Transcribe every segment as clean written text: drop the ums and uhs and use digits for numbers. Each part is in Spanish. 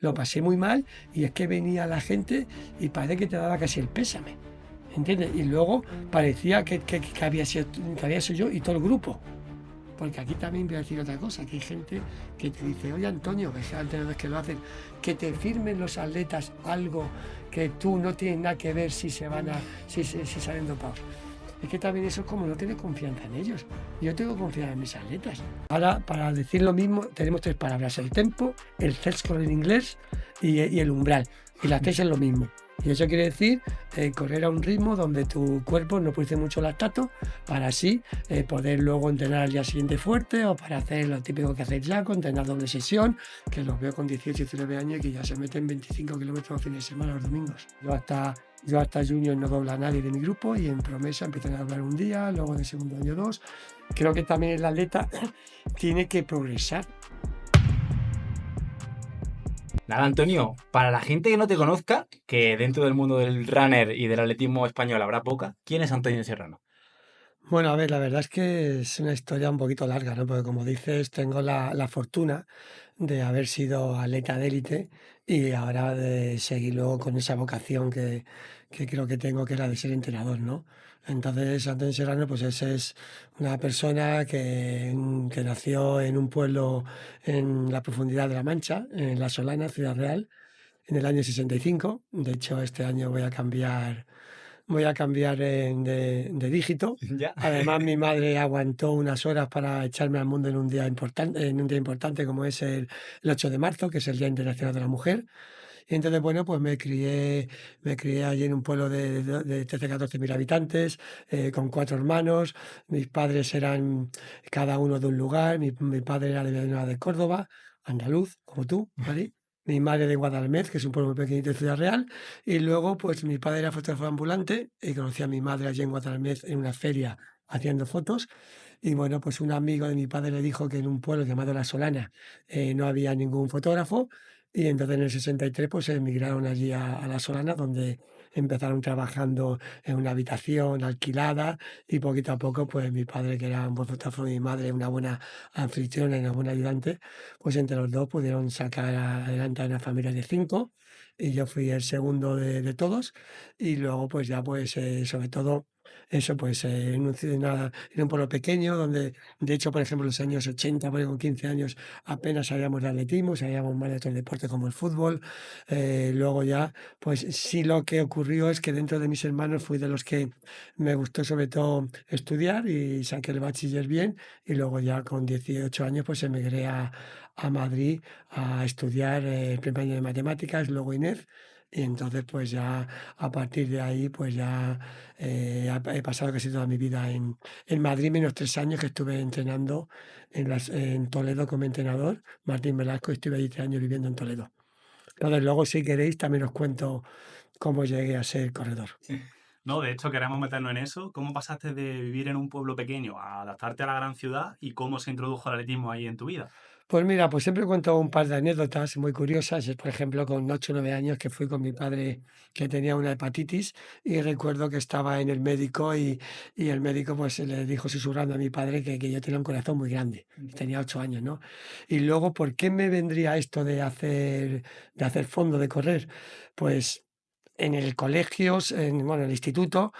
lo pasé muy mal y es que venía la gente y parece que te daba casi el pésame, ¿entiendes? Y luego parecía que había sido yo y todo el grupo. Porque aquí también voy a decir otra cosa, que hay gente que te dice, oye Antonio, que sea antes que lo hacen, que te firmen los atletas algo que tú no tienes nada que ver si salen dopados. Es que también eso es como no tienes confianza en ellos. Yo tengo confianza en mis atletas. Ahora, para decir lo mismo, tenemos tres palabras: el tempo, el Z-score en inglés y el umbral. Y las tres es lo mismo. Y eso quiere decir correr a un ritmo donde tu cuerpo no produce mucho lactato para así poder luego entrenar al día siguiente fuerte, o para hacer lo típico que hacéis ya, entrenar doble sesión, que los veo con 18 y 19 años y que ya se meten 25 kilómetros a fin de semana los domingos. Yo hasta junior no dobla a nadie de mi grupo, y en promesa empiezan a doblar un día, luego en el segundo año dos. Creo que también el atleta tiene que progresar. Nada, Antonio, para la gente que no te conozca, que dentro del mundo del runner y del atletismo español habrá poca, ¿quién es Antonio Serrano? Bueno, a ver, la verdad es que es una historia un poquito larga, ¿no? Porque como dices, tengo la fortuna de haber sido atleta de élite y ahora de seguir luego con esa vocación que creo que tengo, que es la de ser entrenador, ¿no? Entonces, Antonio Serrano, pues ese es una persona que nació en un pueblo en la profundidad de La Mancha, en La Solana, Ciudad Real, en el año 65. De hecho, este año voy a cambiar de dígito. Ya. Además, mi madre aguantó unas horas para echarme al mundo en un día importante como es el 8 de marzo, que es el Día Internacional de la Mujer. Y entonces, bueno, pues me crié allí en un pueblo de 13, 14 mil habitantes, con cuatro hermanos. Mis padres eran cada uno de un lugar. Mi padre era de Villanueva de Córdoba, andaluz, como tú, Mari. Mi madre de Guadalmedez, que es un pueblo muy pequeñito de Ciudad Real. Y luego, pues mi padre era fotógrafo ambulante y conocí a mi madre allí en Guadalmedez en una feria haciendo fotos. Y bueno, pues un amigo de mi padre le dijo que en un pueblo llamado La Solana no había ningún fotógrafo, y entonces en el 63 pues emigraron allí a La Solana, donde empezaron trabajando en una habitación alquilada, y poquito a poco pues mi padre, que era un buen fotógrafo, y mi madre una buena anfitriona y una buena ayudante, pues entre los dos pudieron sacar adelante a una familia de cinco, y yo fui el segundo de todos. Y luego pues ya pues sobre todo eso, pues en un pueblo pequeño donde, de hecho, por ejemplo, en los años 80, por ahí con 15 años, apenas sabíamos de atletismo, sabíamos más de otros deportes como el fútbol. Luego ya, pues sí, lo que ocurrió es que dentro de mis hermanos fui de los que me gustó sobre todo estudiar, y saqué el bachiller bien, y luego ya con 18 años pues emigré a Madrid a estudiar el primer año de matemáticas, luego INEF. Y entonces pues ya a partir de ahí pues ya he pasado casi toda mi vida en Madrid, menos 3 años que estuve entrenando en Toledo como entrenador. Martín Velasco, estuve allí 3 años viviendo en Toledo. Entonces, luego, si queréis, también os cuento cómo llegué a ser corredor. No, de hecho, queremos meternos en eso. ¿Cómo pasaste de vivir en un pueblo pequeño a adaptarte a la gran ciudad y cómo se introdujo el atletismo ahí en tu vida? Pues mira, pues siempre cuento un par de anécdotas muy curiosas. Por ejemplo, con 8 o 9 años, que fui con mi padre, que tenía una hepatitis, y recuerdo que estaba en el médico, y el médico pues le dijo susurrando a mi padre que yo tenía un corazón muy grande. Tenía 8 años, ¿no? Y luego, ¿por qué me vendría esto de hacer fondo, de correr? Pues en el colegio, bueno, en el instituto,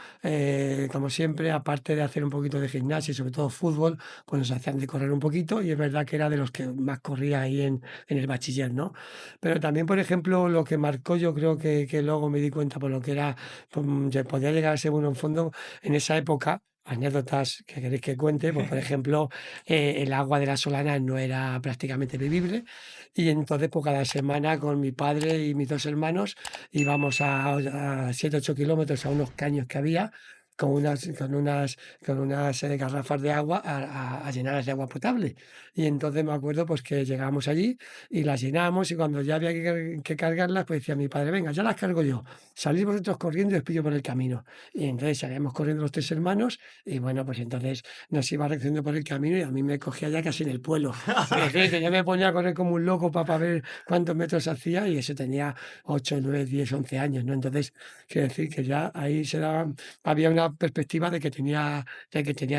como siempre, aparte de hacer un poquito de gimnasia y sobre todo fútbol, pues nos hacían de correr un poquito, y es verdad que era de los que más corría ahí en el bachiller, ¿no? Pero también, por ejemplo, lo que marcó, yo creo que luego me di cuenta por lo que era, pues, podía llegar a ser bueno en fondo en esa época. Anécdotas que queréis que cuente, pues por ejemplo, el agua de la Solana no era prácticamente bebible, y entonces pues cada semana con mi padre y mis dos hermanos íbamos a 7, 8 kilómetros a unos caños que había, con unas garrafas de agua a llenarlas de agua potable. Y entonces me acuerdo pues que llegábamos allí y las llenábamos, y cuando ya había que cargarlas, pues decía mi padre, venga, ya las cargo yo, salís vosotros corriendo y os pillo por el camino. Y entonces salíamos corriendo los tres hermanos, y bueno, pues entonces nos iba recogiendo por el camino, y a mí me cogía ya casi en el pueblo. Es decir, que yo me ponía a correr como un loco para ver cuántos metros hacía, y eso tenía 8, 9, 10, 11 años, ¿no? Entonces, quiero decir que ya ahí había una perspectiva de que tenía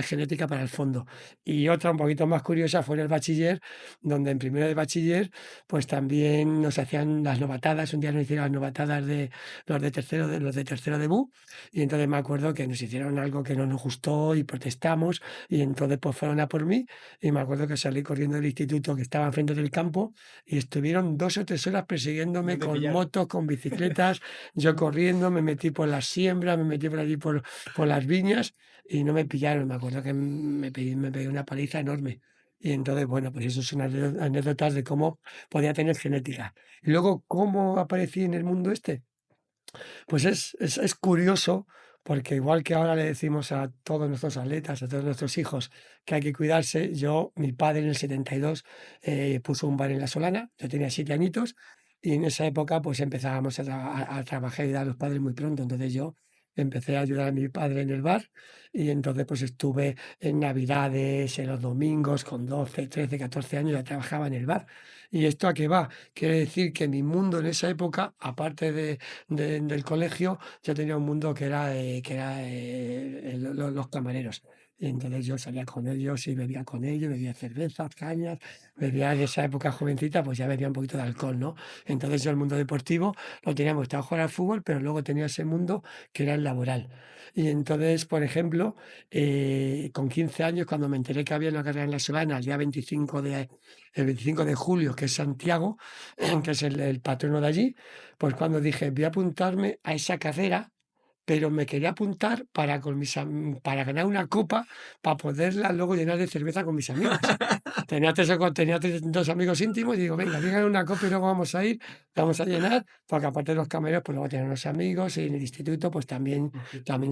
genética para el fondo. Y otra un poquito más curiosa fue en el bachiller, donde en primero de bachiller, pues también nos hacían las novatadas, un día nos hicieron las novatadas de los de tercero de BU, y entonces me acuerdo que nos hicieron algo que no nos gustó y protestamos, y entonces pues fueron a por mí, y me acuerdo que salí corriendo del instituto que estaba enfrente del campo, y estuvieron 2 o 3 horas No persiguiéndome te con pillaron. motos, con bicicletas, yo corriendo, me metí por las siembras, me metí por allí por las viñas y no me pillaron. Me acuerdo que me pegué una paliza enorme. Y entonces, bueno, pues eso es una anécdotas de cómo podía tener genética. Y luego, ¿cómo aparecí en el mundo este? Pues es curioso, porque igual que ahora le decimos a todos nuestros atletas, a todos nuestros hijos, que hay que cuidarse, mi padre en el 72 puso un bar en La Solana, yo tenía 7 añitos, y en esa época pues empezábamos a trabajar y dar a los padres muy pronto, entonces yo empecé a ayudar a mi padre en el bar, y entonces pues estuve en Navidades, en los domingos, con 12 13 14 años ya trabajaba en el bar. ¿Y esto a qué va? Quiere decir que mi mundo en esa época, aparte del colegio, yo tenía un mundo que era los camareros. Y entonces yo salía con ellos y bebía con ellos, bebía cervezas, cañas, bebía en esa época jovencita, pues ya bebía un poquito de alcohol, ¿no? Entonces yo el mundo deportivo lo tenía, me gustaba jugar al fútbol, pero luego tenía ese mundo que era el laboral. Y entonces, por ejemplo, con 15 años, cuando me enteré que había una carrera en La Solana, el 25 de julio, que es Santiago, que es el patrono de allí, pues cuando dije, voy a apuntarme a esa carrera, pero me quería apuntar para ganar una copa, para poderla luego llenar de cerveza con mis amigos. Tenía 2 amigos íntimos y digo, venga, voy a ganar una copa y luego vamos a llenar, porque aparte de los cameros, pues luego tenía unos amigos y en el instituto, pues también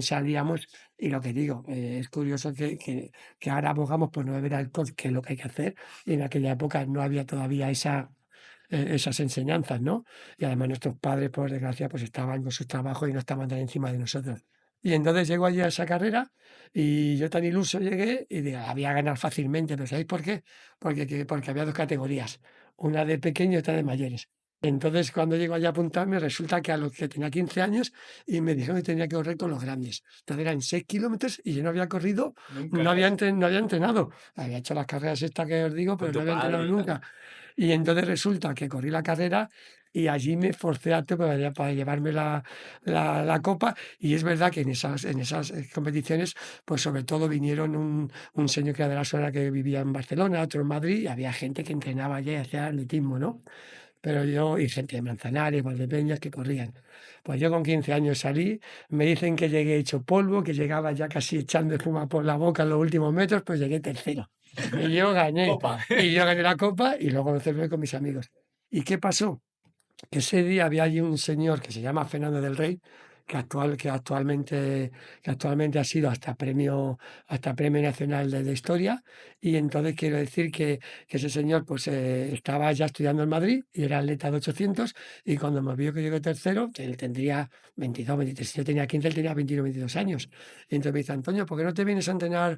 salíamos. Y lo que digo, es curioso que ahora abogamos por no beber alcohol, que es lo que hay que hacer, y en aquella época no había todavía esas enseñanzas, ¿no? Y además nuestros padres, por desgracia, pues estaban con sus trabajos y no estaban tan encima de nosotros. Y entonces llego allí a esa carrera y yo tan iluso llegué y digo, la voy a ganar fácilmente, pero ¿sabéis por qué? Porque había 2 categorías, una de pequeños y otra de mayores. Entonces, cuando llego allá a apuntarme, resulta que a los que tenía 15 años y me dijeron que tenía que correr con los grandes. Entonces eran 6 kilómetros y yo no había corrido, Nunca, no ¿no? había entrenado. Había hecho las carreras estas que os digo, Con pero no tu había entrenado padre y tal. nunca. Y entonces resulta que corrí la carrera y allí me forcé a tope para llevarme la copa. Y es verdad que en esas competiciones, pues sobre todo vinieron un señor que era de la zona que vivía en Barcelona, otro en Madrid, y había gente que entrenaba allá y hacía atletismo, ¿no? Y gente de Manzanares, Valdepeñas que corrían. Pues yo con 15 años salí, me dicen que llegué hecho polvo, que llegaba ya casi echando espuma por la boca en los últimos metros, pues llegué tercero. Y yo gané, Opa. y yo gané la copa y luego lo celebré con mis amigos. ¿Y qué pasó? Que ese día había allí un señor que se llama Fernando del Rey, que actualmente ha sido hasta premio nacional de historia, y entonces quiero decir que ese señor pues estaba ya estudiando en Madrid y era atleta de 800, y cuando me vio que llegó tercero, él tendría 22, 23, si yo tenía 15, él tenía 21, 22 años. Y entonces me dice, Antonio, ¿por qué no te vienes a entrenar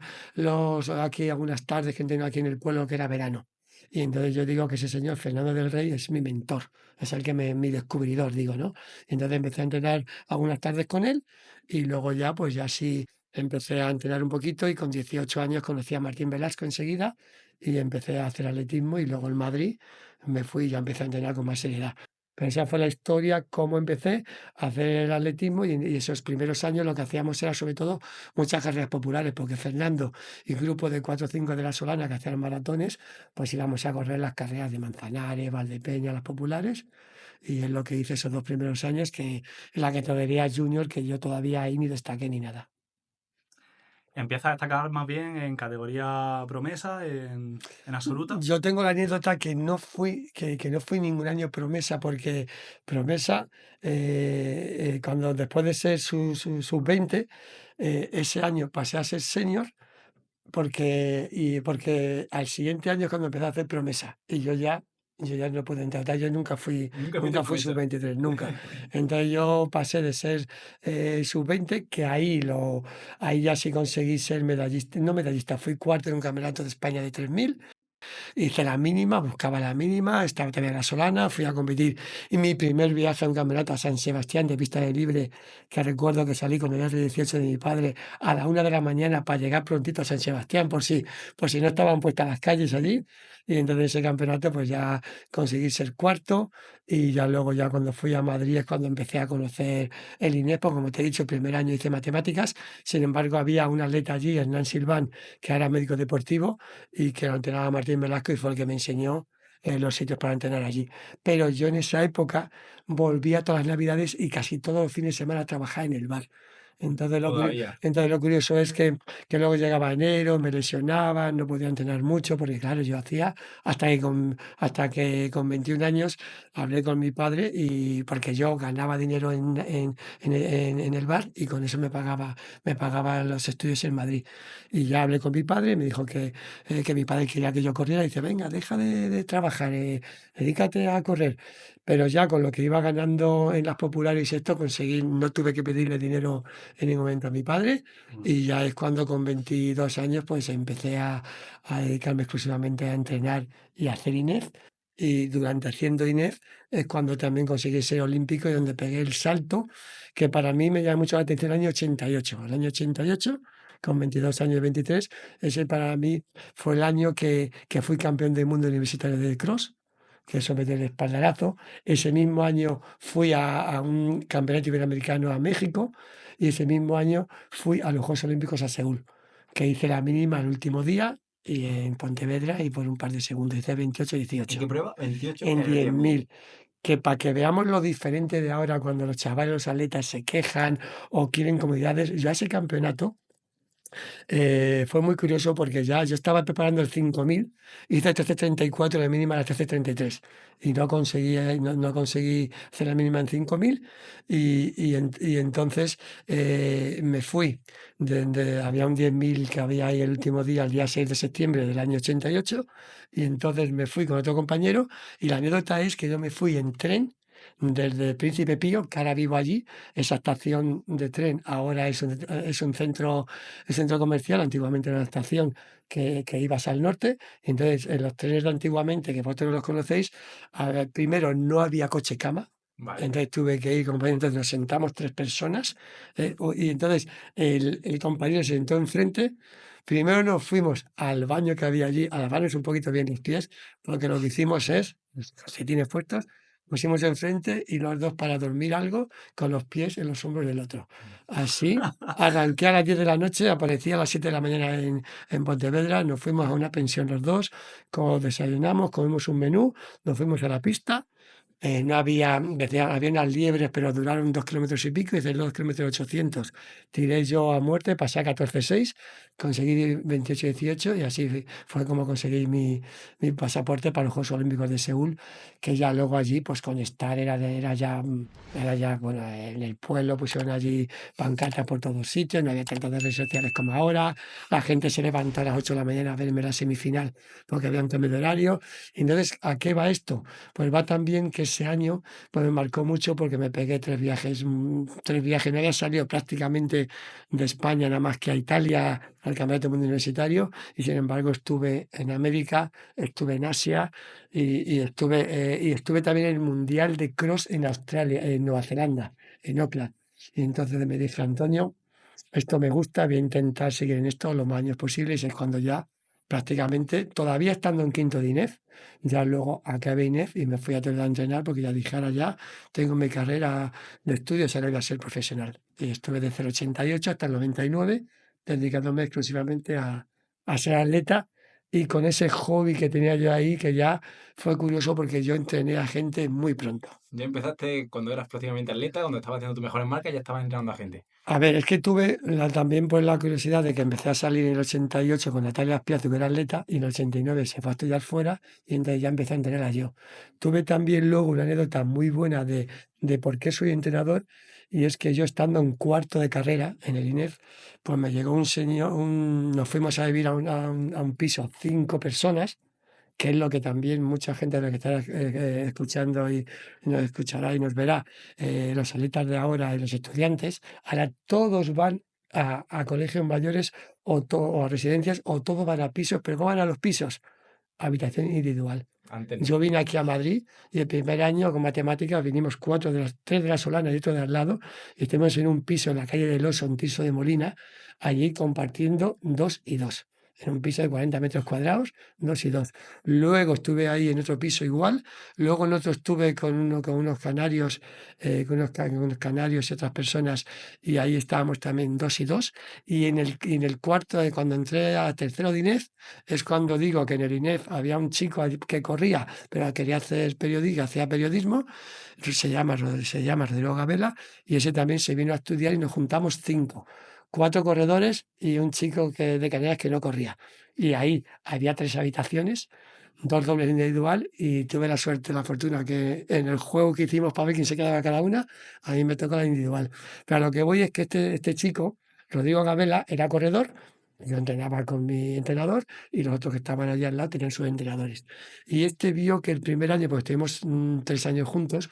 aquí algunas tardes que entreno aquí en el pueblo, que era verano? Y entonces yo digo que ese señor, Fernando del Rey, es mi mentor, es el que mi descubridor, digo, ¿no? Y entonces empecé a entrenar algunas tardes con él y luego ya, pues ya sí empecé a entrenar un poquito, y con 18 años conocí a Martín Velasco enseguida y empecé a hacer atletismo, y luego en Madrid me fui y ya empecé a entrenar con más seriedad. Pero esa fue la historia, cómo empecé a hacer el atletismo, y esos primeros años lo que hacíamos era sobre todo muchas carreras populares, porque Fernando y grupo de 4 o 5 de la Solana que hacían maratones, pues íbamos a correr las carreras de Manzanares, Valdepeña, las populares, y es lo que hice esos 2 primeros años, que en la categoría junior, que yo todavía ahí ni destaqué ni nada. Empieza a destacar más bien en categoría promesa, en absoluta. Yo tengo la anécdota que no fui ningún año promesa, porque promesa, cuando después de ser sub-20, ese año pasé a ser senior, porque al siguiente año es cuando empecé a hacer promesa y yo ya no pude entrar. Yo nunca fui, Nunca fuiste nunca fui promesa. sub-23, nunca. Entonces yo pasé de ser sub-20, que ahí ya sí conseguí ser medallista, no medallista, fui cuarto en un campeonato de España de 3000, hice la mínima, buscaba la mínima, estaba también en la Solana, fui a competir. Y mi primer viaje a un campeonato a San Sebastián de pista de libre, que recuerdo que salí con el R18 de mi padre a la 1 de la mañana para llegar prontito a San Sebastián, por si no estaban puestas las calles allí. Y entonces ese campeonato pues ya conseguí ser cuarto y ya luego ya cuando fui a Madrid es cuando empecé a conocer el INEP, como te he dicho, el primer año hice matemáticas, sin embargo había un atleta allí, Hernán Silván, que era médico deportivo y que lo entrenaba Martín Velasco y fue el que me enseñó los sitios para entrenar allí. Pero yo en esa época volvía todas las navidades y casi todos los fines de semana a trabajar en el bar. Todavía. Entonces lo curioso es que luego llegaba enero, me lesionaba, no podía entrenar mucho, porque claro, yo hacía hasta que con 21 años hablé con mi padre y porque yo ganaba dinero en el bar y con eso me pagaba los estudios en Madrid. Y ya hablé con mi padre y me dijo que mi padre quería que yo corriera. Y dice, venga, deja de trabajar, dedícate a correr. Pero ya con lo que iba ganando en las populares y esto, conseguí, no tuve que pedirle dinero en ningún momento a mi padre. Y ya es cuando con 22 años pues empecé a dedicarme exclusivamente a entrenar y a hacer INEF. Y durante haciendo INEF es cuando también conseguí ser olímpico y donde pegué el salto, que para mí me llama mucho la atención el año 88. El año 88, con 22 años y 23, ese para mí fue el año que fui campeón del mundo universitario de cross, que eso me dio el espaldarazo. Ese mismo año fui a un campeonato iberoamericano a México y ese mismo año fui a los Juegos Olímpicos a Seúl, que hice la mínima el último día y en Pontevedra y por un par de segundos, hice ¿En qué 28-18 prueba? 28 en en el 10.000. 10.000. Que para que veamos lo diferente de ahora cuando los chavales, los atletas se quejan o quieren comodidades, yo a ese campeonato fue muy curioso porque ya yo estaba preparando el 5.000, hice 13.34, la mínima era 13.33 y no conseguí hacer la mínima en 5.000 y entonces me fui. Había un 10.000 que había ahí el último día, el día 6 de septiembre del año 88 y entonces me fui con otro compañero y la anécdota es que yo me fui en tren desde Príncipe Pío, que ahora vivo allí. Esa estación de tren ahora es un centro comercial, antiguamente era una estación que ibas al norte. Entonces, en los trenes de antiguamente, que vosotros los conocéis, primero no había coche cama. Vale. Entonces tuve que ir, compañero, entonces nos sentamos 3 personas y entonces el compañero se sentó enfrente. Primero nos fuimos al baño que había allí, a lavarnos un poquito bien los pies, porque lo que hicimos es, los calcetines puestos, pusimos enfrente y los dos para dormir algo con los pies en los hombros del otro. Así, arranqué a las 10 de la noche, aparecí a las 7 de la mañana en Pontevedra, nos fuimos a una pensión los dos, desayunamos, comimos un menú, nos fuimos a la pista. No había unas liebres, pero duraron 2 kilómetros y pico, hice 2 kilómetros 800. Tiré yo a muerte, pasé a 14,6, conseguí 28,18 y así fue como conseguí mi pasaporte para los Juegos Olímpicos de Seúl, que ya luego allí, pues con estar era ya, bueno, en el pueblo pusieron allí pancartas por todos sitios, no había tantas redes sociales como ahora, la gente se levantó a las 8 de la mañana a verme la semifinal porque había un cambio de horario. Entonces, ¿a qué va esto? Pues va también que ese año pues me marcó mucho porque me pegué 3 viajes, 3 viajes, no había salido prácticamente de España nada más que a Italia al Campeonato del Mundo Universitario y sin embargo estuve en América, estuve en Asia y estuve también en el Mundial de Cross en Australia, en Nueva Zelanda, en Auckland. Y entonces me dije, Antonio, esto me gusta, voy a intentar seguir en esto lo más años posibles. Y es cuando ya prácticamente, todavía estando en quinto de INEF, ya luego acabé INEF y me fui a Toledo a entrenar porque ya dije, ahora ya tengo mi carrera de estudios, ahora voy a ser profesional. Y estuve desde el 88 hasta el 99 dedicándome exclusivamente a ser atleta y con ese hobby que tenía yo ahí, que ya fue curioso porque yo entrené a gente muy pronto. Ya empezaste cuando eras prácticamente atleta, cuando estabas haciendo tus mejores marcas, ya estabas entrenando a gente. A ver, es que tuve también pues la curiosidad de que empecé a salir en el 88 con Natalia Aspiazu, que era atleta, y en el 89 se fue a estudiar fuera y entonces ya empecé a entrenar yo. Tuve también luego una anécdota muy buena de por qué soy entrenador y es que yo estando en cuarto de carrera en el INEF, pues me llegó un señor, nos fuimos a vivir a un piso 5 personas, que es lo que también mucha gente de la que está escuchando y nos escuchará y nos verá, los atletas de ahora y los estudiantes, ahora todos van a colegios mayores o a residencias o todos van a pisos, pero ¿cómo van a los pisos? habitación individual. Antes no. Yo vine aquí a Madrid y el primer año con matemáticas vinimos 3 de la Solana y otro de al lado, y estuvimos en un piso en la calle del Oso, un piso de Molina, allí compartiendo 2 y 2. En un piso de 40 metros cuadrados, 2 y 2. Luego estuve ahí en otro piso igual, luego en otro estuve con unos canarios, con unos canarios y otras personas, y ahí estábamos también 2 y 2. Y en el cuarto, cuando entré a tercero de INEF, es cuando digo que en el INEF había un chico allí que corría, pero quería hacer periodismo, hacía periodismo, se llama Rodrigo Gabela, y ese también se vino a estudiar y nos juntamos 5, 4 corredores y un chico de Canarias que no corría. Y ahí había 3 habitaciones, 2 dobles individual, y tuve la suerte, la fortuna que en el juego que hicimos para ver quién se quedaba cada una, a mí me tocó la individual. Pero a lo que voy es que este chico, Rodrigo Gabela, era corredor. Yo entrenaba con mi entrenador y los otros que estaban allá al lado tenían sus entrenadores. Y este vio que el primer año, pues estuvimos 3 años juntos,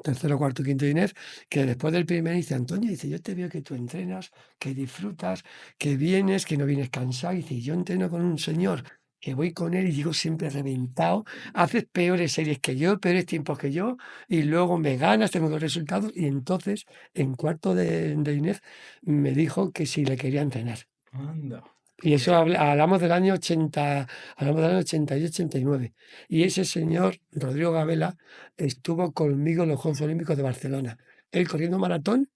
tercero, cuarto, quinto y INEF, que después del primer dice, Antonio, dice, yo te veo que tú entrenas, que disfrutas, que vienes, que no vienes cansado. Dice, yo entreno con un señor que voy con él y llego siempre reventado, haces peores series que yo, peores tiempos que yo, y luego me ganas, tengo los resultados. Y entonces, en cuarto de INEF, me dijo que si le quería entrenar. Anda. Y eso hablamos del año 80, hablamos del año 80 y 89. Y ese señor, Rodrigo Gabela, estuvo conmigo en los Juegos Olímpicos de Barcelona. Él corriendo maratón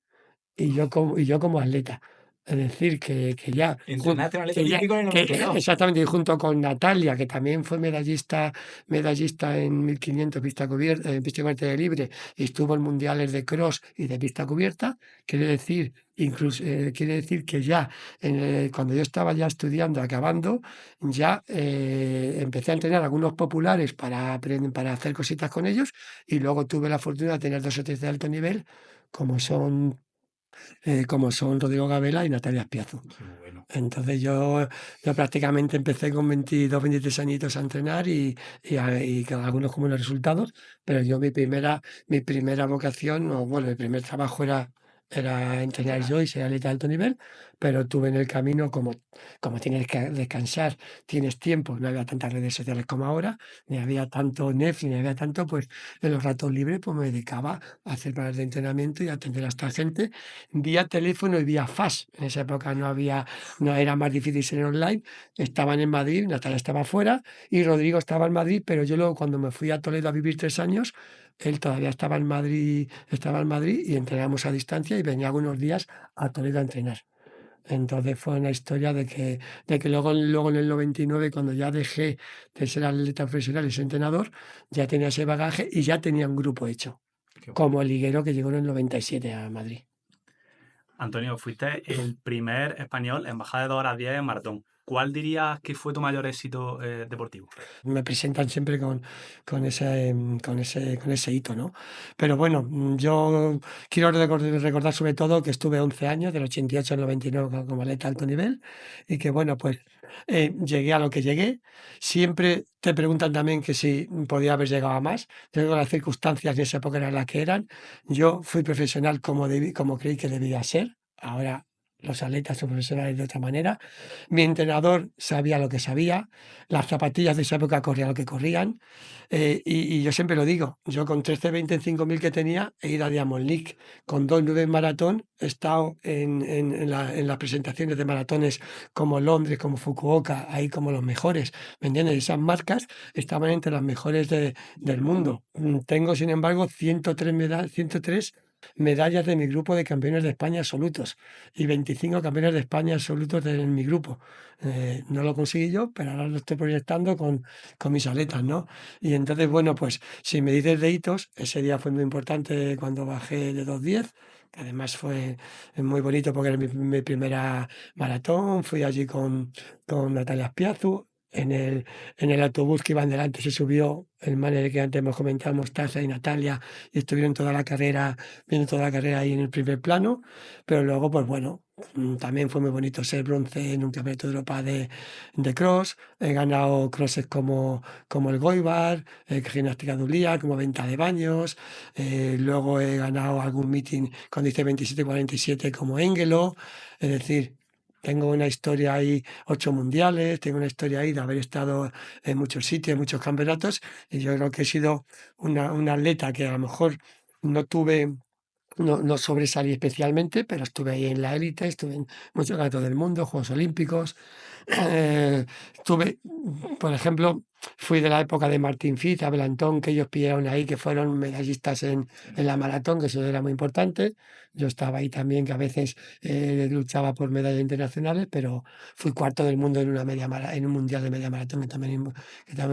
y yo como atleta. Es decir, que ya, Entrenaste un atleta que ya- olímpico en el que- 92. exactamente, y junto con Natalia, que también fue medallista en 1500 pista cubierta, en pista cubierta de libre, y estuvo en mundiales de cross y de pista cubierta. Quiere decir, quiere decir que ya, cuando yo estaba ya estudiando, acabando, ya empecé a entrenar algunos populares para hacer cositas con ellos, y luego tuve la fortuna de tener 2 o 3 de alto nivel, como son Rodrigo Gabela y Natalia Espiazu. Qué bueno. Entonces yo prácticamente empecé con 22, 23 añitos a entrenar y con algunos como los resultados, pero yo mi primera vocación, o bueno, mi primer trabajo era entrenar yo y ser atleta de alto nivel, pero tuve en el camino, como tienes que descansar, tienes tiempo, no había tantas redes sociales como ahora, ni había tanto Netflix, ni había tanto, pues en los ratos libres pues me dedicaba a hacer planes de entrenamiento y a atender a esta gente vía teléfono y vía fax. En esa época no era más difícil ser online. Estaban en Madrid, Natalia estaba fuera y Rodrigo estaba en Madrid, pero yo luego cuando me fui a Toledo a vivir 3 años, él todavía estaba en Madrid y entrenamos a distancia y venía algunos días a Toledo a entrenar. Entonces fue una historia de que luego en el 99, cuando ya dejé de ser atleta profesional y ser entrenador, ya tenía ese bagaje y ya tenía un grupo hecho, Qué bueno. como el liguero que llegó en el 97 a Madrid. Antonio, fuiste el primer español en bajar de 2 horas 10 en maratón. ¿Cuál dirías que fue tu mayor éxito deportivo? Me presentan siempre con ese hito, ¿no? Pero bueno, yo quiero recordar sobre todo que estuve 11 años, del 88 al 99 como atleta alto nivel, y que bueno, pues llegué a lo que llegué. Siempre te preguntan también que si podía haber llegado a más. Yo creo que las circunstancias de esa época eran las que eran. Yo fui profesional como creí que debía ser. Ahora los atletas son profesionales de otra manera. Mi entrenador sabía lo que sabía, las zapatillas de esa época corrían lo que corrían, y yo siempre lo digo, yo con 13:20 en 5.000 que tenía, he ido a Diamond League, con 2:9 en maratón, he estado en las presentaciones de maratones como Londres, como Fukuoka, ahí como los mejores, ¿me entiendes? Esas marcas estaban entre las mejores del mundo. Tengo, sin embargo, 103 medallas de mi grupo de campeones de España absolutos y 25 campeones de España absolutos en mi grupo. No lo conseguí yo, pero ahora lo estoy proyectando con mis atletas, ¿no? Y entonces, bueno, pues si me dices de hitos, ese día fue muy importante cuando bajé de 2:10, que además fue muy bonito porque era mi primera maratón, fui allí con Natalia Espiazu. En el autobús que iban delante se subió el manager que antes hemos comentado, Mostaza y Natalia, y estuvieron viendo toda la carrera ahí en el primer plano. Pero luego, pues bueno, también fue muy bonito ser bronce en un campeonato de Europa de cross. He ganado crosses como el Goibar, gimnástica de Ulía, como venta de baños. Luego he ganado algún meeting cuando hice 27-47 como Engelo. Es decir, tengo una historia ahí, 8 mundiales, tengo una historia ahí de haber estado en muchos sitios, en muchos campeonatos, y yo creo que he sido una atleta que a lo mejor no tuve no sobresalí especialmente, pero estuve ahí en la élite, estuve en muchos campeonatos del mundo, Juegos Olímpicos. Estuve, por ejemplo, fui de la época de Martín Fiz, Abel Antón, que ellos pillaron ahí, que fueron medallistas en la maratón, que eso era muy importante. Yo estaba ahí también, que a veces luchaba por medallas internacionales, pero fui cuarto del mundo en una en un mundial de media maratón, que también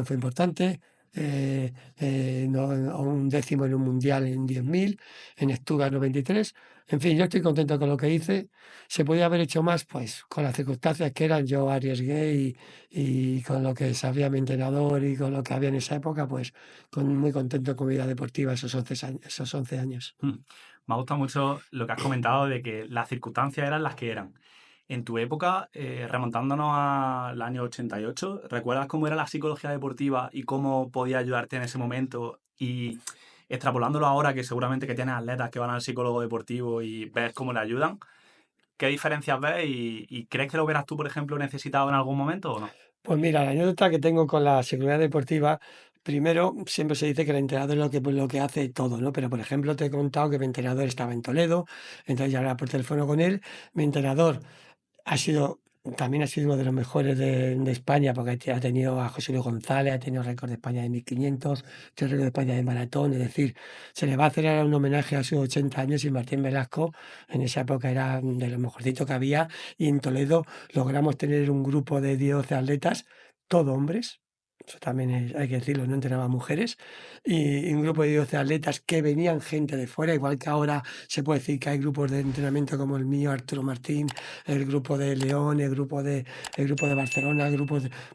fue importante. O un décimo en un mundial en 10.000, en Stuttgart 93. En fin, yo estoy contento con lo que hice. ¿Se podía haber hecho más? Pues con las circunstancias que eran, yo arriesgué y con lo que sabía mi entrenador y con lo que había en esa época, pues muy contento con mi vida deportiva esos 11 años. Me ha gustado mucho lo que has comentado de que las circunstancias eran las que eran. En tu época, remontándonos al año 88, ¿recuerdas cómo era la psicología deportiva y cómo podía ayudarte en ese momento? Y extrapolándolo ahora, que seguramente que tienes atletas que van al psicólogo deportivo y ves cómo le ayudan, ¿qué diferencias ves y crees que lo hubieras tú, por ejemplo, necesitado en algún momento o no? Pues mira, la anécdota que tengo con la seguridad deportiva, primero siempre se dice que el entrenador es lo que hace todo, ¿no? Pero por ejemplo te he contado que mi entrenador estaba en Toledo, entonces ya hablaba por teléfono con él. Mi entrenador ha sido, también ha sido uno de los mejores de España, porque ha tenido a José Luis González, ha tenido récord de España de 1500, tiene récord de España de maratón, es decir, se le va a hacer ahora un homenaje a sus 80 años y Martín Velasco en esa época era de lo mejorcito que había y en Toledo logramos tener un grupo de 10 o 12 atletas, todo hombres. Eso también hay que decirlo, no entrenaba mujeres, y un grupo de 12 atletas que venían gente de fuera, igual que ahora se puede decir que hay grupos de entrenamiento como el mío, Arturo Martín, el grupo de León, el grupo de Barcelona,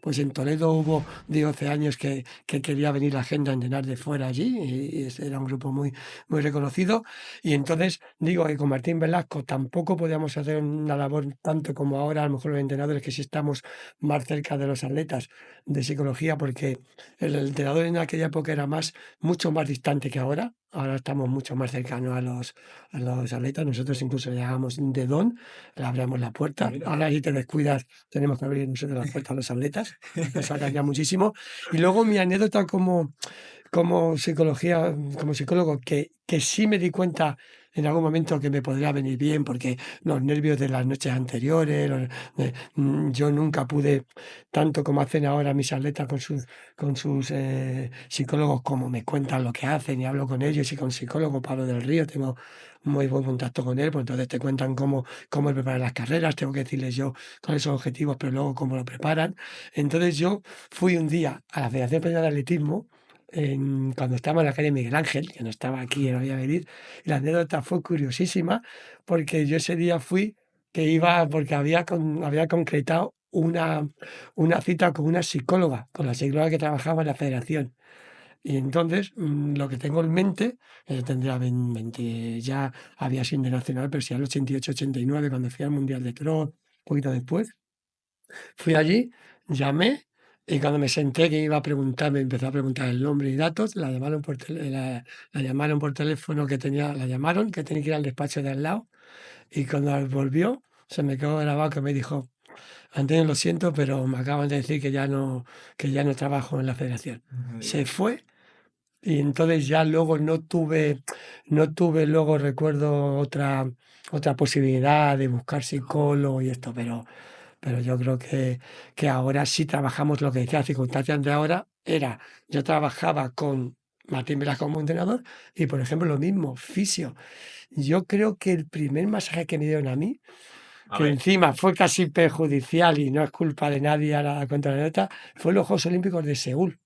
pues en Toledo hubo 12 años que quería venir la gente a entrenar de fuera allí y ese era un grupo muy reconocido. Y entonces digo que con Martín Velasco tampoco podíamos hacer una labor tanto como ahora, a lo mejor los entrenadores, que sí estamos más cerca de los atletas de psicología, porque el entrenador en aquella época era mucho más distante que ahora. Ahora estamos mucho más cercanos a los atletas. Nosotros incluso le llamamos de don, le abrimos la puerta. Mira. Ahora si te descuidas, tenemos que abrir nosotros la puerta a los atletas. Eso ha cambiado muchísimo. Y luego mi anécdota como psicólogo, que sí me di cuenta en algún momento que me podría venir bien, porque los nervios de las noches anteriores, yo nunca pude, tanto como hacen ahora mis atletas con sus psicólogos, como me cuentan lo que hacen y hablo con ellos, y con psicólogo Pablo del Río, tengo muy buen contacto con él, pues entonces te cuentan cómo él prepara las carreras, tengo que decirles yo cuáles son los objetivos, pero luego cómo lo preparan. Entonces yo fui un día a la Federación Española de Atletismo, cuando estaba en la calle Miguel Ángel, que no estaba aquí, no había venir, y la anécdota fue curiosísima, porque yo ese día fui, que iba, porque había concretado una cita con una psicóloga, con la psicóloga que trabajaba en la federación. Y entonces, lo que tengo en mente, tendría 20, ya había sido internacional, pero sí al 88, 89, cuando fui al Mundial de Cross, un poquito después. Fui allí, llamé y cuando me senté que iba a preguntar, me empezó a preguntar el nombre y datos, la llamaron por teléfono la llamaron que tenía que ir al despacho de al lado y cuando volvió se me quedó grabado que me dijo: Antonio, lo siento, pero me acaban de decir que ya no trabajo en la federación. Se fue y entonces ya luego no tuve luego, recuerdo, otra posibilidad de buscar psicólogo y esto, pero yo creo que ahora sí trabajamos lo que decía, las circunstancias de ahora yo trabajaba con Martín Velasco como entrenador y, por ejemplo, lo mismo, fisio. Yo creo que el primer masaje que me dieron a mí, A que ver, encima fue casi perjudicial y no es culpa de nadie a la contra la nota, fue los Juegos Olímpicos de Seúl.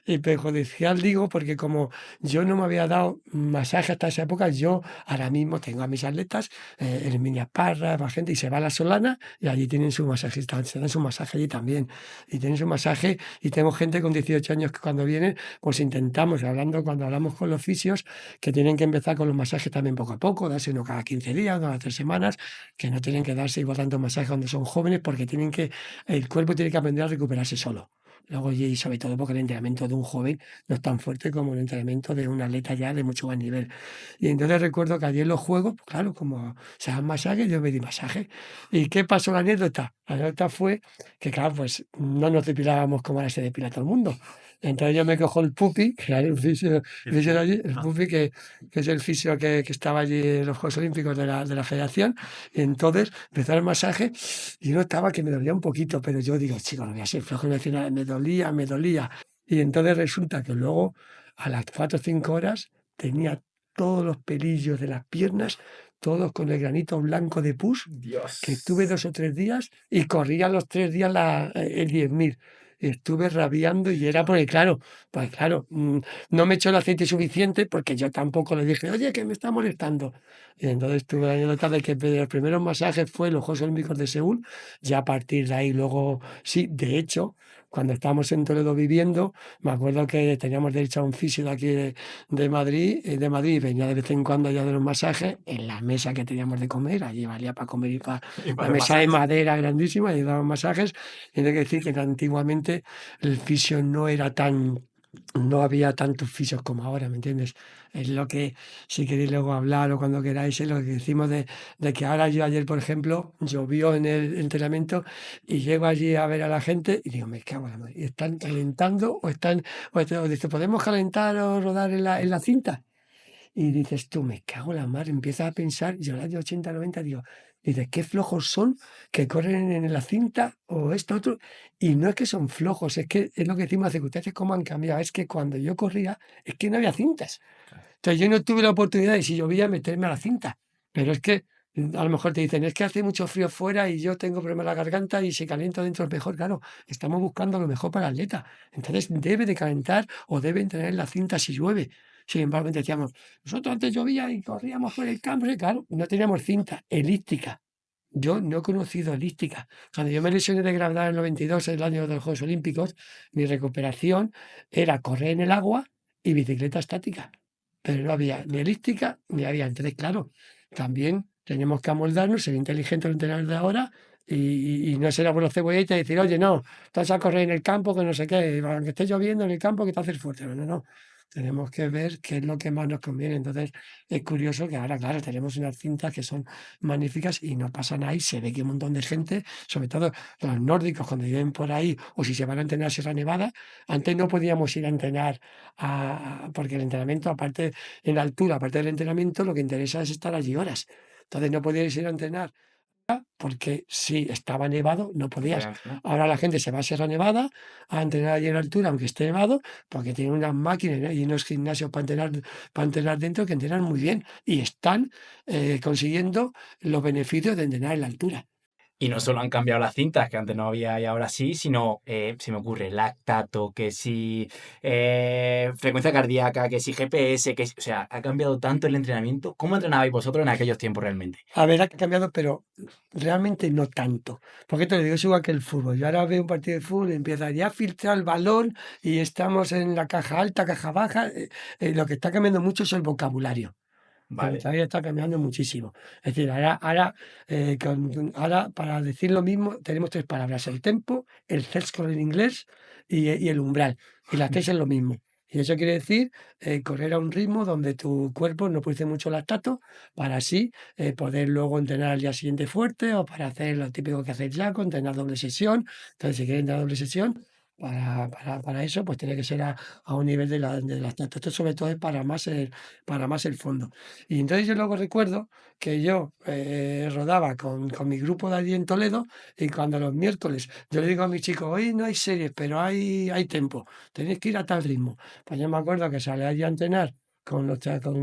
Y perjudicial digo porque como yo no me había dado masaje hasta esa época, yo ahora mismo tengo a mis atletas, Herminia Parra, más gente, y se va a La Solana y allí tienen su masajista, se dan su masaje allí también. Y tienen su masaje y tengo gente con 18 años que cuando vienen, pues intentamos, cuando hablamos con los fisios, que tienen que empezar con los masajes también poco a poco, darse uno cada 15 días, uno cada 3 semanas, que no tienen que darse igual tanto masaje cuando son jóvenes porque el cuerpo tiene que aprender a recuperarse solo. Luego, y sobre todo porque el entrenamiento de un joven no es tan fuerte como el entrenamiento de un atleta ya de mucho más nivel. Y entonces recuerdo que allí en los juegos, pues claro, como se dan masajes, yo me di masaje. ¿Y qué pasó la anécdota? La anécdota fue que, claro, pues no nos depilábamos como ahora se depila todo el mundo. Entonces yo me cojo el pupi, que era el fisio de allí, el pupi, que es el fisio que estaba allí en los Juegos Olímpicos de la Federación. Y entonces empezó el masaje y yo notaba que me dolía un poquito, pero yo digo, chico, no voy a ser flojo, y me decía, "No, me dolía, me dolía". Y entonces resulta que luego, a las 4 o 5 horas, tenía todos los pelillos de las piernas, todos con el granito blanco de pus, que estuve Dios. 2 o 3 días y corría los 3 días el 10.000. Y estuve rabiando y era porque, claro, pues claro, no me echó el aceite suficiente porque yo tampoco le dije, oye, que me está molestando. Y entonces tuve la anécdota de que de los primeros masajes fue los Juegos Olímpicos de Seúl, ya a partir de ahí luego, sí, de hecho, cuando estábamos en Toledo viviendo, me acuerdo que teníamos derecho a un fisio de aquí de Madrid, venía de vez en cuando allá de los masajes, en la mesa que teníamos de comer, allí valía para comer y para Y una para los mesa de masajes. madera grandísima y daban masajes. Y hay que decir que antiguamente el fisio no había tantos fisios como ahora, ¿me entiendes? Es lo que, si queréis luego hablar o cuando queráis, es lo que decimos de que ahora yo ayer, por ejemplo, llovió en el entrenamiento y llego allí a ver a la gente y digo, me cago en la madre, ¿y están calentando o dice, ¿podemos calentar o rodar en la cinta? Y dices tú, me cago en la mar, empiezas a pensar, yo la de 80, 90, digo, dices, qué flojos son que corren en la cinta o esto, otro. Y no es que son flojos, es que es lo que decimos, las circunstancias cómo han cambiado. Es que cuando yo corría, es que no había cintas. Entonces yo no tuve la oportunidad de, si llovía, meterme a la cinta. Pero es que a lo mejor te dicen, es que hace mucho frío fuera y yo tengo problema en la garganta y si caliento dentro es mejor. Claro, estamos buscando lo mejor para el atleta. Entonces debe de calentar o deben tener la cinta si llueve. Sin embargo, decíamos, nosotros antes llovía y corríamos por el campo. Y claro, no teníamos cinta elíptica. Yo no he conocido elíptica. Cuando yo me lesioné de gravedad en el 92, el año de los Juegos Olímpicos, mi recuperación era correr en el agua y bicicleta estática, pero no había ni elíptica ni había. Entonces, claro, también tenemos que amoldarnos, ser inteligentes los entrenadores de ahora y no ser abuelo cebolleta y decir, oye, no, estás a correr en el campo, que no sé qué, aunque esté lloviendo en el campo, que te haces fuerte. No, no, no. Tenemos que ver qué es lo que más nos conviene. Entonces, es curioso que ahora, claro, tenemos unas cintas que son magníficas y no pasa nada y se ve que un montón de gente, sobre todo los nórdicos, cuando viven por ahí o si se van a entrenar a Sierra Nevada, antes no podíamos ir a entrenar porque el entrenamiento, aparte en altura, aparte del entrenamiento, lo que interesa es estar allí horas. Entonces no podíais ir a entrenar porque si estaba nevado no No podías. podía entrenar. Ahora la gente se va a Sierra Nevada a entrenar allí en altura, aunque esté nevado, porque tienen unas máquinas, ¿no? Y unos gimnasios para entrenar dentro que entrenan muy bien y están consiguiendo los beneficios de entrenar en la altura. Y no solo han cambiado las cintas, que antes no había y ahora sí, sino, se me ocurre, lactato, que si frecuencia cardíaca, que si GPS, o sea, ha cambiado tanto el entrenamiento. ¿Cómo entrenabais vosotros en aquellos tiempos realmente? A ver, ha cambiado, pero realmente no tanto. Porque te lo digo, es igual que el fútbol. Yo ahora veo un partido de fútbol y empieza ya a filtrar el balón y estamos en la caja alta, caja baja. Lo que está cambiando mucho es el vocabulario. El Vale. vocabulario está cambiando muchísimo. Es decir, ahora para decir lo mismo tenemos tres palabras: el tempo, el score en inglés y el umbral. Y las tres es lo mismo. Y eso quiere decir correr a un ritmo donde tu cuerpo no produce mucho lactato para así poder luego entrenar al día siguiente fuerte o para hacer lo típico que hacéis ya, con entrenar doble sesión. Entonces, si quieres entrenar doble sesión, para eso, pues tiene que ser a un nivel de lactato. Esto sobre todo es para más el fondo. Y entonces yo luego recuerdo que yo rodaba con mi grupo de allí en Toledo y cuando los miércoles yo le digo a mis chicos, hoy no hay series, pero hay tiempo, tenéis que ir a tal ritmo. Pues yo me acuerdo que salí allí a entrenar con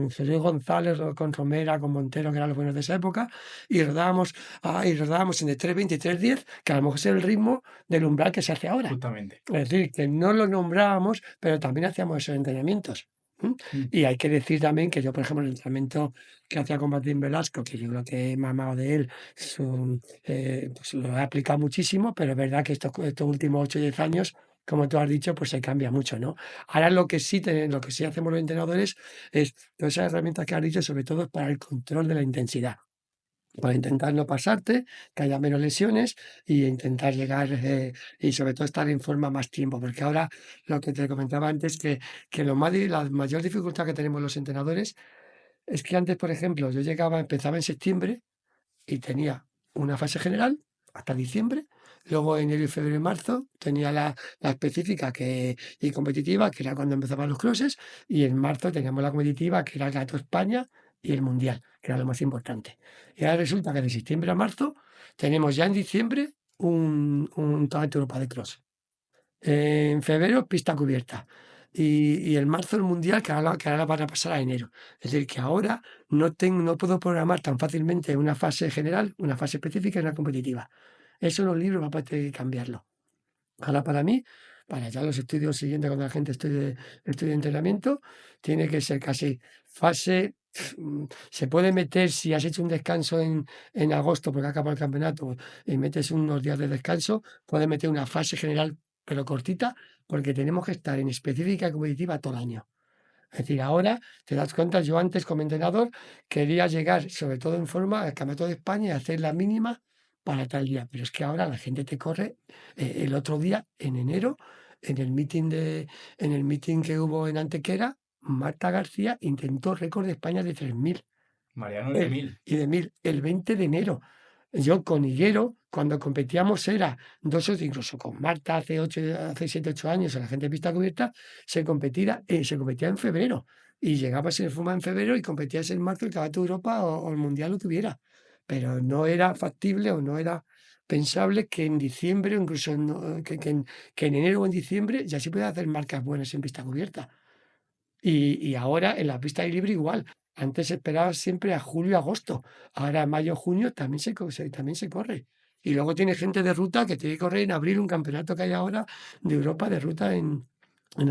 Jesús González, con Romera, con Montero, que eran los buenos de esa época, y rodábamos entre 3:20 y 3:10, que a lo mejor es el ritmo del umbral que se hace ahora. Justamente. Es decir, que no lo nombrábamos, pero también hacíamos esos entrenamientos. ¿M? Mm. Y hay que decir también que yo, por ejemplo, el entrenamiento que hacía con Martín Velasco, que yo creo que he mamado de él, pues lo he aplicado muchísimo, pero es verdad que estos últimos 8 o 10 años, como tú has dicho, pues se cambia mucho, ¿no? Ahora lo que sí hacemos los entrenadores es todas esas herramientas que has dicho, sobre todo para el control de la intensidad. para intentar no pasarte, que haya menos lesiones y intentar llegar, y sobre todo estar en forma más tiempo, porque ahora lo que te comentaba antes, que la mayor dificultad que tenemos los entrenadores es que antes, por ejemplo, empezaba en septiembre y tenía una fase general hasta diciembre, luego enero y febrero y marzo tenía la específica y competitiva, que era cuando empezaban los crosses, y en marzo teníamos la competitiva, que era el Gato España y el Mundial, que era lo más importante. Y ahora resulta que de septiembre a marzo tenemos ya en diciembre un Campeonato de Europa de Cross. En febrero, pista cubierta. Y en marzo el mundial, que ahora la van a pasar a enero. Es decir, que ahora no puedo programar tan fácilmente una fase general, una fase específica y una competitiva. Eso en los libros va a tener que cambiarlo. Ahora para mí, para ya los estudios siguientes, cuando la gente estudie entrenamiento, tiene que ser casi fase. Se puede meter, si has hecho un descanso en agosto porque acaba el campeonato y metes unos días de descanso, puedes meter una fase general pero cortita, porque tenemos que estar en específica y competitiva todo el año. Es decir, ahora te das cuenta, yo antes como entrenador quería llegar, sobre todo en forma, al Campeonato de España y hacer la mínima para tal día. Pero es que ahora la gente te corre. El otro día, en enero, en el meeting que hubo en Antequera, Marta García intentó récord de España de 3.000 Mariano de 1000. y de 1.000 el 20 de enero. Yo con Higuero, cuando competíamos era incluso con Marta hace 7, 8 años, en la gente de pista cubierta, se competía en febrero. Y llegabas en forma en febrero y competías en marzo el Campeonato de Europa o el Mundial, lo que hubiera. Pero no era factible o no era pensable que en diciembre, o incluso que en enero o en diciembre, ya se puede hacer marcas buenas en pista cubierta. Y ahora en la pista de libre igual. Antes se esperaba siempre a julio, agosto. Ahora mayo, junio también se corre. Y luego tiene gente de ruta que tiene que correr en abril, un campeonato que hay ahora de Europa de ruta en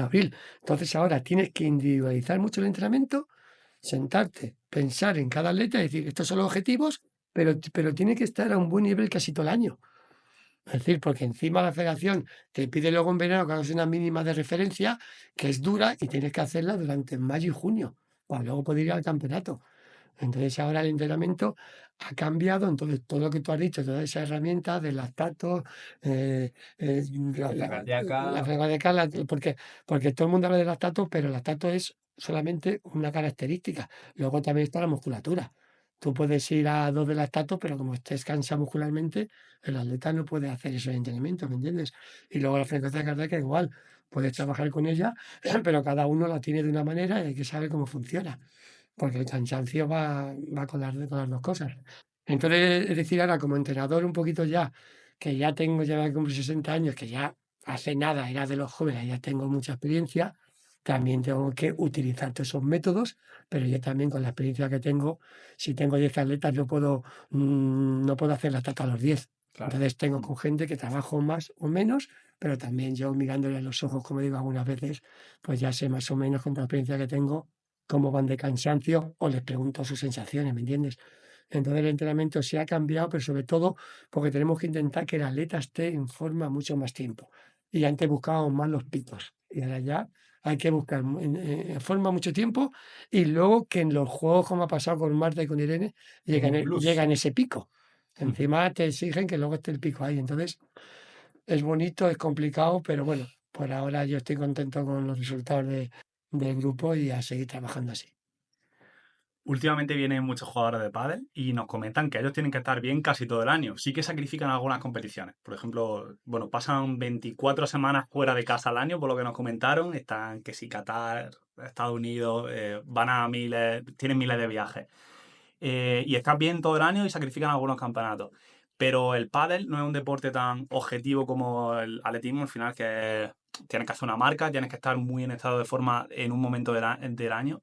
abril. Entonces ahora tienes que individualizar mucho el entrenamiento, sentarte, pensar en cada atleta y decir, estos son los objetivos, pero tiene que estar a un buen nivel casi todo el año. Es decir, porque encima la federación te pide luego en verano que hagas una mínima de referencia, que es dura, y tienes que hacerla durante mayo y junio, para luego poder ir al campeonato. Entonces ahora el entrenamiento ha cambiado, entonces todo lo que tú has dicho, todas esas herramientas de lactato, eh, eh, la, La la, cardíaca. la frecuencia porque todo el mundo habla de lactato, pero el lactato es solamente una característica. Luego también está la musculatura. Tú puedes ir a 2 de lactato, pero como estés cansado muscularmente, el atleta no puede hacer esos entrenamientos, ¿me entiendes? Y luego la frecuencia cardíaca igual, puedes trabajar con ella, pero cada uno la tiene de una manera y hay que saber cómo funciona, porque el cansancio va con las dos cosas. Entonces, es decir, ahora como entrenador un poquito ya, que ya tengo, ya cumplir 60 años, que ya hace nada era de los jóvenes, ya tengo mucha experiencia, también tengo que utilizar todos esos métodos, pero yo también con la experiencia que tengo, si tengo 10 atletas, no puedo hacer la a los 10. Claro. Entonces tengo con gente que trabajo más o menos, pero también yo mirándole a los ojos, como digo algunas veces, pues ya sé más o menos con la experiencia que tengo cómo van de cansancio o les pregunto sus sensaciones, ¿me entiendes? Entonces el entrenamiento se ha cambiado, pero sobre todo porque tenemos que intentar que el atleta esté en forma mucho más tiempo. Y antes buscábamos más los picos y ahora ya hay que buscar en forma mucho tiempo y luego que en los juegos, como ha pasado con Marta y con Irene, Un llegan, plus. llegan ese pico. Encima te exigen que luego esté el pico ahí. Entonces es bonito, es complicado, pero bueno, por ahora yo estoy contento con los resultados del grupo y a seguir trabajando así. Últimamente vienen muchos jugadores de pádel y nos comentan que ellos tienen que estar bien casi todo el año. Sí que sacrifican algunas competiciones. Por ejemplo, bueno, pasan 24 semanas fuera de casa al año, por lo que nos comentaron. Están que si Qatar, Estados Unidos, van a tienen miles de viajes. Y están bien todo el año y sacrifican algunos campeonatos. Pero el pádel no es un deporte tan objetivo como el atletismo, al final, tienes que hacer una marca, tienes que estar muy en estado de forma en un momento del año.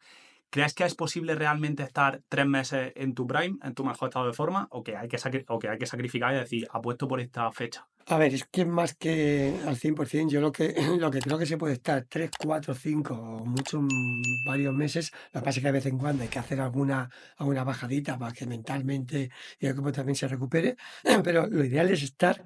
¿Crees que es posible realmente estar 3 meses en tu prime, en tu mejor estado de forma, o que hay que sacrificar y decir, apuesto por esta fecha? A ver, es que más que al 100%, yo lo que creo que se puede estar 3, 4, 5 o mucho, varios meses. Lo que pasa es que de vez en cuando hay que hacer alguna bajadita para que mentalmente y el cuerpo también se recupere. Pero lo ideal es estar,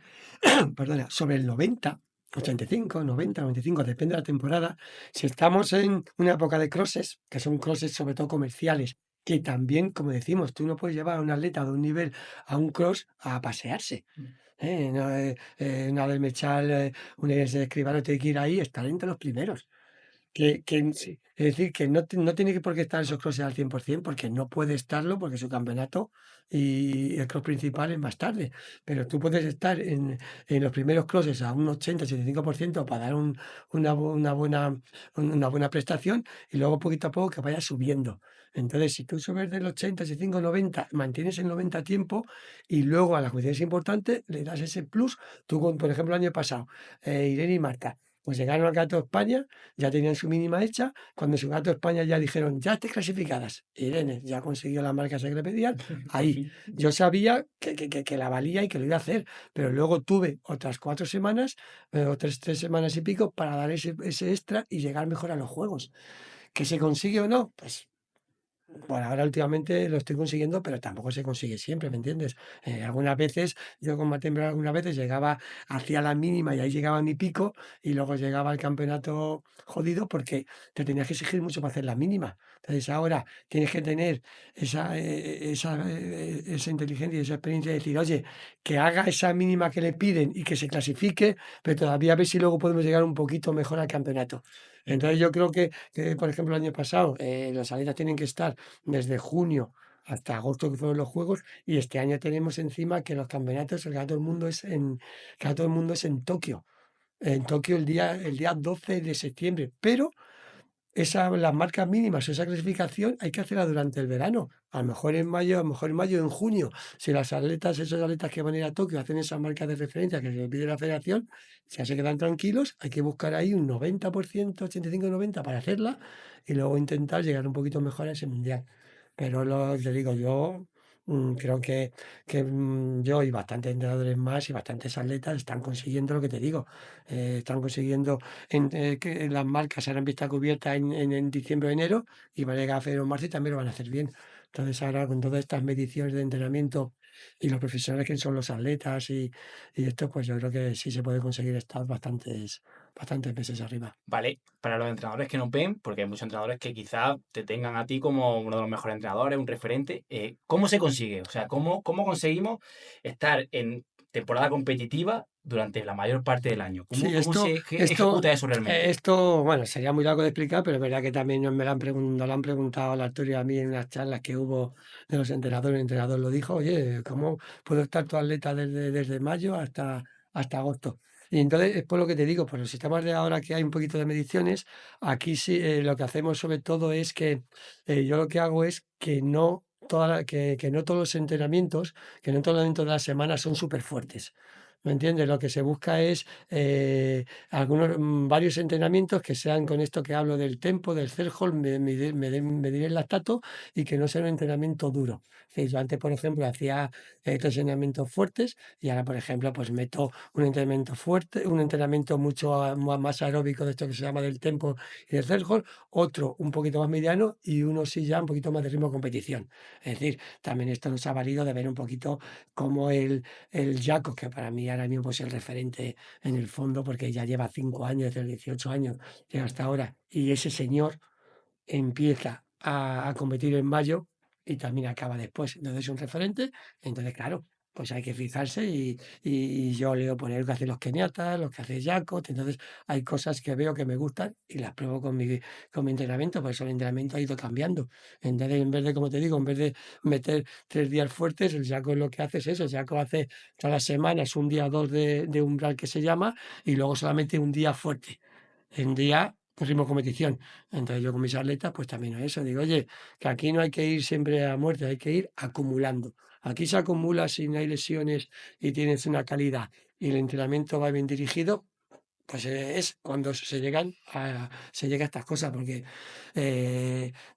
perdona, sobre el 90, 85, 90, 95, depende de la temporada. Si estamos en una época de crosses, que son crosses sobre todo comerciales, que también, como decimos, tú no puedes llevar a un atleta de un nivel a un cross a pasearse. Mm. No, una del Mechal, un ese Escribano tiene que ir ahí, estar entre los primeros. Sí. Es decir, que no tiene que por qué estar esos crosses al 100%, porque no puede estarlo, porque su campeonato y el cross principal es más tarde. Pero tú puedes estar en los primeros crosses a un 80-75% para dar una buena prestación y luego poquito a poco que vaya subiendo. Entonces, si tú subes del 80, 85, 90, mantienes el 90 a tiempo y luego a las cuestiones importantes le das ese plus. Tú, por ejemplo, el año pasado, Irene y Marta, pues llegaron al Campeonato de España, ya tenían su mínima hecha. Cuando su gato España ya dijeron, ya estáis clasificadas. Irene ya consiguió la marca esa que le pedían. Por Ahí fin. yo sabía que la valía y que lo iba a hacer, pero luego tuve otras 4 semanas, o tres semanas y pico, para dar ese extra y llegar mejor a los juegos. ¿Que se consigue o no? Pues bueno, ahora últimamente lo estoy consiguiendo, pero tampoco se consigue siempre, ¿me entiendes? Algunas veces, yo con Matembre algunas veces llegaba, hacía la mínima y ahí llegaba mi pico y luego llegaba al campeonato jodido porque te tenías que exigir mucho para hacer la mínima. Entonces ahora tienes que tener esa inteligencia y esa experiencia de decir, oye, que haga esa mínima que le piden y que se clasifique, pero todavía a ver si luego podemos llegar un poquito mejor al campeonato. Entonces yo creo que, por ejemplo, el año pasado los atletas tienen que estar desde junio hasta agosto, que fueron los Juegos, y este año tenemos encima que los campeonatos, el Campeonato del Mundo es en Tokio. En Tokio el día 12 de septiembre. Pero las marcas mínimas, esa clasificación, hay que hacerla durante el verano. A lo mejor en mayo, a lo mejor en mayo, en junio. Si esos atletas que van a ir a Tokio hacen esas marcas de referencia que se pide la federación, ya se quedan tranquilos, hay que buscar ahí un 90%, 85-90 para hacerla y luego intentar llegar un poquito mejor a ese mundial. Pero te digo, yo creo que yo y bastantes entrenadores más y bastantes atletas están consiguiendo lo que te digo. Están consiguiendo que las marcas harán vista cubierta en diciembre o enero y van a llegar a febrero o marzo y también lo van a hacer bien. Entonces ahora con todas estas mediciones de entrenamiento y los profesionales que son los atletas y esto, pues yo creo que sí se puede conseguir estar bastantes meses arriba. Vale, para los entrenadores que nos ven, porque hay muchos entrenadores que quizá te tengan a ti como uno de los mejores entrenadores, un referente, ¿cómo se consigue? O sea, ¿cómo conseguimos estar en temporada competitiva durante la mayor parte del año? ¿Cómo, Sí, cómo esto, se esto, ejecuta eso realmente? esto, bueno, sería muy largo de explicar, pero es verdad que también nos lo han preguntado a Arturo y a mí en unas charlas que hubo de los entrenadores. El entrenador lo dijo, oye, ¿cómo puedo estar tu atleta desde mayo hasta agosto? Y entonces es por lo que te digo, por los sistemas de ahora que hay un poquito de mediciones, aquí sí lo que hacemos sobre todo es que yo lo que hago es que no todos los entrenamientos, que no todos los entrenamientos de la semana son súper fuertes. ¿Me entiendes? Lo que se busca es varios entrenamientos que sean con esto que hablo del tempo, del Celhold, medir el lactato y que no sea un entrenamiento duro. Es decir, yo antes, por ejemplo, hacía tres entrenamientos fuertes y ahora, por ejemplo, pues meto un entrenamiento fuerte, un entrenamiento mucho más aeróbico de esto que se llama del tempo y del Celhold, otro un poquito más mediano y uno sí ya un poquito más de ritmo de competición. Es decir, también esto nos ha valido de ver un poquito cómo el Jaco, que para mí ahora mismo es el referente en el fondo, porque ya lleva 5 años, desde los 18 años, llega hasta ahora, y ese señor empieza a competir en mayo y también acaba después. Entonces es un referente, entonces claro, pues hay que fijarse y yo leo por ahí lo que hacen los keniatas, lo que hace Jacot, entonces hay cosas que veo que me gustan y las pruebo con mi entrenamiento, por eso el entrenamiento ha ido cambiando. Entonces, en vez de, como te digo, en vez de meter 3 días fuertes, el Jacot lo que hace es eso, el Jacot hace todas las semanas un día o dos de umbral que se llama y luego solamente un día fuerte, un día con ritmo de competición. Entonces yo con mis atletas pues también a eso digo, oye, que aquí no hay que ir siempre a muerte, hay que ir acumulando. Aquí se acumula si no hay lesiones y tienes una calidad y el entrenamiento va bien dirigido, pues es cuando se llega a estas cosas, porque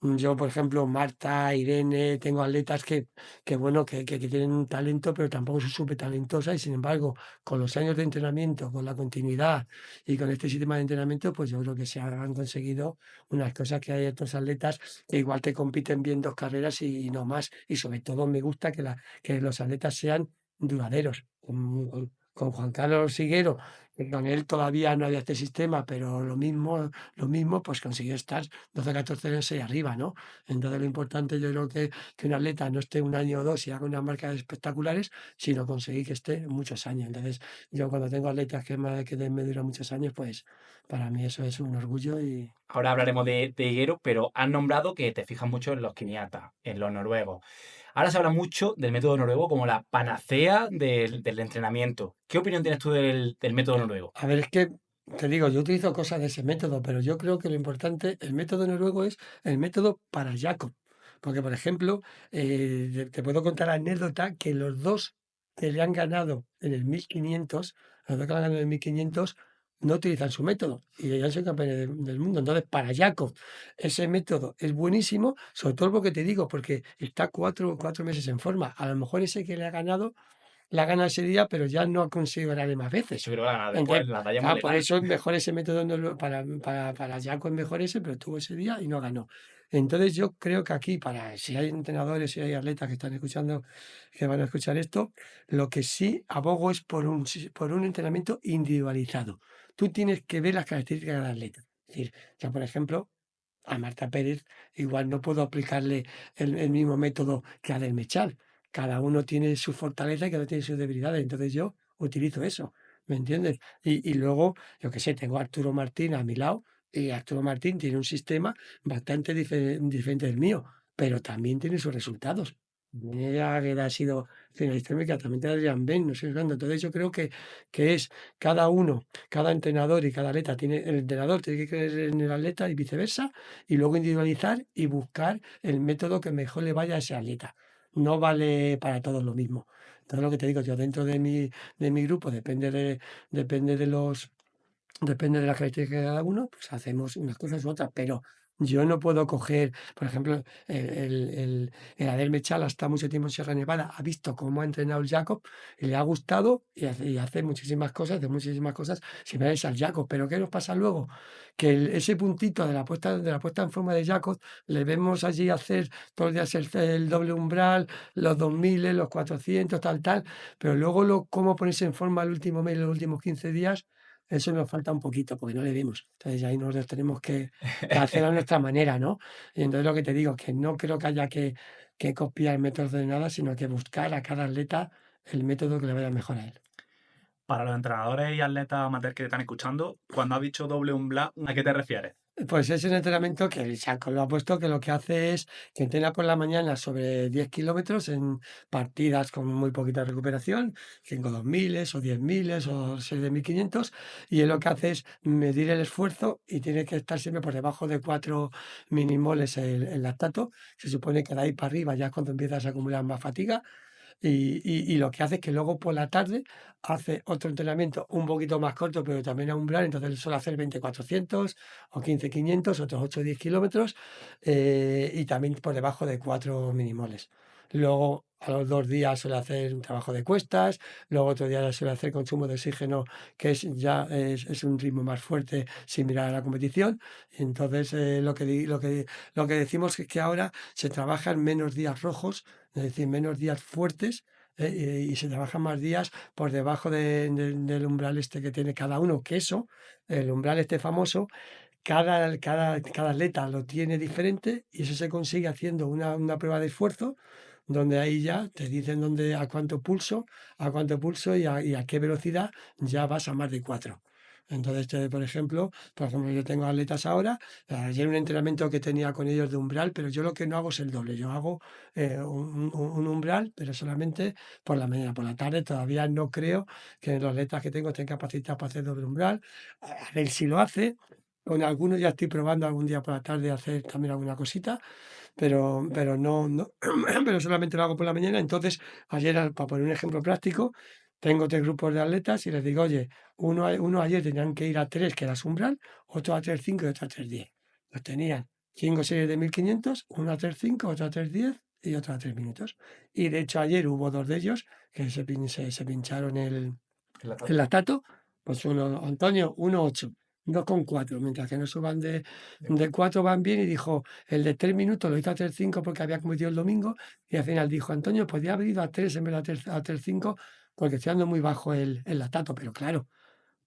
yo, por ejemplo, Marta, Irene, tengo atletas que bueno, que tienen un talento, pero tampoco son súper talentosas, y sin embargo, con los años de entrenamiento, con la continuidad y con este sistema de entrenamiento, pues yo creo que se han conseguido unas cosas que hay otros atletas que igual te compiten bien 2 carreras y no más. Y sobre todo me gusta que los atletas sean duraderos. Con Juan Carlos Siguero que con él todavía no había este sistema, pero lo mismo, pues consiguió estar 12, 14 meses ahí arriba, ¿no? Entonces lo importante yo creo que un atleta no esté un año o dos y haga unas marcas espectaculares, sino conseguir que esté muchos años. Entonces yo cuando tengo atletas que me duran muchos años, pues para mí eso es un orgullo y Ahora hablaremos de Higuero, pero has nombrado que te fijas mucho en los keniatas, en los noruegos. Ahora se habla mucho del método noruego como la panacea del entrenamiento. ¿Qué opinión tienes tú del método noruego? a ver, es que te digo, yo utilizo cosas de ese método, pero yo creo que lo importante, el método noruego es el método para Jacob. Porque, por ejemplo, te puedo contar la anécdota que los dos que le han ganado en el 1500, los dos que le han ganado en el 1500, no utilizan su método y ya son campeones del mundo. Entonces, para Jacob, ese método es buenísimo, sobre todo porque te digo, porque está cuatro meses en forma. A lo mejor ese que le ha ganado la gana ese día, pero ya no ha conseguido ganarle más veces. Eso creo que la gana después, Entonces, la talla más claro, por legal. eso es mejor ese método para Jaco es mejor ese, pero tuvo ese día y no ganó. Entonces, yo creo que aquí, para si hay entrenadores, si hay atletas que están escuchando, que van a escuchar esto, lo que sí abogo es por un entrenamiento individualizado. Tú tienes que ver las características del atleta. Es decir, yo, por ejemplo, a Marta Pérez igual no puedo aplicarle el mismo método que a Del Mechal. Cada uno tiene su fortaleza y cada uno tiene sus debilidades. Entonces yo utilizo eso, ¿me entiendes? Y luego, yo qué sé, tengo a Arturo Martín a mi lado y Arturo Martín tiene un sistema bastante diferente del mío, pero también tiene sus resultados. Ella que ha sido finalista olímpica, también te Adrián Ben, no sé cuándo. Entonces yo creo que es cada uno, cada entrenador y cada atleta tiene, el entrenador tiene que creer en el atleta y viceversa, y luego individualizar y buscar el método que mejor le vaya a ese atleta. No vale para todos lo mismo. Entonces lo que te digo, yo dentro de mi grupo, depende de los depende de las características de cada uno, pues hacemos unas cosas u otras, pero yo no puedo coger, por ejemplo, el Adel Mechal hasta mucho tiempo en Sierra Nevada, ha visto cómo ha entrenado el Jacob y le ha gustado y hace muchísimas cosas, similares al Jacob. Pero ¿qué nos pasa luego? Que ese puntito de la puesta en forma de Jacob, le vemos allí hacer todos los días el doble umbral, los 2000, los 400, tal, pero luego cómo ponerse en forma el último mes, los últimos 15 días, eso nos falta un poquito porque no le vemos. Entonces ahí nosotros tenemos que hacerlo a nuestra manera, ¿no? Y entonces lo que te digo, que no creo que haya que copiar métodos de nada, sino que buscar a cada atleta el método que le vaya mejor a él. Para los entrenadores y atletas amateurs que te están escuchando, cuando has dicho doble umbral, ¿a qué te refieres? Pues es un entrenamiento que el Saco lo ha puesto, que lo que hace es que entrena por la mañana sobre 10 kilómetros en partidas con muy poquita recuperación, 5 2000 o 10.000 o 6 de 1500, y él lo que hace es medir el esfuerzo y tiene que estar siempre por debajo de 4 minimoles el lactato. Se supone que de ahí para arriba ya es cuando empiezas a acumular más fatiga. Y lo que hace es que luego por la tarde hace otro entrenamiento un poquito más corto, pero también a umbral, entonces él suele hacer 20-400 o 15-500, otros 8-10 kilómetros, y también por debajo de 4 minimoles. Luego, a los 2 días suele hacer un trabajo de cuestas, luego otro día suele hacer consumo de oxígeno, que es un ritmo más fuerte sin mirar a la competición. Entonces, lo que decimos es que ahora se trabajan menos días rojos, es decir, menos días fuertes, y se trabajan más días por debajo del umbral este que tiene cada uno, que eso, el umbral este famoso, cada atleta lo tiene diferente y eso se consigue haciendo una prueba de esfuerzo, donde ahí ya te dicen a cuánto pulso y a qué velocidad ya vas a más de 4. Entonces, por ejemplo, yo tengo atletas ahora, ayer un entrenamiento que tenía con ellos de umbral, pero yo lo que no hago es el doble, yo hago un umbral, pero solamente por la mañana, por la tarde todavía no creo que los atletas que tengo estén capacitados para hacer doble umbral. A ver si lo hace. Con algunos ya estoy probando algún día por la tarde hacer también alguna cosita, pero no, pero solamente lo hago por la mañana. Entonces, ayer, para poner un ejemplo práctico, tengo 3 grupos de atletas y les digo, oye, uno ayer tenían que ir a 3, que era su umbral, otro a 3,5 y otro a 3,10. Los tenían 5 series de 1500, uno a 3,5, otro a 3,10 y otro a 3 minutos. Y de hecho ayer hubo 2 de ellos que se pincharon el lactato, pues uno, Antonio, 1,8, 2,4, mientras que no suban de 4 van bien, y dijo, el de 3 minutos lo hizo a 3,5 porque había cometido el domingo, y al final dijo, Antonio, podía haber ido a 3 en vez de a 3,5 porque estoy dando muy bajo el lactato, pero claro,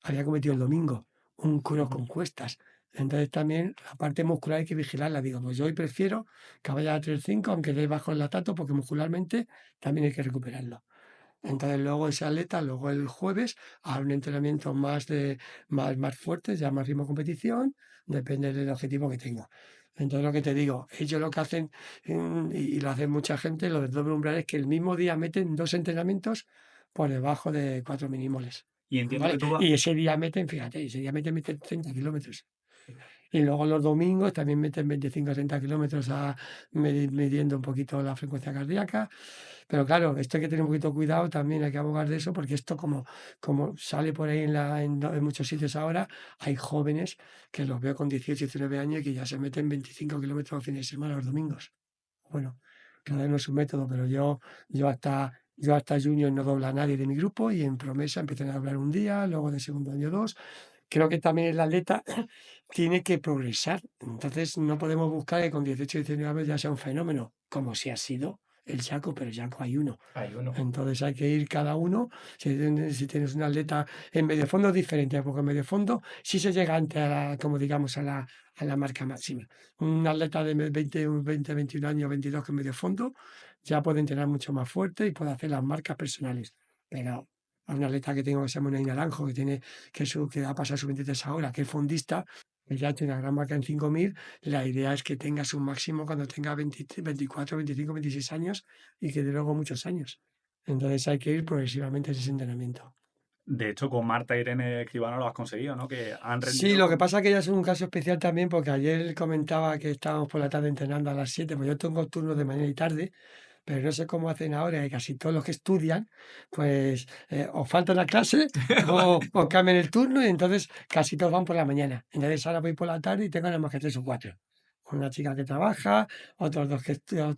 había cometido el domingo, un cross Ujú. con cuestas. Entonces también la parte muscular hay que vigilarla. Digo, pues yo hoy prefiero que vaya a 3,5, aunque dé bajo el lactato, porque muscularmente también hay que recuperarlo. Entonces luego ese atleta, luego el jueves, hará un entrenamiento más fuerte, ya más ritmo de competición, depende del objetivo que tenga. Entonces lo que te digo, ellos lo que hacen, y lo hace mucha gente, lo del doble umbral, es que el mismo día meten 2 entrenamientos por debajo de 4 minimoles. Y entiendo que ¿Vale? tú vas... Y ese día meten, fíjate, ese día meten 30 kilómetros. Y luego los domingos también meten 25 o 30 kilómetros midiendo un poquito la frecuencia cardíaca. Pero claro, esto hay que tener un poquito de cuidado, también hay que abogar de eso, porque esto como sale por ahí en muchos sitios ahora, hay jóvenes que los veo con 18, 19 años y que ya se meten 25 kilómetros los fines de semana, los domingos. Bueno, cada uno su método, pero yo hasta junior no dobla a nadie de mi grupo y en promesa empiezan a doblar un día, luego de segundo año dos. Creo que también el atleta tiene que progresar. Entonces no podemos buscar que con 18 y 19 años ya sea un fenómeno, como si ha sido el Jaco, pero Jaco hay uno. Hay uno. Entonces hay que ir cada uno. Si tienes un atleta en medio fondo es diferente, porque en medio fondo sí se llega antes como digamos, a la marca máxima. Un atleta de 20, 21 años, 22 que en medio fondo ya puede entrenar mucho más fuerte y puede hacer las marcas personales. Pero a un atleta que tengo que se llama Unai Naranjo, que ha pasado su 23 ahora, que es fondista, que ya tiene una gran marca en 5.000, la idea es que tenga su máximo cuando tenga 20, 24, 25, 26 años y que de luego muchos años. Entonces hay que ir progresivamente a ese entrenamiento. De hecho, con Marta e Irene Escribano lo has conseguido, ¿no? Que han Sí, rendido lo que con... pasa es que ella es un caso especial también porque ayer comentaba que estábamos por la tarde entrenando a las 7, pues yo tengo turnos de mañana y tarde, pero no sé cómo hacen ahora y casi todos los que estudian, pues o faltan a clase o cambian el turno y entonces casi todos van por la mañana. Entonces ahora voy por la tarde y tengo nada más que 3 o 4. Una chica que trabaja, otros dos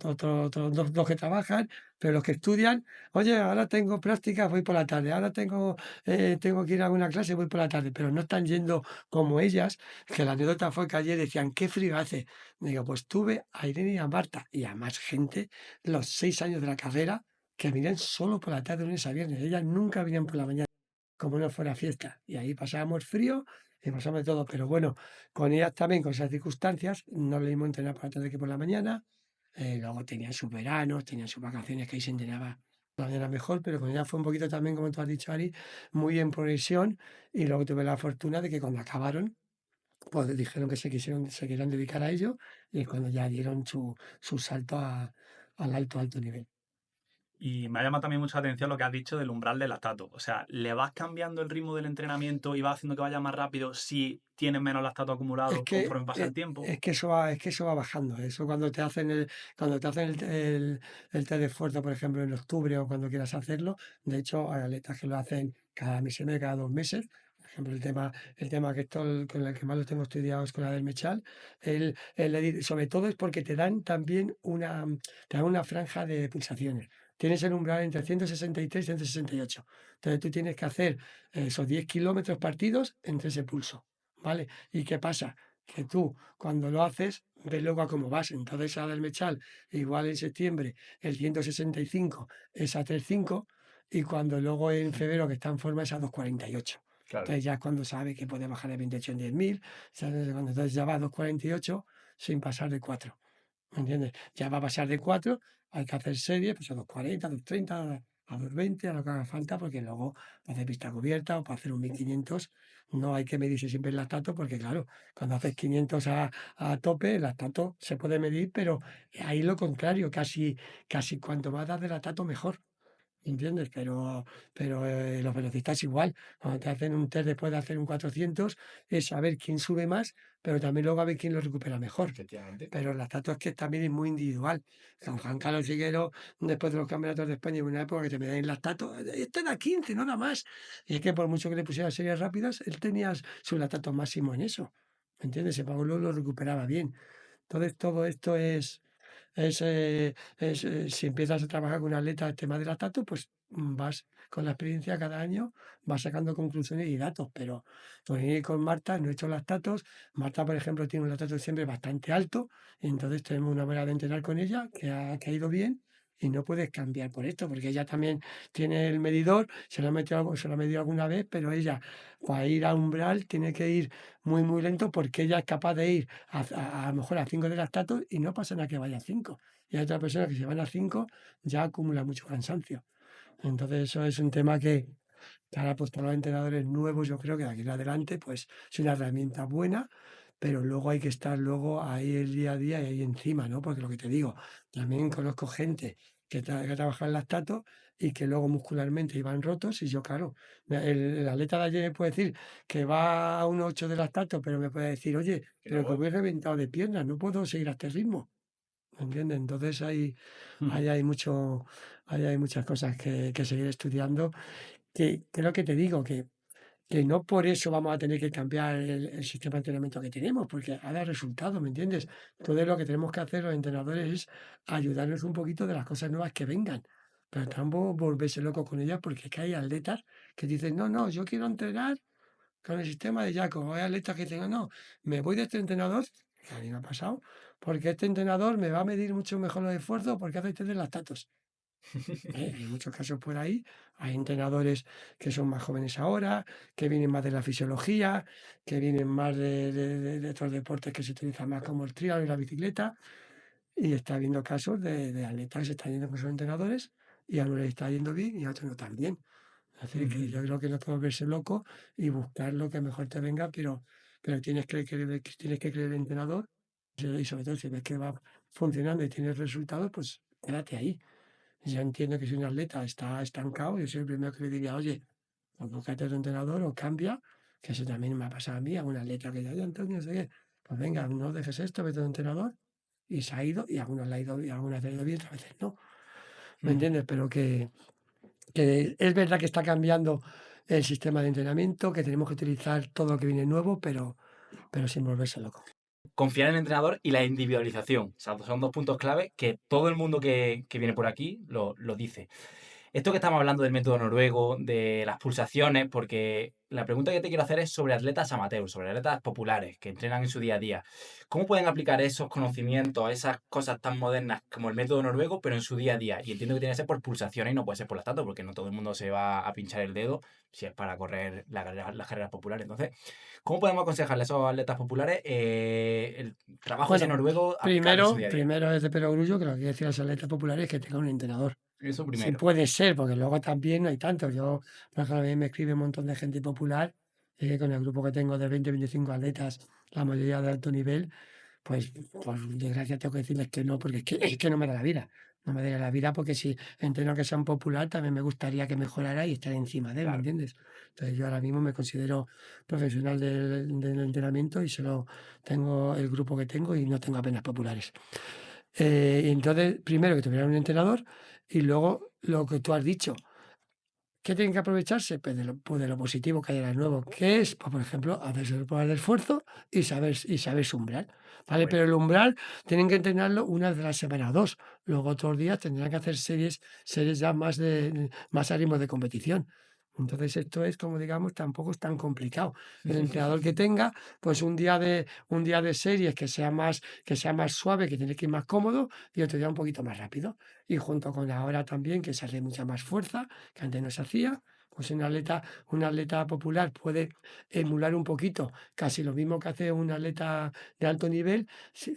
otros dos que trabajan, pero los que estudian, oye, ahora tengo prácticas, voy por la tarde, ahora tengo que ir a alguna clase, voy por la tarde, pero no están yendo como ellas, que la anécdota fue que ayer decían, qué frío hace. Digo, pues tuve a Irene y a Marta y a más gente los 6 años de la carrera que venían solo por la tarde, lunes a viernes. Ellas nunca venían por la mañana, como no fuera fiesta. Y ahí pasábamos frío y pasábamos de todo. Pero bueno, con ellas también, con esas circunstancias, no le dimos entrenar por la tarde que por la mañana. Luego tenían sus veranos, tenían sus vacaciones, que ahí se entrenaba la mañana mejor, pero con ella fue un poquito también, como tú has dicho, Ari, muy en progresión. Y luego tuve la fortuna de que cuando acabaron, pues dijeron que se querían dedicar a ello y cuando ya dieron su salto al alto nivel. Y me ha llamado también mucha atención lo que has dicho del umbral del lactato. O sea, ¿le vas cambiando el ritmo del entrenamiento y vas haciendo que vaya más rápido si tienes menos lactato Es acumulado que, conforme pasa el tiempo? es que eso va bajando. Eso cuando te hacen el test de esfuerzo, por ejemplo, en octubre o cuando quieras hacerlo. De hecho, hay atletas que lo hacen cada mes y medio, cada 2 meses. Por ejemplo, el tema que con el que más lo tengo estudiado es con la del Mechal. Sobre todo es porque te dan una franja de pulsaciones. Tienes el umbral entre 163 y 168. Entonces tú tienes que hacer esos 10 kilómetros partidos entre ese pulso. ¿Vale? ¿Y qué pasa? Que tú, cuando lo haces, ves luego a cómo vas. Entonces, a del Mechal, igual en septiembre, el 165 es a 3,5 y cuando luego en febrero, que está en forma, es a 2,48. Claro. Entonces, ya es cuando sabe que puede bajar de 28 en 10.000, ¿sabes? Entonces ya va a 2,48 sin pasar de 4. ¿Me entiendes? Ya va a pasar de 4, hay que hacer series, pues a 2,40, 2,30, a 2,20, a lo que haga falta, porque luego para hacer pista cubierta o para hacer un 1.500 no hay que medirse siempre el lactato, porque claro, cuando haces 500 a tope, el lactato se puede medir, pero ahí lo contrario, casi cuanto más das de lactato, mejor. ¿Entiendes? Pero los velocistas igual. Cuando te hacen un test después de hacer un 400, es saber quién sube más, pero también luego a ver quién lo recupera mejor. Efectivamente. Pero el lactato es que también es muy individual. Con Juan Carlos Higuero, después de los campeonatos de España, hubo una época que te medían el lactato, este da 15, no da más. Y es que por mucho que le pusiera series rápidas, él tenía su lactato máximo en eso. ¿Me entiendes? Y Pablo lo recuperaba bien. Entonces, todo esto si empiezas a trabajar con un atleta el tema del lactato, pues vas con la experiencia cada año, vas sacando conclusiones y datos. Pero con Marta no he hecho lactatos. Marta, por ejemplo, tiene un lactato siempre bastante alto, y entonces tenemos una manera de entrenar con ella que ha ido bien. y no puedes cambiar por esto, porque ella también tiene el medidor, se lo ha medido alguna vez, pero ella para ir a umbral tiene que ir muy, muy lento porque ella es capaz de ir a lo mejor a 5 de lactato y no pasa nada que vaya a 5. Y hay otra persona que si van a 5 ya acumula mucho cansancio. Entonces eso es un tema que ahora pues para los entrenadores nuevos yo creo que de aquí en adelante pues es una herramienta buena, pero luego hay que estar luego ahí el día a día y ahí encima, ¿no? Porque lo que te digo, también conozco gente que trabaja en lactato y que luego muscularmente iban rotos y yo, claro, el atleta de ayer me puede decir que va a 1,8 de lactato, pero me puede decir, oye, Que no pero que voy. voy reventado de piernas, no puedo seguir a este ritmo. ¿Me entiendes? Entonces ahí hay mucho, ahí hay muchas cosas que seguir estudiando. Que es lo que te digo, que no por eso vamos a tener que cambiar el sistema de entrenamiento que tenemos, porque ha dado resultados, ¿me entiendes? Entonces lo que tenemos que hacer los entrenadores es ayudarnos un poquito de las cosas nuevas que vengan, pero tampoco volverse locos con ellas, porque es que hay atletas que dicen, no, no, yo quiero entrenar con el sistema de Jaco. Hay atletas que dicen, no, no, me voy de este entrenador, que a mí me ha pasado, porque este entrenador me va a medir mucho mejor los esfuerzos porque hace test de lactatos. Hay muchos casos por ahí. Hay entrenadores que son más jóvenes ahora, que vienen más de la fisiología, que vienen más de otros deportes que se utilizan más como el trial y la bicicleta. Y está habiendo casos de atletas que se están yendo con sus entrenadores y a uno le está yendo bien y a otro no tan bien. Es decir, que yo creo que no es volverse loco y buscar lo que mejor te venga, pero tienes que creer en el entrenador y sobre todo si ves que va funcionando y tienes resultados, pues quédate ahí. Yo entiendo que si un atleta está estancado, yo soy el primero que le diría, oye, o búscate otro entrenador o cambia, que eso también me ha pasado a mí, a un atleta que ya, oye, Antonio, no sé qué, pues venga, no dejes esto, vete a un entrenador, y se ha ido, y a algunos le ha ido, y a algunas le ha ido bien, otras veces no, ¿me entiendes? Pero que es verdad que está cambiando el sistema de entrenamiento, que tenemos que utilizar todo lo que viene nuevo, pero sin volverse loco. Confiar en el entrenador y la individualización. O sea, son dos puntos clave que todo el mundo que viene por aquí lo dice. Esto que estamos hablando del método noruego, de las pulsaciones, porque la pregunta que te quiero hacer es sobre atletas amateurs, sobre atletas populares que entrenan en su día a día. ¿Cómo pueden aplicar esos conocimientos, esas cosas tan modernas como el método noruego, pero en su día a día? Y entiendo que tiene que ser por pulsaciones y no puede ser por lactato, porque no todo el mundo se va a pinchar el dedo si es para correr las carreras populares. Entonces, ¿cómo podemos aconsejarle a esos atletas populares el trabajo ese Bueno, noruego aplicable en su primero, día a día? primero es de perogrullo que lo que hay que decir a los atletas populares es que tengan un entrenador. Eso Sí primero. puede ser, porque luego también no hay tantos. Yo, por ejemplo, a mí me escribe un montón de gente popular, y que con el grupo que tengo de 20, 25 atletas, la mayoría de alto nivel, pues por desgracia tengo que decirles que no, porque es que no me da la vida. No me da la vida porque si entreno que sea un popular, también me gustaría que mejorara y estar encima de él, ¿me Claro. entiendes? Entonces yo ahora mismo me considero profesional del entrenamiento y solo tengo el grupo que tengo y no tengo apenas populares. Y entonces, primero que tuviera un entrenador y luego lo que tú has dicho, ¿qué tienen que aprovecharse? Pues de lo positivo que hay ahora nuevo, que es, pues, por ejemplo, hacerse el pruebas de esfuerzo y saber su umbral, ¿vale? Bueno. Pero el umbral tienen que entrenarlo una vez a la semana o dos. Luego otros días tendrán que hacer series ya más a ritmo de competición. Entonces esto es, como digamos, tampoco es tan complicado. El entrenador que tenga, pues un día de series que sea más suave, que tiene que ir más cómodo, y otro día un poquito más rápido. Y junto con la hora también, que se hace mucha más fuerza que antes no se hacía, pues un atleta popular puede emular un poquito casi lo mismo que hace un atleta de alto nivel,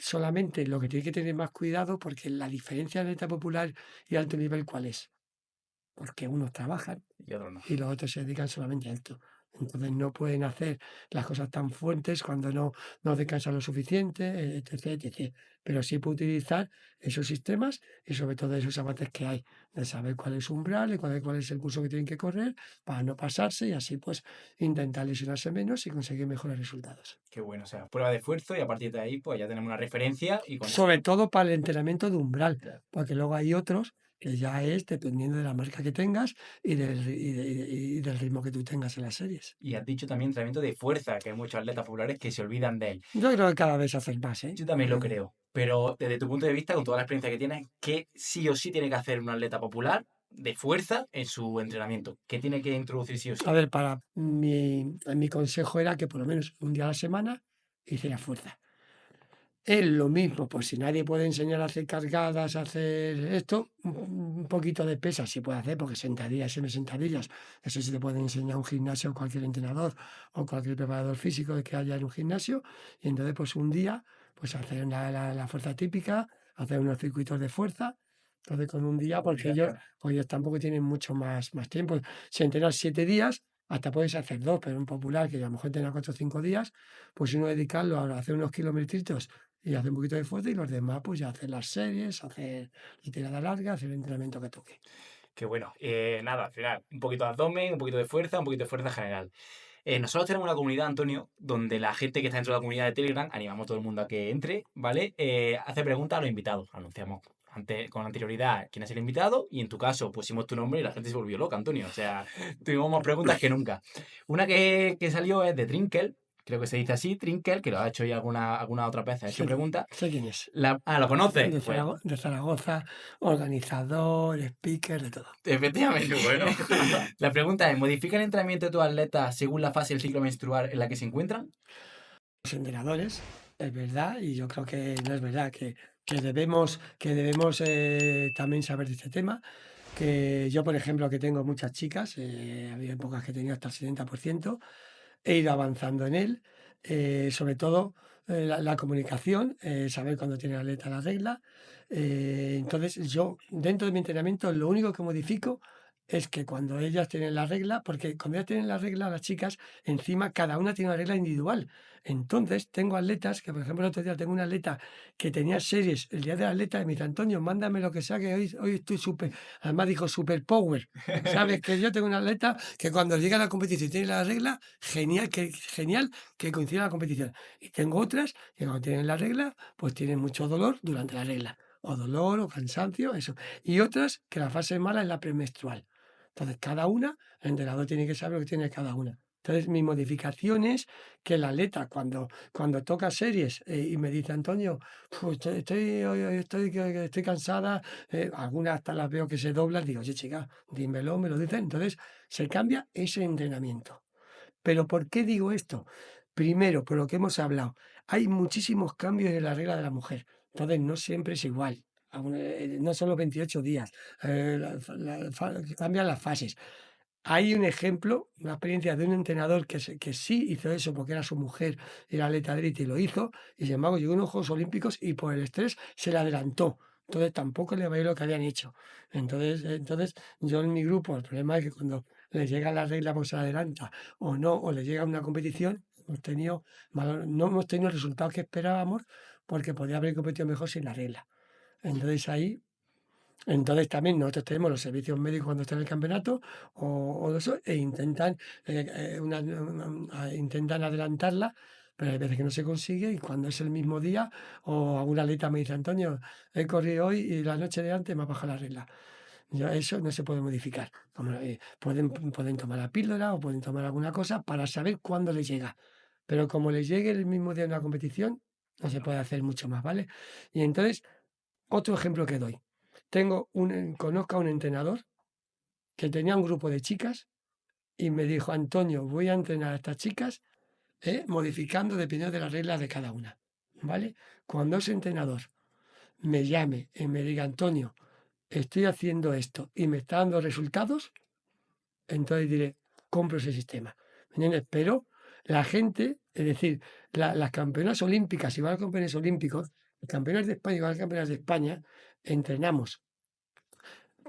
solamente lo que tiene que tener más cuidado, porque la diferencia de atleta popular y alto nivel, ¿cuál es? Porque unos trabajan Y otro no. y los otros se dedican solamente a esto. Entonces no pueden hacer las cosas tan fuertes cuando no descansan lo suficiente, etc, etc. Pero sí puede utilizar esos sistemas y sobre todo esos avances que hay, de saber cuál es su umbral y cuál es el curso que tienen que correr para no pasarse y así pues intentar lesionarse menos y conseguir mejores resultados. Qué bueno, o sea, prueba de esfuerzo y a partir de ahí pues ya tenemos una referencia y con eso Sobre todo para el entrenamiento de umbral, ya. porque luego hay otros que ya es dependiendo de la marca que tengas y del ritmo que tú tengas en las series. Y has dicho también entrenamiento de fuerza, que hay muchos atletas populares que se olvidan de él. Yo creo que cada vez haces más, ¿eh? Yo también lo creo, pero desde tu punto de vista, con toda la experiencia que tienes, ¿qué sí o sí tiene que hacer un atleta popular de fuerza en su entrenamiento? ¿Qué tiene que introducir sí o sí? A ver, mi consejo era que por lo menos un día a la semana hiciera fuerza. Es lo mismo, pues si nadie puede enseñar a hacer cargadas, a hacer esto, un poquito de pesas sí puede hacer, porque sentadillas, sentadillas, eso sí te puede enseñar un gimnasio, cualquier entrenador o cualquier preparador físico que haya en un gimnasio, y entonces pues un día, pues hacer la fuerza típica, hacer unos circuitos de fuerza, entonces con un día, porque ellos tampoco tienen mucho más tiempo. Si entrenas 7 días, hasta puedes hacer 2, pero un popular que a lo mejor entrena 4 o 5 días, pues uno dedicarlo a hacer unos kilometritos y hacer un poquito de fuerza y los demás pues ya hacer las series, hacer la tirada larga, hacer el entrenamiento que toque. Qué bueno. Nada, al final, un poquito de abdomen, un poquito de fuerza, un poquito de fuerza general. Nosotros tenemos una comunidad, Antonio, donde la gente que está dentro de la comunidad de Telegram, animamos a todo el mundo a que entre, ¿vale? Hace preguntas a los invitados. Anunciamos con anterioridad quién es el invitado y en tu caso pusimos tu nombre y la gente se volvió loca, Antonio. O sea, tuvimos más preguntas que nunca. Una que salió es de Trinkel, creo que se dice así, Trinkel, que lo ha hecho ya alguna otra vez, ha hecho Sé, preguntas. sé quién es. ¿Lo conoces? De Pues De Zaragoza, organizador, speaker, de todo. efectivamente, bueno. La pregunta es, ¿modifica el entrenamiento de tu atleta según la fase del ciclo menstrual en la que se encuentran? Los entrenadores, es verdad, y yo creo que no es verdad, que debemos también saber de este tema. Que yo, por ejemplo, que tengo muchas chicas, ha habido épocas que he tenido hasta el 70%, he ido avanzando en él, sobre todo la comunicación, saber cuándo tiene la atleta la regla. Entonces, yo dentro de mi entrenamiento lo único que modifico es que cuando ellas tienen la regla, porque cuando ellas tienen la regla, las chicas, encima cada una tiene una regla individual. Entonces, tengo atletas, que por ejemplo el otro día tengo una atleta que tenía series el día del atleta y me dice, Antonio, mándame lo que sea, que hoy estoy súper, además dijo super power. Sabes que yo tengo una atleta que cuando llega a la competición y tiene la regla, genial que coincida la competición. Y tengo otras que cuando tienen la regla, pues tienen mucho dolor durante la regla. O dolor o cansancio, eso. Y otras que la fase mala es la premenstrual. Entonces, cada una, el entrenador tiene que saber lo que tiene cada una. Entonces, mi modificación es que la atleta, cuando toca series y me dice, Antonio, hoy estoy cansada, algunas hasta las veo que se doblan, digo, oye, chica, dímelo, me lo dicen. Entonces, se cambia ese entrenamiento. ¿Pero por qué digo esto? Primero, por lo que hemos hablado, hay muchísimos cambios en la regla de la mujer. Entonces, no siempre es igual. No son los 28 días, cambian las fases. Hay un ejemplo, una experiencia de un entrenador que sí hizo eso porque era su mujer, era atleta de élite y lo hizo, y sin embargo llegó a unos Juegos Olímpicos y por el estrés se le adelantó. Entonces tampoco le va a ir lo que habían hecho. Entonces, yo en mi grupo, el problema es que cuando les llega la regla, pues se adelanta o no, o le llega una competición, no hemos tenido los resultados que esperábamos porque podía haber competido mejor sin la regla. Entonces ahí entonces también nosotros tenemos los servicios médicos cuando está en el campeonato o eso, e intentan adelantarla, pero hay veces que no se consigue y cuando es el mismo día o alguna atleta me dice, Antonio, he corrido hoy y la noche de antes me ha bajado la regla. Eso no se puede modificar. Pueden tomar la píldora o pueden tomar alguna cosa para saber cuándo les llega. Pero como les llegue el mismo día en una competición, no se puede hacer mucho más, ¿vale? Y entonces, otro ejemplo que doy. Conozco a un entrenador que tenía un grupo de chicas y me dijo, Antonio, voy a entrenar a estas chicas modificando dependiendo de las reglas de cada una. ¿Vale? Cuando ese entrenador me llame y me diga, Antonio, estoy haciendo esto y me está dando resultados, entonces diré, compro ese sistema. ¿Me entiendes? Pero la gente, es decir, las campeonas olímpicas, igual que campeones olímpicos, los campeones de España, igual que campeonas de España, entrenamos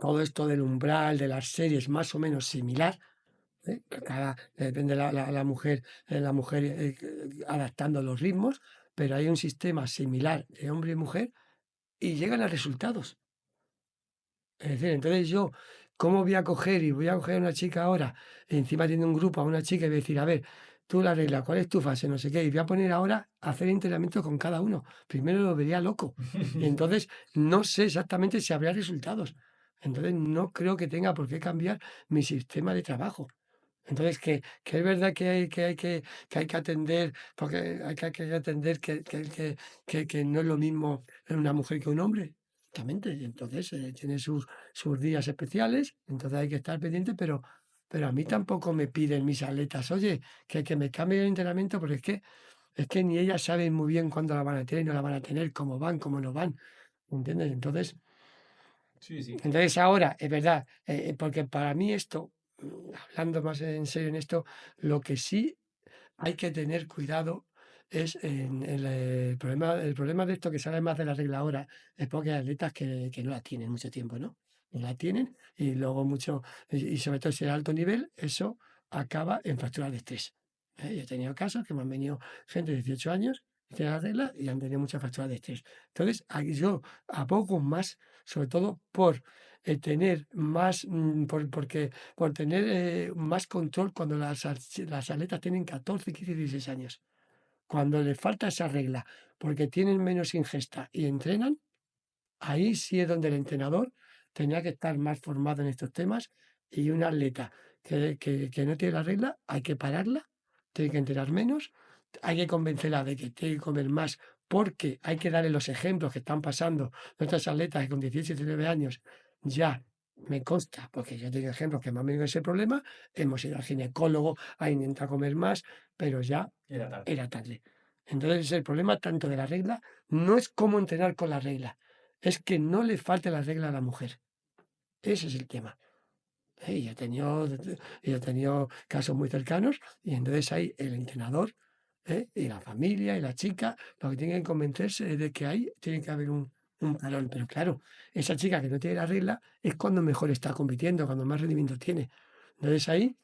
todo esto del umbral, de las series, más o menos similar. Depende la mujer adaptando los ritmos, pero hay un sistema similar de hombre y mujer y llegan a resultados. Es decir, entonces yo, ¿cómo voy a coger y voy a coger a una chica ahora, y encima tiene un grupo a una chica y voy a decir, a ver, tú la regla, ¿cuál es tu fase? No sé qué, y voy a poner ahora a hacer entrenamiento con cada uno. Primero lo vería loco. Y entonces no sé exactamente si habría resultados. Entonces no creo que tenga por qué cambiar mi sistema de trabajo. Entonces, que es verdad que hay que atender, porque hay que atender que no es lo mismo una mujer que un hombre. Exactamente. Y entonces tiene sus días especiales, entonces hay que estar pendiente, pero a mí tampoco me piden mis atletas, oye, que me cambie el entrenamiento, porque es que Es que ni ellas saben muy bien cuándo la van a tener, no la van a tener, cómo van, cómo no van, ¿entiendes? Sí, sí. Entonces ahora, es verdad, porque para mí esto, hablando más en serio en esto, lo que sí hay que tener cuidado es el problema de esto que sale más de la regla ahora, es porque hay atletas que no la tienen mucho tiempo, ¿no? No la tienen y luego mucho, y sobre todo si es alto nivel, eso acaba en fracturas de estrés. Yo he tenido casos que me han venido gente de 18 años, tiene la regla y han tenido muchas fracturas de estrés. Entonces, yo abogo más, sobre todo por tener más, por tener más control cuando las atletas tienen 14, 15, 16 años. Cuando les falta esa regla, porque tienen menos ingesta y entrenan, ahí sí es donde el entrenador tenía que estar más formado en estos temas y un atleta que no tiene la regla, hay que pararla, tiene que entrenar menos, hay que convencerla de que tiene que comer más porque hay que darle los ejemplos que están pasando nuestras atletas que con 18 y 19 años ya me consta, porque yo tengo ejemplos que me han venido ese problema, hemos ido al ginecólogo a intentar comer más, pero ya Era tarde. era tarde. Entonces el problema tanto de la regla no es cómo entrenar con la regla, es que no le falte la regla a la mujer. Ese es el tema. Y yo he tenido casos muy cercanos y entonces ahí el entrenador y la familia y la chica lo que tienen que convencerse es de que ahí tiene que haber un parón. Pero claro, esa chica que no tiene la regla es cuando mejor está compitiendo, cuando más rendimiento tiene. Entonces ahí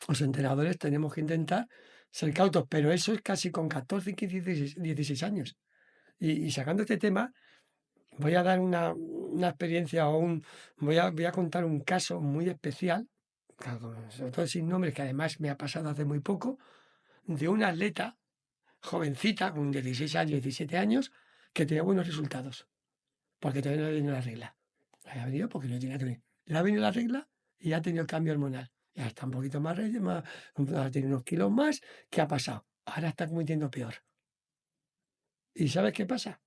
los entrenadores tenemos que intentar ser cautos, pero eso es casi con 14, 15, 16 años. Y sacando este tema, voy a dar una experiencia voy a contar un caso muy especial, claro, sobre todo sin nombres, que además me ha pasado hace muy poco, de una atleta jovencita, con 16 años, 17 años, que tenía buenos resultados, porque todavía no le venido la regla. Le ha venido porque no tiene que venir. Le ha venido la regla y ha tenido el cambio hormonal. Ya está un poquito más, ha tenido unos kilos más. ¿Qué ha pasado? Ahora está compitiendo peor. ¿Y sabes qué pasa?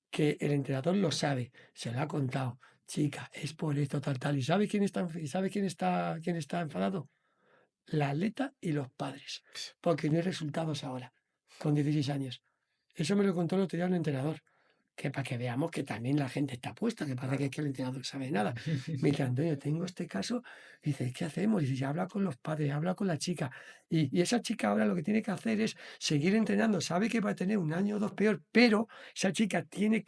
Que el entrenador lo sabe, se lo ha contado. Chica, es por esto, tal, tal. ¿Y sabe quién está enfadado? La atleta y los padres, porque no hay resultados ahora, con 16 años. Eso me lo contó el otro día un entrenador, que para que veamos que también la gente está puesta, que parece que es que el entrenador no sabe nada. Me dice, Antonio, tengo este caso, dice, ¿qué hacemos? Dice, habla con los padres, habla con la chica. Y esa chica ahora lo que tiene que hacer es seguir entrenando, sabe que va a tener un año o dos peor, pero esa chica tiene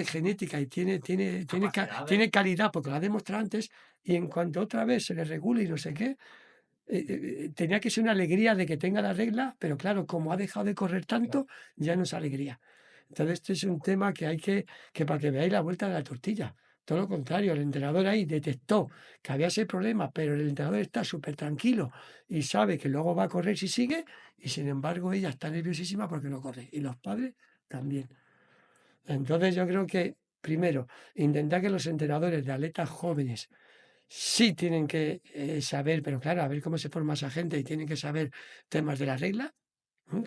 genética y Capacidades. tiene calidad, porque lo ha demostrado antes, y en cuanto otra vez se le regule y no sé qué, tenía que ser una alegría de que tenga la regla, pero claro, como ha dejado de correr tanto, ya no es alegría. Entonces, este es un tema que que para que veáis la vuelta de la tortilla. Todo lo contrario, el entrenador ahí detectó que había ese problema, pero el entrenador está súper tranquilo y sabe que luego va a correr si sigue, y sin embargo ella está nerviosísima porque no corre. Y los padres también. Entonces yo creo que, primero, intentar que los entrenadores de atletas jóvenes sí tienen que saber, pero claro, a ver cómo se forma esa gente y tienen que saber temas de la regla.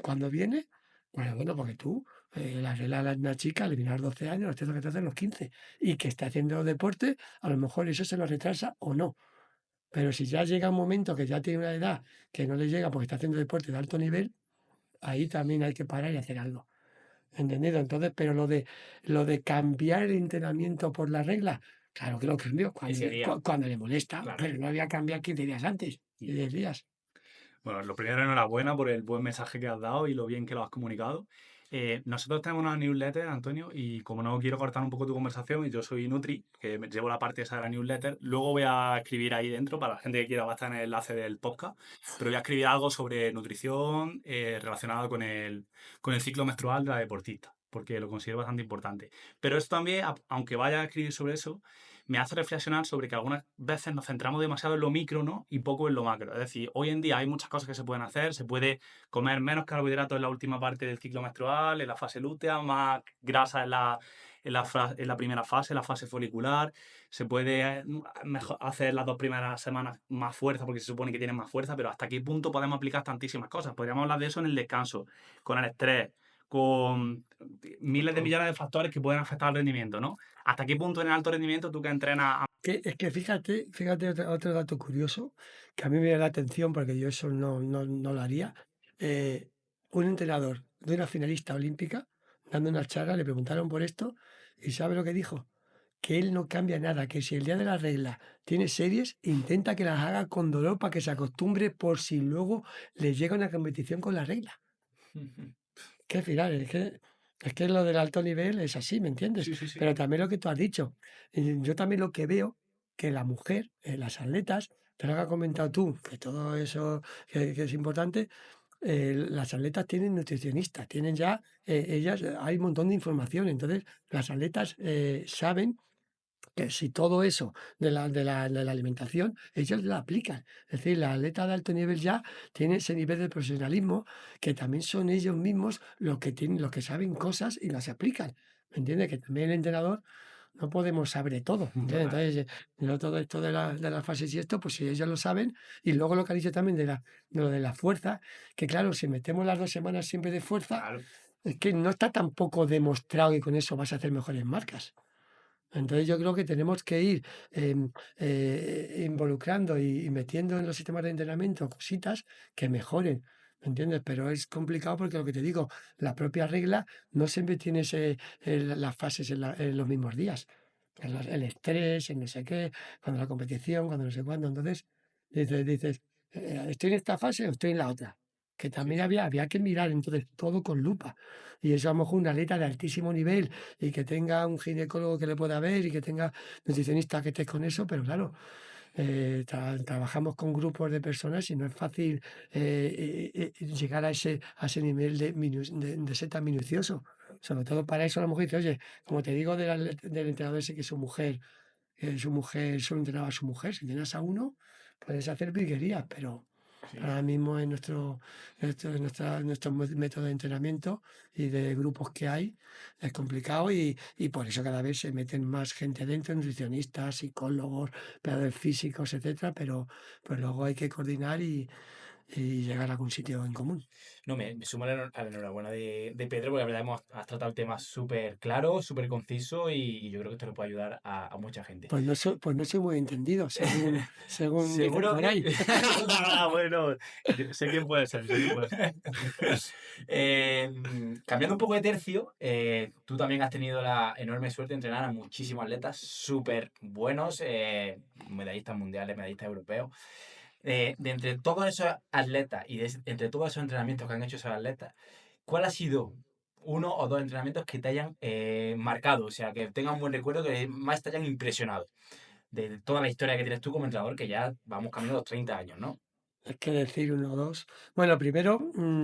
¿Cuándo viene? Bueno, porque tú, la regla de una chica, al eliminar 12 años, los tienes que te hacen los 15. Y que está haciendo deporte, a lo mejor eso se lo retrasa o no. Pero si ya llega un momento que ya tiene una edad que no le llega porque está haciendo deporte de alto nivel, ahí también hay que parar y hacer algo. ¿Entendido? Entonces, pero lo de cambiar el entrenamiento por la regla, claro que lo cambió Ese día, cuando le molesta, claro. pero no había cambiado 15 días antes y 10 días. Bueno, lo primero, enhorabuena por el buen mensaje que has dado y lo bien que lo has comunicado. Nosotros tenemos una newsletter, Antonio, y como no quiero cortar un poco tu conversación, y yo soy Nutri, que llevo la parte esa de la newsletter, luego voy a escribir ahí dentro, para la gente que quiera, va a estar en el enlace del podcast, pero voy a escribir algo sobre nutrición relacionado con el ciclo menstrual de la deportista, porque lo considero bastante importante. Pero esto también, aunque vaya a escribir sobre eso, me hace reflexionar sobre que algunas veces nos centramos demasiado en lo micro, ¿no? Y poco en lo macro. Es decir, hoy en día hay muchas cosas que se pueden hacer. Se puede comer menos carbohidratos en la última parte del ciclo menstrual, en la fase lútea, más grasa en la primera fase, la fase folicular. Se puede hacer las 2 primeras semanas más fuerza porque se supone que tienen más fuerza, pero ¿hasta qué punto podemos aplicar tantísimas cosas? Podríamos hablar de eso en el descanso, con el estrés, con miles de millones de factores que pueden afectar al rendimiento, ¿no? ¿Hasta qué punto en el alto rendimiento tú que entrenas Es que fíjate otro dato curioso que a mí me da la atención porque yo eso no lo haría. un entrenador de una finalista olímpica dando una charla, le preguntaron por esto y ¿sabe lo que dijo? Que él no cambia nada, que si el día de la regla tiene series, intenta que las haga con dolor para que se acostumbre por si luego le llega una competición con la regla. Que al final, es que lo del alto nivel es así, ¿me entiendes? Sí, sí, sí. Pero también lo que tú has dicho, yo también lo que veo, que la mujer, las atletas, te lo que has comentado tú, que todo eso que es importante, las atletas tienen nutricionistas, tienen ya, ellas, hay un montón de información, entonces las atletas saben que si todo eso de la alimentación, ellos la aplican. Es decir, la atleta de alto nivel ya tiene ese nivel de profesionalismo que también son ellos mismos los que saben cosas y las aplican. ¿Me entiendes? Que también el entrenador no podemos saber de todo. ¿Entiendes? Total. Entonces, no todo esto de las fases y esto, pues si ellos lo saben, y luego lo que han dicho también de lo de la fuerza, que claro, si metemos las 2 semanas siempre de fuerza, Claro. es que no está tampoco demostrado que con eso vas a hacer mejores marcas. Entonces yo creo que tenemos que ir involucrando y metiendo en los sistemas de entrenamiento cositas que mejoren, ¿me entiendes? Pero es complicado porque lo que te digo, la propia regla no siempre tiene las fases en los mismos días. El estrés, el no sé qué, cuando la competición, cuando no sé cuándo. Entonces dices, ¿estoy en esta fase o estoy en la otra? Que Sí, también sí. había que mirar entonces todo con lupa. Y eso a lo mejor una atleta de altísimo nivel y que tenga un ginecólogo que le pueda ver y que tenga nutricionista que esté con eso, pero claro, trabajamos con grupos de personas y no es fácil llegar a ese nivel de ser tan minucioso. Sobre todo para eso a lo mejor dice, oye, como te digo del entrenador ese que su mujer solo entrenaba a su mujer, si entrenas a uno, puedes hacer virguerías, pero Sí. ahora mismo en nuestro método de entrenamiento y de grupos que hay, es complicado y por eso cada vez se meten más gente dentro, nutricionistas, psicólogos, preparadores físicos, etcétera, pero pues luego hay que coordinar y llegar a algún sitio en común. No, me sumo a la enhorabuena de Pedro, porque la verdad has tratado el tema súper claro, súper conciso y yo creo que esto le puede ayudar a mucha gente. Pues no soy muy entendido, según dicen Seguro por que... ahí. Ah, bueno, sé quién puede ser, sé quién puede ser. Cambiando un poco de tercio, tú también has tenido la enorme suerte de entrenar a muchísimos atletas súper buenos, medallistas mundiales, medallistas europeos. De entre todos esos atletas y entre todos esos entrenamientos que han hecho esos atletas, ¿cuál ha sido uno o dos entrenamientos que te hayan marcado? O sea, que tengan un buen recuerdo, que más te hayan impresionado de toda la historia que tienes tú como entrenador, que ya vamos camino a los 30 años, ¿no? Es que decir uno o dos. Bueno, primero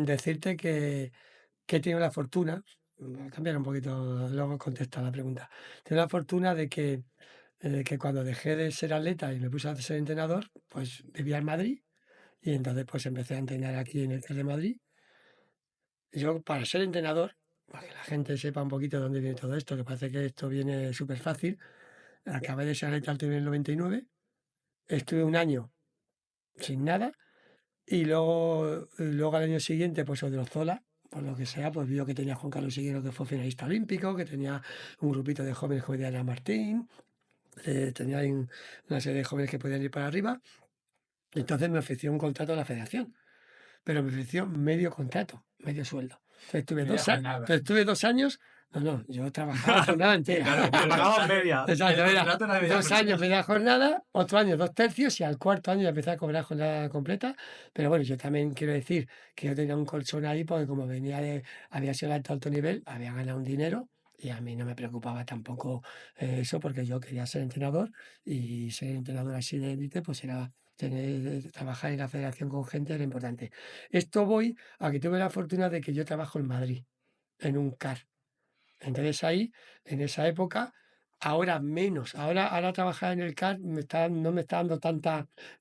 decirte que he tenido la fortuna, voy a cambiar un poquito, luego contesta la pregunta. Tengo la fortuna de que cuando dejé de ser atleta y me puse a ser entrenador, pues vivía en Madrid y entonces pues empecé a entrenar aquí en el CER de Madrid. Yo para ser entrenador, para que la gente sepa un poquito de dónde viene todo esto, que parece que esto viene súper fácil, acabé de ser atleta en el 99, estuve un año sin nada y luego al año siguiente pues Odriozola, por lo que sea, pues vio que tenía a Juan Carlos Higuero que fue finalista olímpico, que tenía un grupito de jóvenes que podían ir a Martín, tenía ahí una serie de jóvenes que podían ir para arriba. Entonces me ofreció un contrato a la federación, pero me ofreció medio contrato, medio sueldo. Entonces estuve Media dos, a- jornada. entonces estuve 2 años, no, yo trabajaba jornada entera. Claro, trabajaban media. Exacto, El era contrato era media 2 años jornada. media jornada, otro año 2 tercios y al cuarto año ya empecé a cobrar jornada completa. Pero bueno, yo también quiero decir que yo tenía un colchón ahí porque como había sido de alto nivel, había ganado un dinero y a mí no me preocupaba tampoco eso porque yo quería ser entrenador y ser entrenador así de élite pues era trabajar en la federación con gente era importante. Esto voy a que tuve la fortuna de que yo trabajo en Madrid, en un CAR. Entonces ahí, en esa época, ahora menos. Ahora trabajar en el CAR no me está dando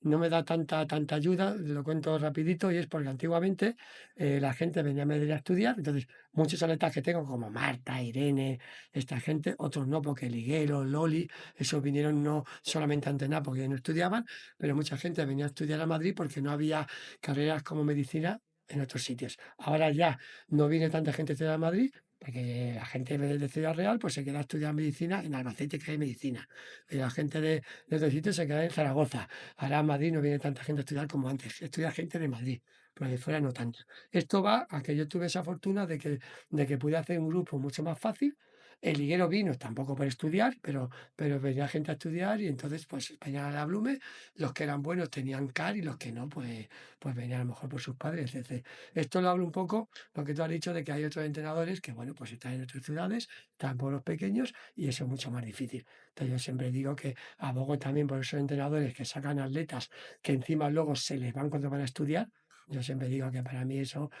no me da tanta ayuda, lo cuento rapidito, y es porque antiguamente la gente venía a Madrid a estudiar, entonces muchos atletas que tengo, como Marta, Irene, esta gente, otros no, porque Liguero, Loli, esos vinieron no solamente a entrenar porque no estudiaban, pero mucha gente venía a estudiar a Madrid porque no había carreras como medicina en otros sitios. Ahora ya no viene tanta gente a estudiar a Madrid, porque la gente de Ciudad Real pues se queda a estudiar medicina en Albacete, que hay medicina. Y la gente de otros sitios se queda en Zaragoza. Ahora en Madrid no viene tanta gente a estudiar como antes. Estudia gente de Madrid, pero de fuera no tanto. Esto va a que yo tuve esa fortuna de que pude hacer un grupo mucho más fácil. El liguero vino tampoco por estudiar, pero venía gente a estudiar y entonces pues venían a la Blume, los que eran buenos tenían CAR y los que no, pues venían a lo mejor por sus padres, etc. Esto lo hablo un poco, lo que tú has dicho de que hay otros entrenadores que, bueno, pues están en otras ciudades, están en pueblos pequeños y eso es mucho más difícil. Entonces yo siempre digo que abogo también por esos entrenadores que sacan atletas que encima luego se les van cuando van a estudiar. Yo siempre digo que para mí eso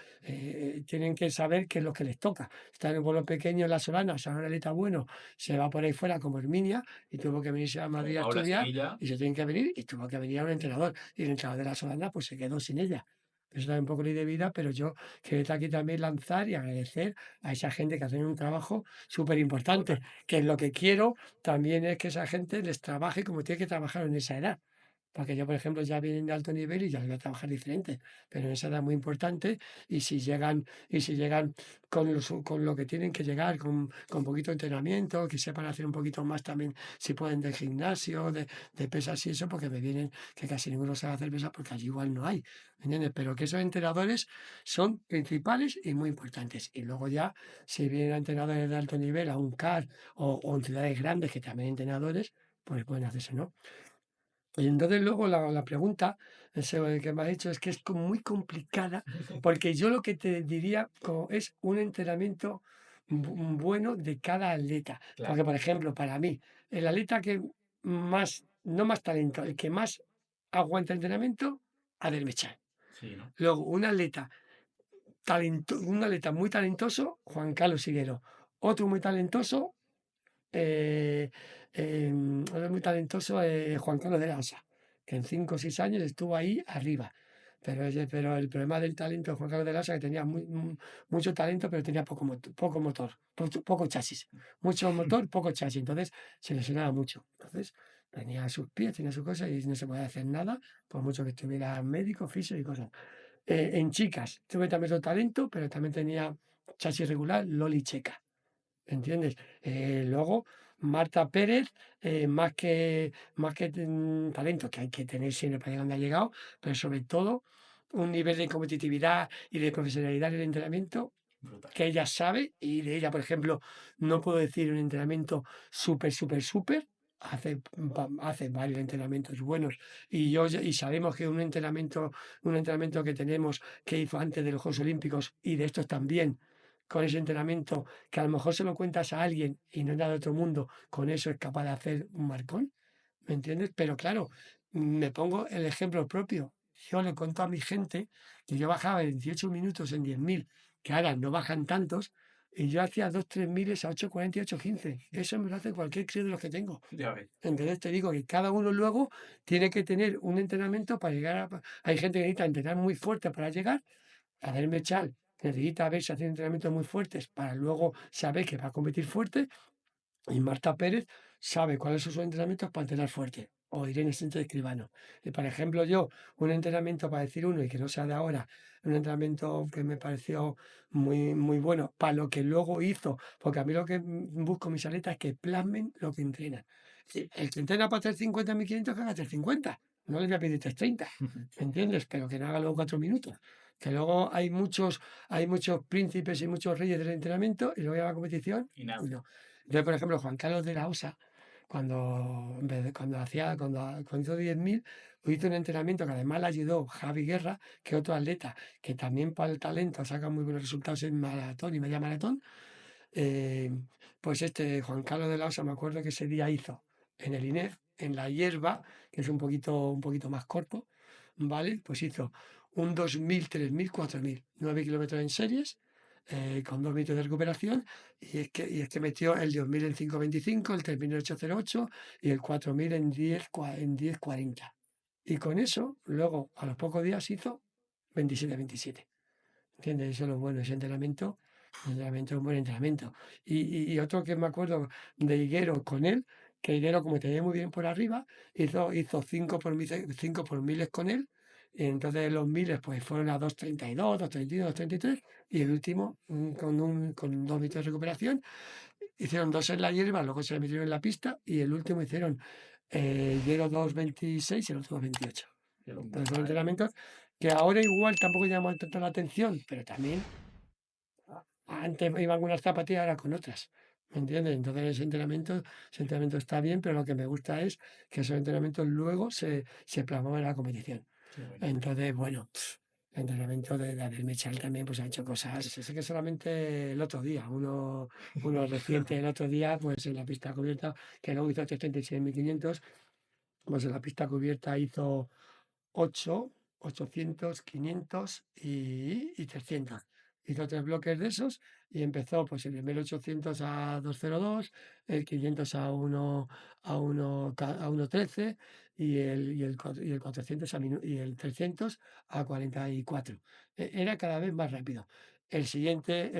tienen que saber qué es lo que les toca. Están en un pueblo pequeño en La Solana, sale un atleta bueno, se va por ahí fuera como Herminia y tuvo que venirse a Como Madrid a Paula estudiar Sevilla. y se tienen que venir y tuvo que venir a un entrenador. Y el entrenador de La Solana pues se quedó sin ella. Eso es un poco ley de vida, pero yo quiero aquí también lanzar y agradecer a esa gente que hace un trabajo súper importante, que lo que quiero también es que esa gente les trabaje como tiene que trabajar en esa edad. Porque yo, por ejemplo, ya vienen de alto nivel y ya les voy a trabajar diferente, pero en esa edad muy importante y si llegan con lo que tienen que llegar, con poquito entrenamiento, que sepan hacer un poquito más también, si pueden, de gimnasio, de pesas y eso, porque me vienen que casi ninguno sabe hacer pesas porque allí igual no hay, ¿me entiendes? Pero que esos entrenadores son principales y muy importantes. Y luego ya, si vienen entrenadores de alto nivel, a un CAR o en ciudades grandes que también hay entrenadores, pues pueden hacerse, ¿no? Y entonces luego la pregunta que me has hecho es que es como muy complicada, porque yo lo que te diría es un entrenamiento bueno de cada atleta. Claro. Porque, por ejemplo, para mí, el atleta que más, no más talento, el que más aguanta entrenamiento, Adel Mechán. Sí, ¿no? Luego, un atleta muy talentoso, Juan Carlos Higuero. Otro muy talentoso, eh, ahora muy talentoso, Juan Carlos de la Osa, que en 5 o 6 años estuvo ahí arriba. Pero el problema del talento de Juan Carlos de la Osa, que tenía mucho talento, pero tenía poco motor, poco chasis. Mucho motor, poco chasis. Entonces se lesionaba mucho. Entonces tenía sus pies, tenía sus cosas y no se podía hacer nada, por mucho que estuviera médico, fisio y cosas. En chicas, tuve también su talento, pero también tenía chasis regular, Loli Checa. ¿Entiendes? Luego, Marta Pérez, más que talento que hay que tener siempre para llegar donde ha llegado, pero sobre todo un nivel de competitividad y de profesionalidad en el entrenamiento Brutal. que ella sabe y de ella, por ejemplo, no puedo decir un entrenamiento súper, súper, súper. Hace varios entrenamientos buenos y sabemos que un entrenamiento que tenemos que hizo antes de los Juegos Olímpicos y de estos también, con ese entrenamiento que a lo mejor se lo cuentas a alguien y no es nada de otro mundo, con eso es capaz de hacer un marcón, ¿me entiendes? Pero claro, me pongo el ejemplo propio. Yo le cuento a mi gente que yo bajaba 28 minutos en 10.000, que ahora no bajan tantos, y yo hacía 2-3 miles a 8:40 y 8:15. Eso me lo hace cualquier crío de los que tengo. Ya ves. Entonces te digo que cada uno luego tiene que tener un entrenamiento para llegar a... Hay gente que necesita entrenar muy fuerte para llegar. A verme echar, necesita verse haciendo entrenamientos muy fuertes para luego saber que va a competir fuerte. Y Marta Pérez sabe cuáles son sus entrenamientos para entrenar fuerte. O Irene Sánchez Escribano. Y por ejemplo, yo, un entrenamiento para decir uno y que no sea de ahora, un entrenamiento que me pareció muy, muy bueno para lo que luego hizo, porque a mí lo que busco mis atletas es que plasmen lo que entrenan. Sí, el que entrena para hacer 50.500 que haga hacer 50. No le voy a pedir 3:30, ¿me entiendes? Pero que no haga luego 4 minutos. Que luego hay muchos príncipes y muchos reyes del entrenamiento y luego ya la competición. Y nada. No. Entonces, por ejemplo, Juan Carlos de la Osa, cuando hizo 10.000, hizo un entrenamiento que además le ayudó Javi Guerra, que es otro atleta que también para el talento saca muy buenos resultados en maratón y media maratón. eh, pues Juan Carlos de la Osa, me acuerdo que ese día hizo en el INEF, en la hierba, que es un poquito más corto, ¿vale? Pues hizo un 2.000, 3.000, 4.000, 9 kilómetros en series, con 2 minutos de recuperación, y es que metió el 2.000 en 5:25, el 3.000 en 8:08 y el 4.000 en 10:40. Y con eso, luego, a los pocos días hizo 27:27. ¿Entiendes? Eso es lo bueno, ese entrenamiento es un buen entrenamiento. Y otro que me acuerdo de Higuero con él, que Higuero, como te veía muy bien por arriba, hizo 5 por miles con él. Y entonces los miles pues fueron a 2:32, 2:32, 2:33. Y el último, con 2 minutos de recuperación, hicieron dos en la hierba, luego se le metieron en la pista. Y el último hicieron Higuero 2:26 y el último 28. Los dos entrenamientos que ahora igual tampoco llama tanto la atención, pero también antes iban con unas zapatillas, ahora con otras. ¿Me entiendes? Entonces ese entrenamiento está bien, pero lo que me gusta es que esos entrenamientos luego se plasman en la competición. Qué bueno. Entonces, bueno, el entrenamiento de David Mechal también pues ha hecho cosas. Sé que solamente el otro día, uno reciente el otro día, pues en la pista cubierta, que luego hizo 36.500, pues en la pista cubierta hizo 8, 800, 500 y 300. Hizo 3 bloques de esos y empezó pues el primer 800 a 202, el 500 a 1.13 y el 400 y el 300 a 44. Era cada vez más rápido. El siguiente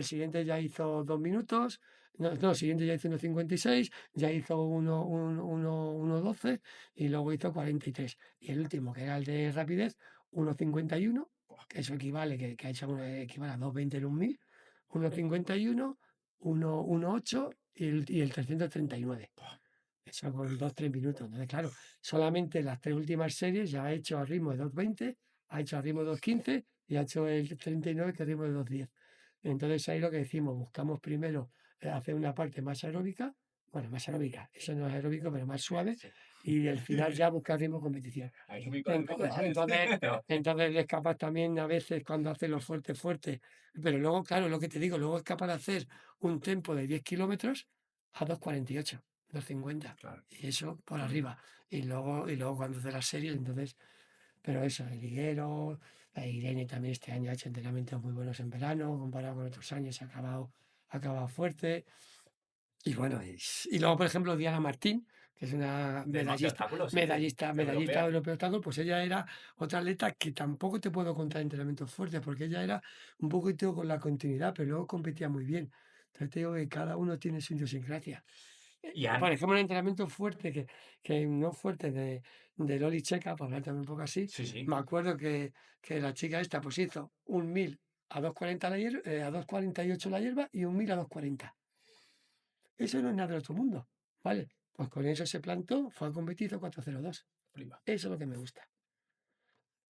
ya hizo 2 minutos, no, el siguiente ya hizo 1.56, ya hizo 1.12 y luego hizo 43. Y el último, que era el de rapidez, 1.51, que eso que ha hecho, equivale a 2.20 en un 1000, 1.51, 1.8 y el 339. Eso con 2-3 minutos. Entonces, claro, solamente las 3 últimas series ya ha hecho al ritmo de 2.20, ha hecho al ritmo de 2.15 y ha hecho el 39 que es al ritmo de 2.10. Entonces ahí lo que decimos, buscamos primero hacer una parte más aeróbica, bueno, más aeróbica, eso no es aeróbico, pero más suave, Sí. y al final ya buscar ritmo competición. Aeróbico, Entonces, ¿sabes? entonces es capaz también a veces cuando hace los fuertes, fuertes, pero luego, claro, lo que te digo, luego es capaz de hacer un tempo de 10 kilómetros a 2.48, 2.50, Claro. y eso por arriba. Y luego cuando hace las series, entonces, pero eso, el liguero, Irene también este año ha hecho entrenamientos muy buenos en verano, comparado con otros años, ha acabado fuerte. Y bueno, y luego, por ejemplo, Diana Martín, que es una De más de obstáculos, sí. medallista Europea. europeo de obstáculos, pues ella era otra atleta que tampoco te puedo contar entrenamientos fuertes, porque ella era un poquito con la continuidad, pero luego competía muy bien. Entonces te digo que cada uno tiene su idiosincrasia. Y Por ejemplo, un entrenamiento fuerte, que no fuerte de Loli Checa, para hablar también un poco así, sí, sí. me acuerdo que la chica esta pues hizo un 1000 a 2.40 a 2.48 la hierba y un 1000 a 2.40. Eso no es nada del otro mundo, ¿vale? Pues con eso se plantó, fue a competir, hizo 4.02. Flipa. Eso es lo que me gusta.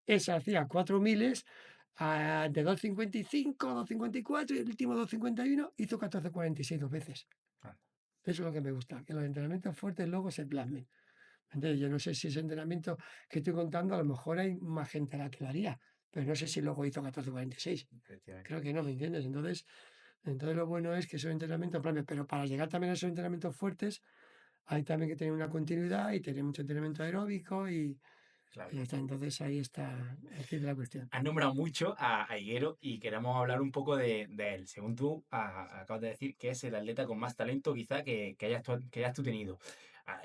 Esa hacía 4 miles de 2.55, 2.54 y el último 2.51 hizo 14.46 dos veces. Anda. Eso es lo que me gusta, que los entrenamientos fuertes luego se plasmen. Entonces, yo no sé si ese entrenamiento que estoy contando, a lo mejor hay más gente a la que lo haría, pero no sé si luego hizo 14.46. Efectivamente. Creo que no, ¿me entiendes? Entonces lo bueno es que esos entrenamientos, pero para llegar también a esos entrenamientos fuertes, hay también que tener una continuidad y tener mucho entrenamiento aeróbico Claro. y ya está. Entonces ahí está el kit de la cuestión. Has nombrado mucho a Higuero y queremos hablar un poco de él. Según tú acabas de decir, que es el atleta con más talento quizá que hayas tú tenido.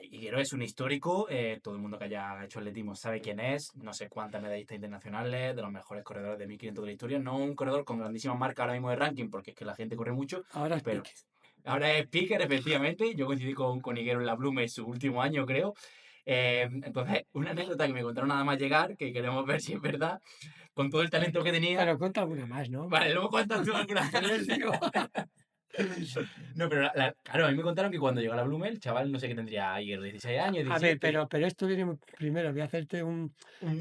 Higuero es un histórico, todo el mundo que haya hecho atletismo sabe quién es, no sé cuántas medallistas internacionales, de los mejores corredores de 1500 de la historia, no un corredor con grandísima marca ahora mismo de ranking, porque es que la gente corre mucho, Ahora es pero pique. ahora es speaker, efectivamente. Yo coincidí con Higuero en la Blume en su último año, creo. Entonces, una anécdota que me contaron nada más llegar, que queremos ver si es verdad, con todo el talento que tenía. Pero cuenta alguna más, ¿no? Vale, luego cuentas tú alguna. ¿Qué les digo? No, pero claro, a mí me contaron que cuando llegó a la Blume, el chaval no sé qué tendría ayer, 16 años, A ver, 17. pero esto viene primero, voy a hacerte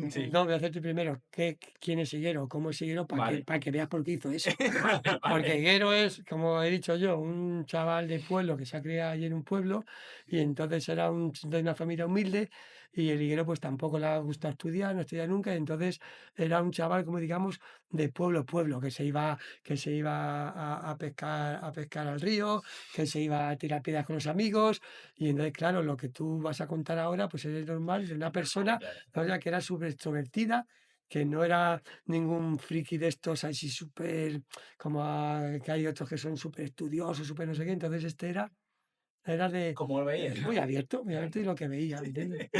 Sí. no, voy a hacerte primero quién es Higuero, cómo es Higuero, Vale. para que veas por qué hizo eso. Vale, Porque vale. Higuero es, como he dicho yo, un chaval de pueblo que se ha criado allí en un pueblo y entonces era de una familia humilde y el Higuero pues tampoco le ha gustado estudiar, no estudia nunca, y entonces era un chaval, como digamos, de pueblo, pueblo, que se iba a pescar al río, que se iba a tirar piedras con los amigos y entonces, claro, lo que tú vas a contar ahora pues es normal de una persona, Claro. o sea, que era súper extrovertida, que no era ningún friki de estos así súper, como que hay otros que son súper estudiosos, súper no sé qué. Entonces este era ¿Cómo lo veías? muy abierto y lo que veía, ¿entiendes?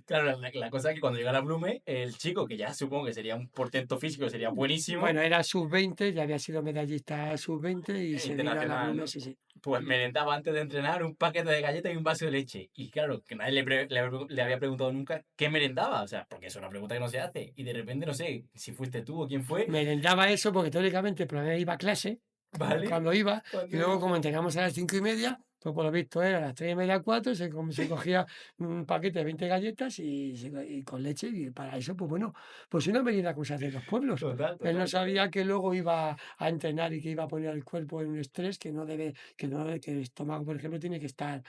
Claro, la cosa es que cuando llega a la Blume, el chico, que ya supongo que sería un portento físico, sería buenísimo, Bueno, era sub-20, ya había sido medallista sub-20 y se vino a la internacional, Blume, ¿no? sí, sí. Pues merendaba antes de entrenar un paquete de galletas y un vaso de leche. Y claro, que nadie le había preguntado nunca qué merendaba. O sea, porque es una pregunta que no se hace. Y de repente, no sé si fuiste tú o quién fue, Merendaba eso porque teóricamente el problema iba a clase, ¿vale? cuando iba, y Cuando luego iba. como entrenamos a las 5:30, Pues por lo visto era a las 3:30, 4, se cogía un paquete de 20 galletas y con leche, y para eso, pues bueno, pues una merienda como se hace en los pueblos. Total, Él no total. sabía que luego iba a entrenar y que iba a poner al cuerpo en un estrés que no debe, que el estómago, por ejemplo, tiene que estar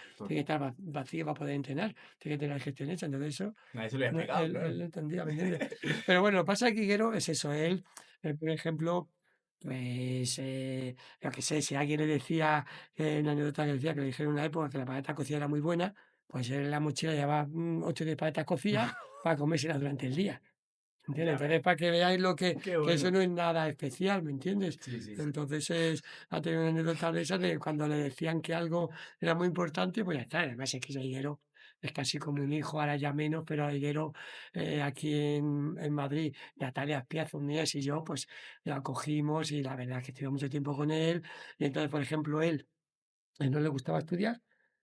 vacío para poder entrenar, tiene que tener la digestión hecha. Entonces eso Nadie se lo había no, explicado, él claro. lo entendía, ¿me entiendes? Pero bueno, lo que pasa aquí, Higuero, es eso, él, por ejemplo, pues, yo qué sé, si alguien le decía, una anécdota que decía que le dijeron en una época que la patata cocida era muy buena, pues él en la mochila llevaba 8 o 10 patatas cocidas para comérselas durante el día. ¿Entiendes? Ya ves. Entonces, para que veáis lo Qué que eso bueno. no es nada especial, ¿me entiendes? Sí, sí, sí. Entonces, ha tenido una anécdota de esas de cuando le decían que algo era muy importante, pues ya está. Además, es que ese Higuero es casi como un hijo, ahora ya menos, pero Higuero, aquí en Madrid, Natalia Espiazo, Mies y yo, pues la acogimos y la verdad es que estuve mucho tiempo con él. Y entonces, por ejemplo, él no le gustaba estudiar,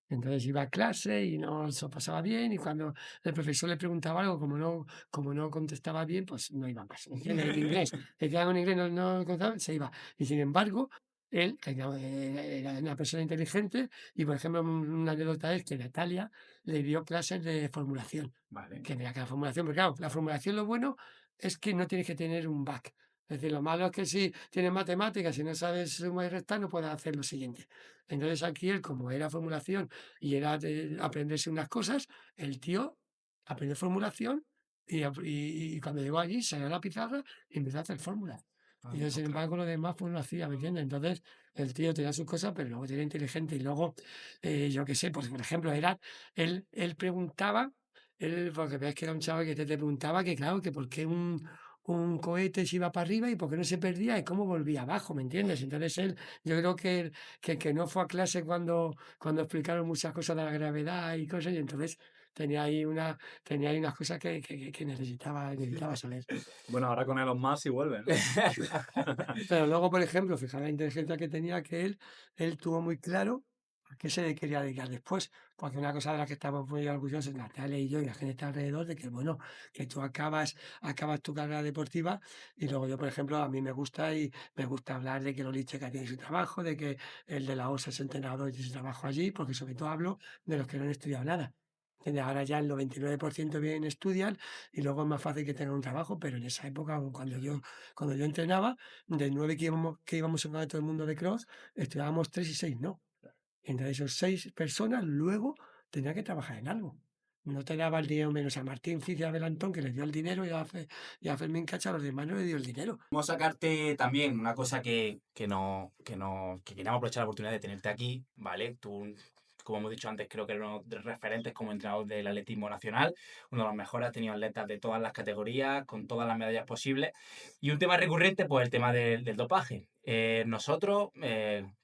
entonces iba a clase y no se lo pasaba bien, y cuando el profesor le preguntaba algo, como no contestaba bien, pues no iba más, ¿entiendes? En inglés, le decían en inglés, no contestaba, se iba. Y sin embargo, él que era una persona inteligente, y por ejemplo, una anécdota es que Natalia le dio clases de formulación, Vale. que mira que la formulación, pero claro, la formulación lo bueno es que no tienes que tener un back. Es decir, lo malo es que si tienes matemáticas y no sabes sumar y restar, no puedes hacer lo siguiente. Entonces aquí él, como era formulación y era de aprenderse unas cosas, el tío aprendió formulación y cuando llegó allí salió a la pizarra y empezó a hacer fórmulas. Y yo, sin Ostras. embargo, lo demás pues no hacía, ¿me entiendes? Entonces el tío tenía sus cosas, pero luego era inteligente y luego, yo qué sé, pues por ejemplo, él preguntaba, porque ves que era un chaval que te preguntaba que claro, que por qué un cohete se iba para arriba y por qué no se perdía y cómo volvía abajo, ¿me entiendes? Entonces yo creo que no fue a clase cuando explicaron muchas cosas de la gravedad y cosas, y entonces tenía ahí una, tenía ahí unas cosas que necesitaba saber. Bueno, ahora con Elon Musk sí vuelve, ¿no? Pero luego, por ejemplo, fijar la inteligencia que tenía, que él tuvo muy claro a qué se le quería dedicar después. Porque una cosa de la que estamos muy orgullosos, Natalia y yo y la gente que está alrededor, de que, bueno, que tú acabas tu carrera deportiva y luego yo, por ejemplo, a mí me gusta hablar de que los Licheka tiene su trabajo, de que el de la OSA es entrenador y tiene su trabajo allí, porque sobre todo hablo de los que no han estudiado nada. ¿Entiendes? Ahora ya el 99% bien estudian y luego es más fácil que tengan un trabajo, pero en esa época, cuando yo entrenaba, de 9 que íbamos a un todo el mundo de cross, estudiábamos 3 y 6 no. Entonces, esos 6 personas luego tenían que trabajar en algo. No te daba el dinero menos a Martín Ficia Belantón, que le dio el dinero, y a Fermín Cacha, a los demás no le dio el dinero. Vamos a sacarte también una cosa que queríamos aprovechar la oportunidad de tenerte aquí, ¿vale? Tú, como hemos dicho antes, creo que eres uno de los referentes como entrenador del atletismo nacional, uno de los mejores, has tenido atletas de todas las categorías, con todas las medallas posibles. Y un tema recurrente, pues el tema del dopaje. Nosotros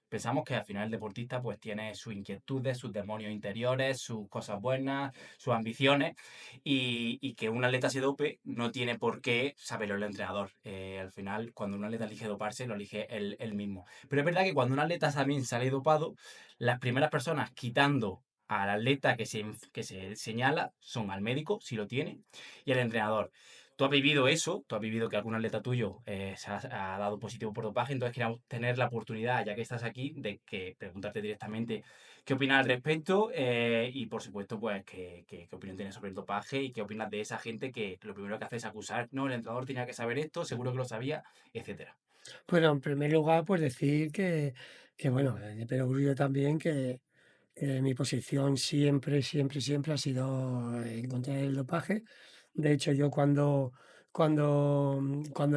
pensamos que al final el deportista pues tiene sus inquietudes, sus demonios interiores, sus cosas buenas, sus ambiciones y que un atleta se dope no tiene por qué saberlo el entrenador. Al final, cuando un atleta elige doparse, lo elige él mismo. Pero es verdad que cuando un atleta también sale dopado, las primeras personas quitando al atleta que se señala son al médico, si lo tiene, y al entrenador. Tú has vivido eso, tú has vivido que algún atleta tuyo ha dado positivo por dopaje, entonces queríamos tener la oportunidad, ya que estás aquí, de que preguntarte directamente qué opinas al respecto y, por supuesto, pues qué opinión tienes sobre el dopaje y qué opinas de esa gente que lo primero que hace es acusar, no, el entrenador tenía que saber esto, seguro que lo sabía, etcétera. Bueno, en primer lugar, pues decir que bueno, pero orgullo también que mi posición siempre, siempre, siempre ha sido en contra del dopaje. De hecho, yo cuando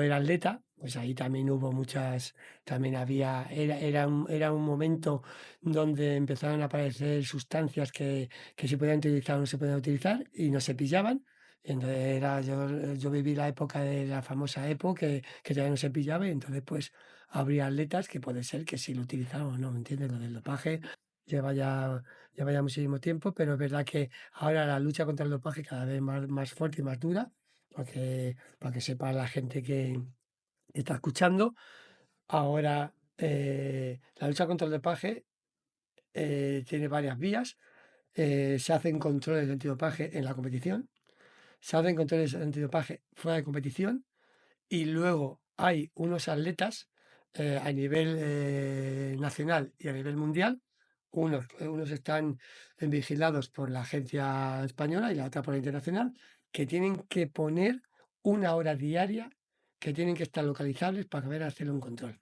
era atleta, pues ahí también hubo también era un momento donde empezaron a aparecer sustancias que se podían utilizar o no se podían utilizar y no se pillaban. Entonces yo viví la época de la famosa EPO que todavía no se pillaba, y entonces pues habría atletas que puede ser que sí lo utilizaban o no, ¿me entiendes? Lo del dopaje lleva ya, lleva ya muchísimo tiempo, pero es verdad que ahora la lucha contra el dopaje cada vez más fuerte y más dura, para que sepa la gente que está escuchando. Ahora, la lucha contra el dopaje tiene varias vías. Se hacen controles de antidopaje en la competición, se hacen controles de antidopaje fuera de competición, y luego hay unos atletas a nivel nacional y a nivel mundial unos están vigilados por la agencia española y la otra por la internacional, que tienen que poner una hora diaria, que tienen que estar localizables para poder hacer un control.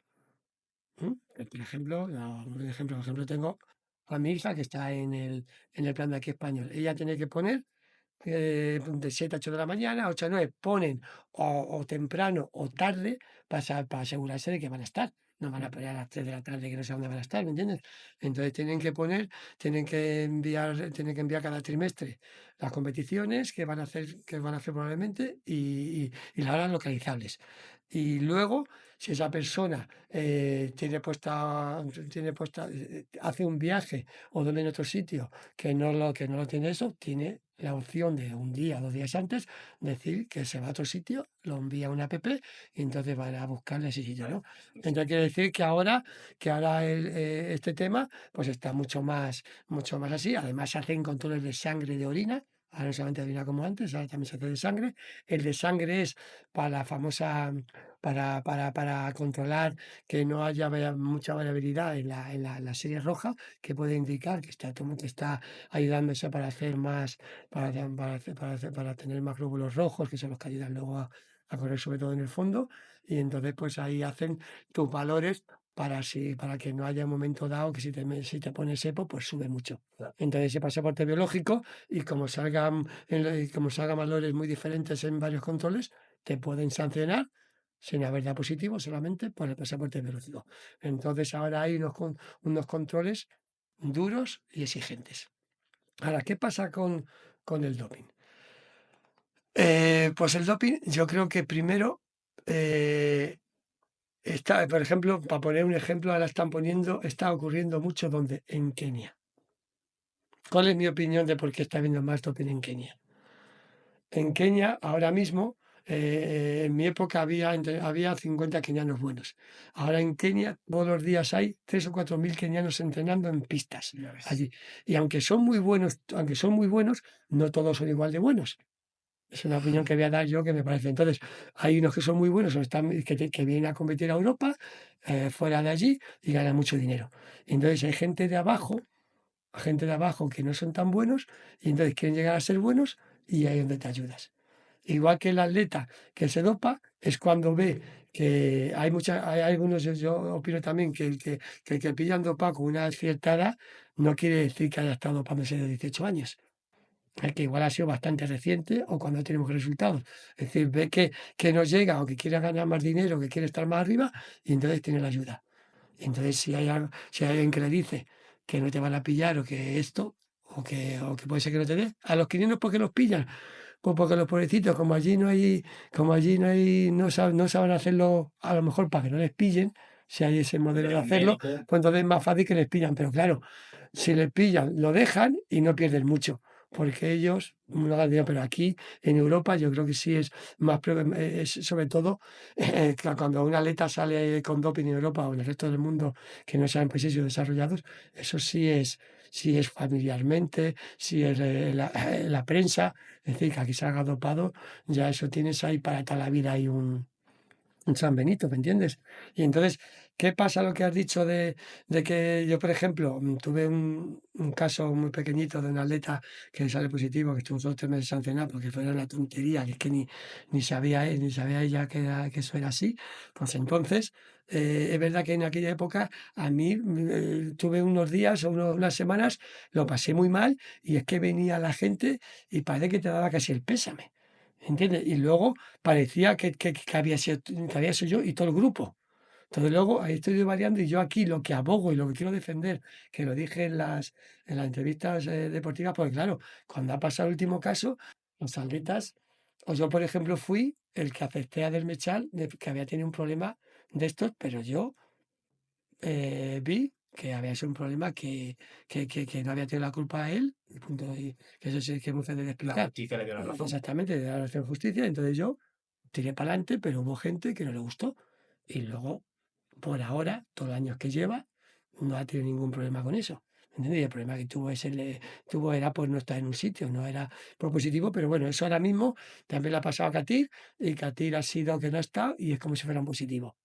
Por ejemplo, por ejemplo, tengo a mi hija que está en el plan de aquí español. Ella tiene que poner de 7 a 8 de la mañana, 8 a 9 ponen o temprano o tarde para asegurarse de que van a estar. No van a poner a las 3 de la tarde que no sé dónde van a estar, ¿me entiendes? Entonces tienen que poner, tienen que enviar cada trimestre las competiciones que van a hacer probablemente y las horas localizables. Y luego, si esa persona hace un viaje o duerme en otro sitio que no lo tiene eso, tiene la opción de un día, 2 días antes, decir que se va a otro sitio, lo envía a una app y entonces van a buscarle ese sitio, ¿no? Entonces quiere decir que ahora este tema pues está mucho más así. Además se hacen controles de sangre y de orina. Ahora no solamente de orina como antes, ahora también se hace de sangre. El de sangre es para la famosa, para controlar que no haya mucha variabilidad en la serie roja, que puede indicar que está ayudándose para hacer más, para tener más glóbulos rojos, que son los que ayudan luego a correr sobre todo en el fondo. Y entonces pues ahí hacen tus valores para que no haya un momento dado que si te pones sepo, pues sube mucho. Claro. Entonces ese pasaporte biológico y como salgan valores muy diferentes en varios controles, te pueden sancionar sin haber dado positivo solamente por el pasaporte biológico. Entonces ahora hay unos controles duros y exigentes. Ahora, ¿qué pasa con el doping? Pues el doping, yo creo que primero por ejemplo, para poner un ejemplo, ahora está ocurriendo mucho donde en Kenia. ¿Cuál es mi opinión de por qué está habiendo más doping en Kenia? En Kenia, ahora mismo, en mi época había 50 kenianos buenos. Ahora en Kenia, todos los días hay 3 o 4 mil kenianos entrenando en pistas Ya ves. allí. Y aunque son muy buenos, no todos son igual de buenos. Es una opinión que voy a dar yo que me parece. Entonces, hay unos que son muy buenos, que vienen a competir a Europa, fuera de allí, y ganan mucho dinero. Entonces, hay gente de abajo que no son tan buenos, y entonces quieren llegar a ser buenos, y ahí es donde te ayudas. Igual que el atleta que se dopa, es cuando ve que hay algunos, yo opino también que pillan dopado con una cierta edad, no quiere decir que haya estado dopándose de 18 años. Que igual ha sido bastante reciente o cuando tenemos resultados. Es decir, ve que no llega o que quiere ganar más dinero, que quiere estar más arriba y entonces tiene la ayuda. Entonces, si hay alguien que le dice que no te van a pillar o que esto, o que puede ser que no te dé, a los 500 ¿por qué los pillan? Pues porque los pobrecitos, no saben hacerlo a lo mejor para que no les pillen, si hay ese modelo de Pero un hacerlo, médico, pues entonces es más fácil que les pillan. Pero claro, si les pillan, lo dejan y no pierden mucho, porque ellos no ganan dinero. Pero aquí en Europa yo creo que sí es más, es sobre todo que cuando un atleta sale con doping en Europa o en el resto del mundo que no sean países desarrollados, eso sí es familiarmente, sí es la prensa, es decir, que aquí salga dopado, ya eso tienes ahí para toda la vida hay un San Benito, ¿me entiendes? Y entonces, ¿qué pasa lo que has dicho de que yo, por ejemplo, tuve un caso muy pequeñito de un atleta que sale positivo, que estuvo 2 o 3 meses sancionado porque fue una tontería, que es que ni sabía ella que eso era así? Pues entonces, es verdad que en aquella época a mí tuve unos días o unas semanas, lo pasé muy mal y es que venía la gente y parece que te daba casi el pésame. ¿Entiendes? Y luego parecía que había sido yo y todo el grupo. Entonces luego ahí estoy variando y yo aquí lo que abogo y lo que quiero defender, que lo dije en las entrevistas deportivas, pues claro, cuando ha pasado el último caso, los atletas, o yo por ejemplo fui el que acepté a Dermechal de que había tenido un problema de estos, pero yo vi que había sido un problema que no había tenido la culpa a él, y punto, y que eso sí que es muy fácil de la explicar. justicia le dio la razón. Exactamente, de la relación justicia. Entonces yo tiré para adelante, pero hubo gente que no le gustó. Y luego, por ahora, todos los años que lleva, no ha tenido ningún problema con eso. ¿Entiendes? Y el problema que tuvo era pues no estar en un sitio, no era propositivo, pero bueno, eso ahora mismo también le ha pasado a Katir, y Katir ha sido que no ha estado y es como si fuera un positivo.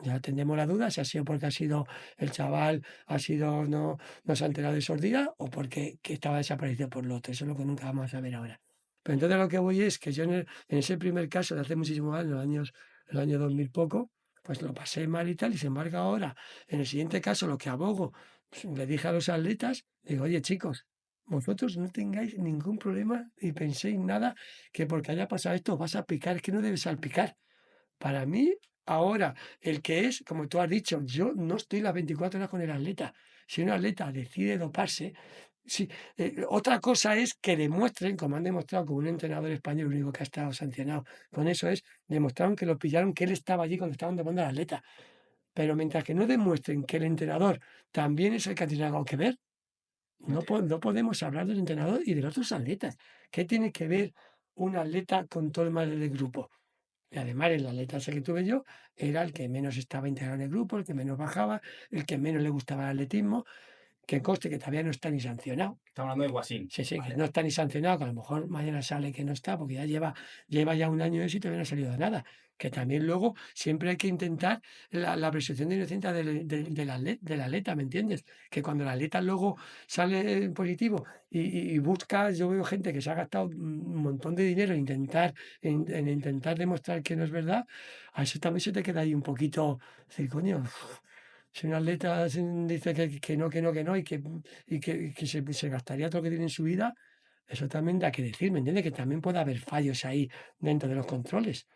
Ya tendremos la duda si ha sido porque ha sido el chaval, no se ha enterado de esos días o porque que estaba desaparecido por lote. Eso es lo que nunca vamos a saber ahora. Pero entonces lo que voy es que yo en ese primer caso de hace muchísimos años, el año 2000 poco, pues lo pasé mal y tal. Y sin embargo ahora, en el siguiente caso, lo que abogo, pues, le dije a los atletas, digo, oye chicos, vosotros no tengáis ningún problema y penséis nada que porque haya pasado esto os vas a picar, es que no debes salpicar. Para mí, ahora, el que es, como tú has dicho, yo no estoy las 24 horas con el atleta. Si un atleta decide doparse, si, otra cosa es que demuestren, como han demostrado con un entrenador español, el único que ha estado sancionado con eso es, demostraron que lo pillaron, que él estaba allí cuando estaban dopando al atleta. Pero mientras que no demuestren que el entrenador también es el que tiene algo que ver, no podemos hablar del entrenador y de los otros atletas. ¿Qué tiene que ver un atleta con todo el mal del grupo? Y además el atleta ese que tuve yo era el que menos estaba integrado en el grupo, el que menos bajaba, el que menos le gustaba el atletismo, que conste que todavía no está ni sancionado. Estamos hablando de Guasín. Sí, sí, que Vale. no está ni sancionado, que a lo mejor mañana sale que no está, porque ya lleva ya un año de eso y todavía no ha salido de nada. Que también luego siempre hay que intentar la presunción de inocencia del atleta, ¿me entiendes? Que cuando el atleta luego sale positivo y busca, yo veo gente que se ha gastado un montón de dinero en intentar demostrar que no es verdad, a eso también se te queda ahí un poquito, decir, coño, si un atleta dice que no, y que se gastaría todo lo que tiene en su vida, eso también da que decir, ¿me entiendes? Que también puede haber fallos ahí dentro de los controles,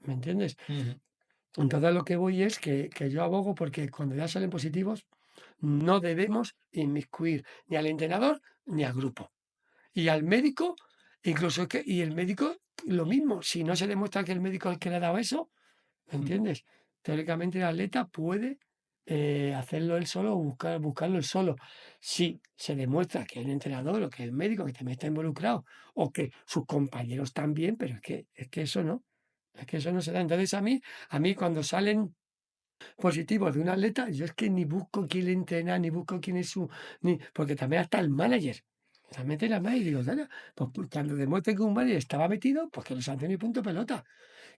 ¿me entiendes? Ujú. Entonces lo que voy es que yo abogo porque cuando ya salen positivos, no debemos inmiscuir ni al entrenador ni al grupo. Y al médico, incluso y el médico lo mismo, si no se demuestra que el médico es el que le ha dado eso, ¿me entiendes? Teóricamente el atleta puede hacerlo él solo o buscarlo él solo. Si se demuestra que el entrenador o que el médico que también está involucrado o que sus compañeros también, pero es que eso no, es que eso no se da. Entonces a mí cuando salen positivos de un atleta, yo es que ni busco quién le entrena, ni busco quién es porque también hasta el manager. Se mete la mano y digo, "Dale, pues cuando demuestre que un manager estaba metido, pues que lo sancione y punto pelota.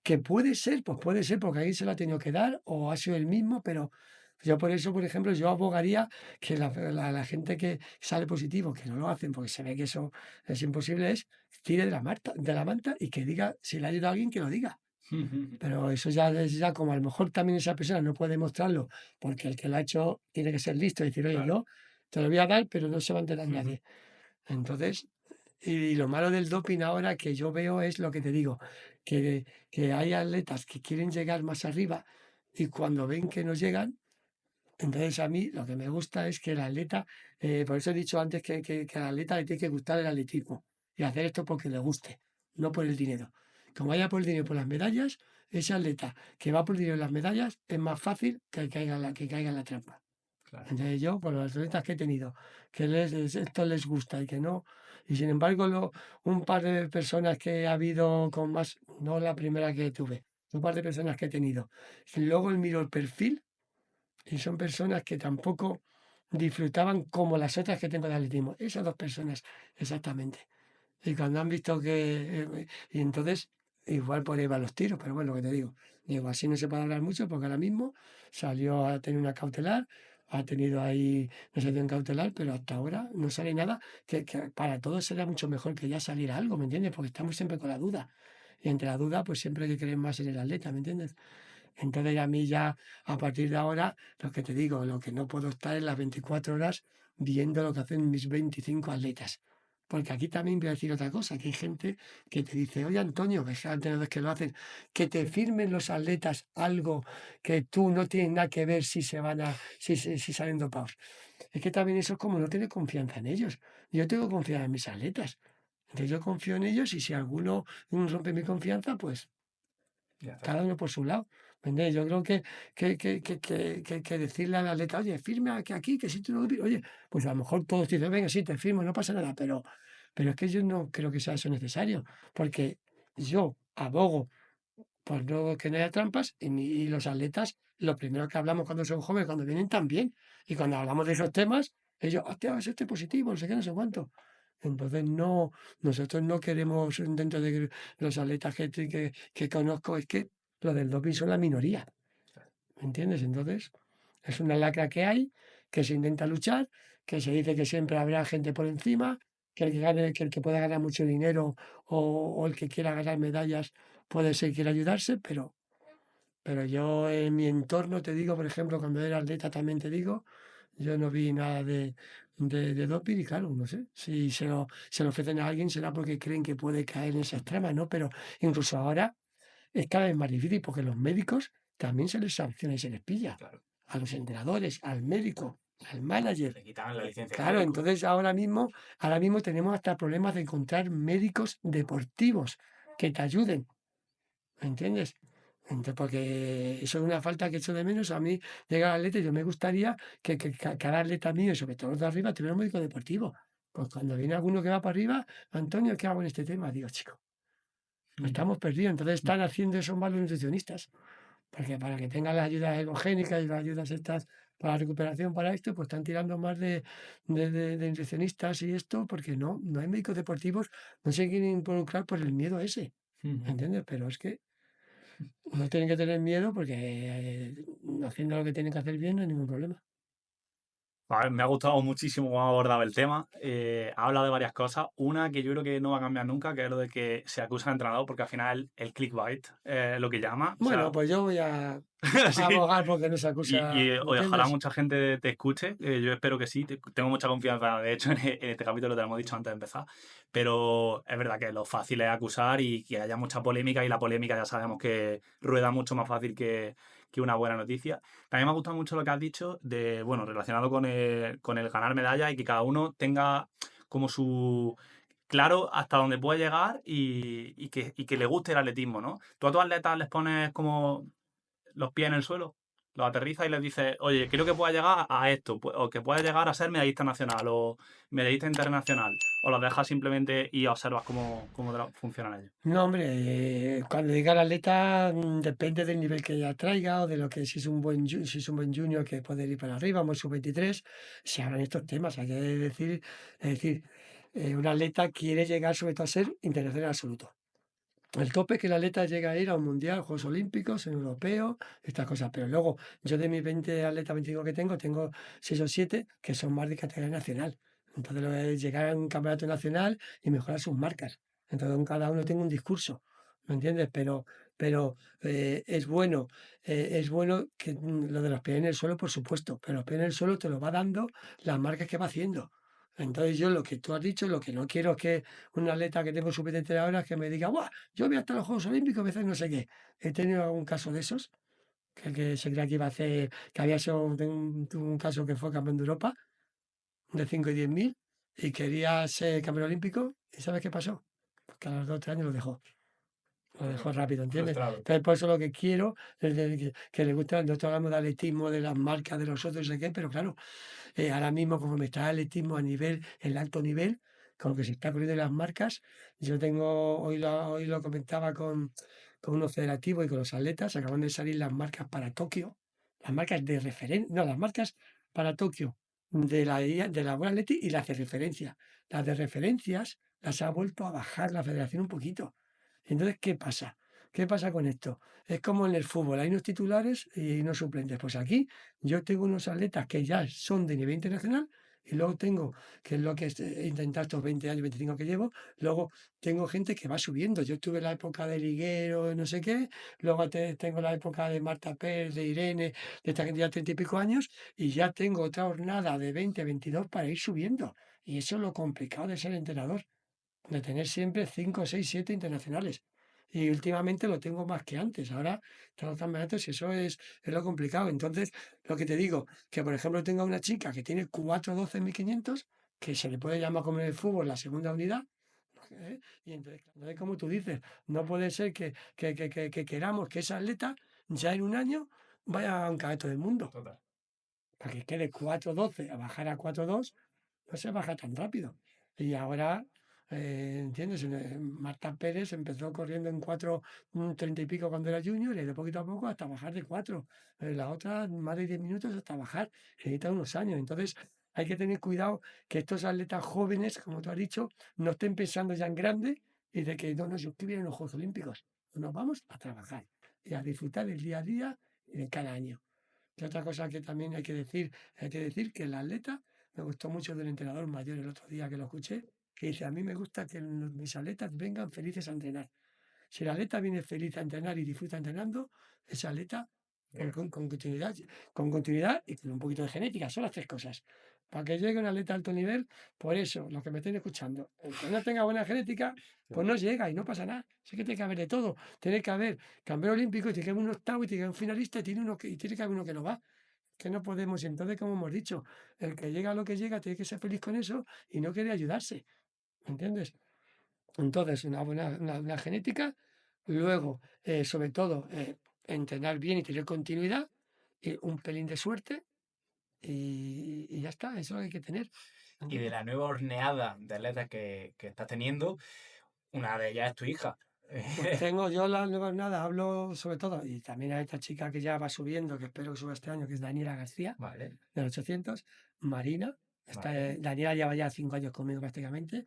Que puede ser, pues puede ser porque alguien se lo ha tenido que dar o ha sido el mismo, pero yo por eso, por ejemplo, yo abogaría que la gente que sale positivo, que no lo hacen porque se ve que eso es imposible, tire de la manta y que diga, si le ha ayudado a alguien, que lo diga. Pero eso ya es ya como a lo mejor también esa persona no puede demostrarlo porque el que lo ha hecho tiene que ser listo y decir, oye, Claro. yo te lo voy a dar, pero no se va a enterar Ujú. nadie. Entonces, y lo malo del doping ahora que yo veo es lo que te digo, que hay atletas que quieren llegar más arriba y cuando ven que no llegan, entonces a mí lo que me gusta es que el atleta, por eso he dicho antes que al atleta le tiene que gustar el atletismo y hacer esto porque le guste, no por el dinero. Como vaya por el dinero, por las medallas, ese atleta que va por el dinero y las medallas es más fácil que caiga en la trampa. Claro. Entonces yo, por los atletas que he tenido, que esto les gusta y que no, y sin embargo un par de personas que ha habido con más, no la primera que tuve, un par de personas que he tenido, y luego miro el perfil y son personas que tampoco disfrutaban como las otras que tengo de atletismo. Esas dos personas, exactamente. Y cuando han visto y entonces, igual por ahí van los tiros, pero bueno, lo que te digo. Digo, así no se puede hablar mucho porque ahora mismo salió a tener una cautelar, ha tenido ahí, no sé, en cautelar, pero hasta ahora no sale nada, que para todos será mucho mejor que ya saliera algo, ¿me entiendes? Porque estamos siempre con la duda. Y entre la duda, pues siempre hay que creer más en el atleta, ¿me entiendes? Entonces a mí ya, a partir de ahora, lo que te digo, lo que no puedo estar en las 24 horas viendo lo que hacen mis 25 atletas. Porque aquí también voy a decir otra cosa, que hay gente que te dice, oye Antonio, ves a entrenadores que lo hacen, que te firmen los atletas algo que tú no tienes nada que ver si salen dopados. Es que también eso es como no tener confianza en ellos. Yo tengo confianza en mis atletas. Entonces yo confío en ellos y si alguno rompe mi confianza, pues Ya está. cada uno por su lado. ¿Me entiendes? Yo creo que decirle al atleta, oye, firme aquí, que si tú no lo oye, pues a lo mejor todos dicen, venga, sí, te firmo, no pasa nada, pero es que yo no creo que sea eso necesario, porque yo abogo por no que no haya trampas y los atletas, lo primero que hablamos cuando son jóvenes, cuando vienen también, y cuando hablamos de esos temas, ellos, hostia, es este positivo, no sé qué, no sé cuánto. Entonces no, nosotros no queremos dentro de los atletas que conozco, es que lo del doping son la minoría. ¿me entiendes? Entonces, es una lacra que hay, que se intenta luchar, que se dice que siempre habrá gente por encima, que el que gane, que el que pueda ganar mucho dinero o el que quiera ganar medallas puede ser que quiera ayudarse, pero yo en mi entorno te digo, por ejemplo, cuando era atleta también te digo, yo no vi nada de doping y claro, no sé, si se lo ofrecen a alguien será porque creen que puede caer en esa extrema, ¿no? Pero incluso ahora es cada vez más difícil porque los médicos también se les sanciona y se les pilla. Claro. A los entrenadores, al médico, al manager. Le quitan la licencia de Claro, médico. entonces ahora mismo tenemos hasta problemas de encontrar médicos deportivos que te ayuden. ¿Me entiendes? Entonces, porque eso es una falta que echo de menos. A mí, llega al atleta, y yo me gustaría que cada atleta mío, y sobre todo los de arriba, tuviera un médico deportivo. Pues cuando viene alguno que va para arriba, Antonio, ¿qué hago en este tema? Digo, chico, estamos perdidos. Entonces están haciendo eso mal los nutricionistas. Porque para que tengan las ayudas ergogénicas y las ayudas estas para la recuperación para esto, pues están tirando más de nutricionistas y esto, porque no hay médicos deportivos, no se quieren involucrar por el miedo ese. ¿Entiendes? Pero es que no tienen que tener miedo porque haciendo lo que tienen que hacer bien no hay ningún problema. A ver, me ha gustado muchísimo cómo ha abordado el tema. Ha hablado de varias cosas. Una que yo creo que no va a cambiar nunca, que es lo de que se acusa al entrenador, porque al final el clickbait es lo que llama. O sea, Bueno, pues yo voy a sí. abogar porque no se Y acusa, ¿me ojalá entiendes? mucha gente te escuche. Yo espero que sí. Tengo mucha confianza. De hecho, en este capítulo te lo hemos dicho antes de empezar. Pero es verdad que lo fácil es acusar y que haya mucha polémica. Y la polémica ya sabemos que rueda mucho más fácil que una buena noticia. También me ha gustado mucho lo que has dicho de, bueno, relacionado con el ganar medallas y que cada uno tenga como su claro hasta dónde puede llegar y que le guste el atletismo, ¿no? Tú a tus atletas les pones como los pies en el suelo, los aterrizas y les dices, oye, creo que pueda llegar a esto, o que pueda llegar a ser medallista nacional o medallista internacional, o los dejas simplemente y observas cómo funcionan ellos. No, hombre, cuando diga el atleta depende del nivel que ella traiga o de lo que si es un buen junior que puede ir para arriba, o sub-23, se hablan estos temas. Hay que decir, un atleta quiere llegar sobre todo a ser internacional absoluto. El tope es que el atleta llega a ir a un mundial, Juegos Olímpicos, en europeo, estas cosas. Pero luego, yo de mis 20 atletas, 25 que tengo 6 o 7 que son más de categoría nacional. Entonces, lo es llegar a un campeonato nacional y mejorar sus marcas. Entonces, cada uno tiene un discurso, ¿me entiendes? Pero es bueno que lo de los pies en el suelo, por supuesto, pero los pies en el suelo te lo va dando las marcas que va haciendo. Entonces, yo lo que tú has dicho, lo que no quiero es que un atleta que tengo sub-23 ahora que me diga, ¡buah! Yo voy hasta los Juegos Olímpicos, a veces no sé qué. He tenido algún caso de esos, que el que se creía que iba a hacer, que había sido, tuve un caso que fue campeón de Europa, de 5 y 10 mil, y quería ser campeón olímpico, ¿y sabes qué pasó? Pues que a los 2 o 3 años lo dejó rápido, ¿entiendes? Frustrado. Entonces, por eso lo que quiero es que le gusta, nosotros hablamos de atletismo, de las marcas, de los otros, no sé qué, pero claro, ahora mismo, como está el atletismo a nivel, el alto nivel, con lo que se está corriendo en las marcas, yo tengo, hoy lo comentaba con unos federativos y con los atletas, acaban de salir las marcas para Tokio, las marcas de referencia, no, las marcas para Tokio de la World Athletics y las de referencia. Las de referencias las ha vuelto a bajar la federación un poquito. Entonces, ¿qué pasa? ¿Qué pasa con esto? Es como en el fútbol, hay unos titulares y unos suplentes. Pues aquí yo tengo unos atletas que ya son de nivel internacional y luego tengo, que es lo que he intentado estos 20 años, 25 que llevo, luego tengo gente que va subiendo. Yo estuve en la época de Liguero, no sé qué, luego tengo la época de Marta Pérez, de Irene, de esta gente ya 30 y pico años, y ya tengo otra jornada de 20, 22 para ir subiendo. Y eso es lo complicado de ser entrenador, de tener siempre 5, 6, 7 internacionales. Y últimamente lo tengo más que antes. Ahora, todos los campeonatos, y eso es lo complicado. Entonces, lo que te digo, que por ejemplo tenga una chica que tiene 4,12 en 1500, que se le puede llamar como en el fútbol la segunda unidad. Y entonces, como tú dices, no puede ser que queramos que esa atleta ya en un año vaya a un campeonato del mundo. Total. Para que quede 4,12 a bajar a 4,2 no se baja tan rápido. Y ahora, ¿entiendes? Marta Pérez empezó corriendo en 4:30 y pico cuando era junior y de poquito a poco hasta bajar de 4. La otra, más de 10 minutos hasta bajar. Necesita unos años. Entonces, hay que tener cuidado que estos atletas jóvenes, como tú has dicho, no estén pensando ya en grande y de que no nos inscriben en los Juegos Olímpicos. Nos vamos a trabajar y a disfrutar del día a día y de cada año. Que otra cosa que también hay que decir que el atleta, me gustó mucho del entrenador mayor el otro día que lo escuché, que dice, a mí me gusta que mis atletas vengan felices a entrenar. Si el atleta viene feliz a entrenar y disfruta entrenando, ese atleta Yeah. con continuidad y con un poquito de genética, son las tres cosas. Para que llegue un atleta a alto nivel, por eso, los que me estén escuchando, el que no tenga buena genética, pues no llega y no pasa nada. Sí que tiene que haber de todo. Tiene que haber campeón olímpico, y tiene que haber un octavo, y tiene que haber un finalista, y tiene que haber uno que no va. Que no podemos, y entonces, como hemos dicho, el que llega a lo que llega tiene que ser feliz con eso y no quiere ayudarse. ¿Me entiendes? Entonces, una genética, luego, sobre todo, entrenar bien y tener continuidad, y un pelín de suerte, y ya está, eso es lo que hay que tener. Y de la nueva horneada de atletas que estás teniendo, una de ellas es tu hija. Pues tengo yo las nuevas nada, hablo sobre todo, y también a esta chica que ya va subiendo, que espero que suba este año, que es Daniela García, Vale, del 800, Marina. vale. Daniela lleva ya 5 años conmigo prácticamente.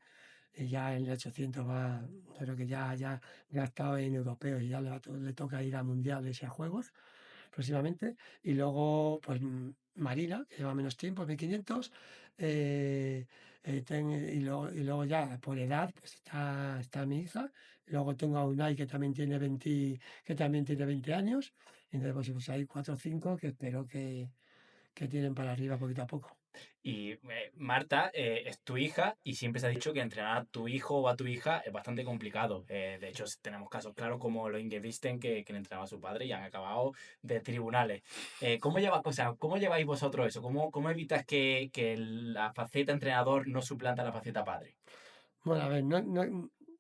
Y ya en el 800 va, creo que ya ha estado en europeos y ya le toca ir a mundiales y a juegos próximamente. Y luego, pues Marina, que lleva menos tiempo, 1500. Y luego ya por edad, pues está mi hija. Luego tengo a Unai, que también tiene 20 años. Entonces, pues hay 4 o 5 que espero que tienen para arriba poquito a poco. Y Marta es tu hija y siempre se ha dicho que entrenar a tu hijo o a tu hija es bastante complicado. De hecho, tenemos casos claros como los Ingebrigtsen que le entrenaba a su padre y han acabado de tribunales. ¿Cómo lleváis vosotros eso? ¿Cómo evitas que la faceta entrenador no suplanta la faceta padre? Bueno, a ver,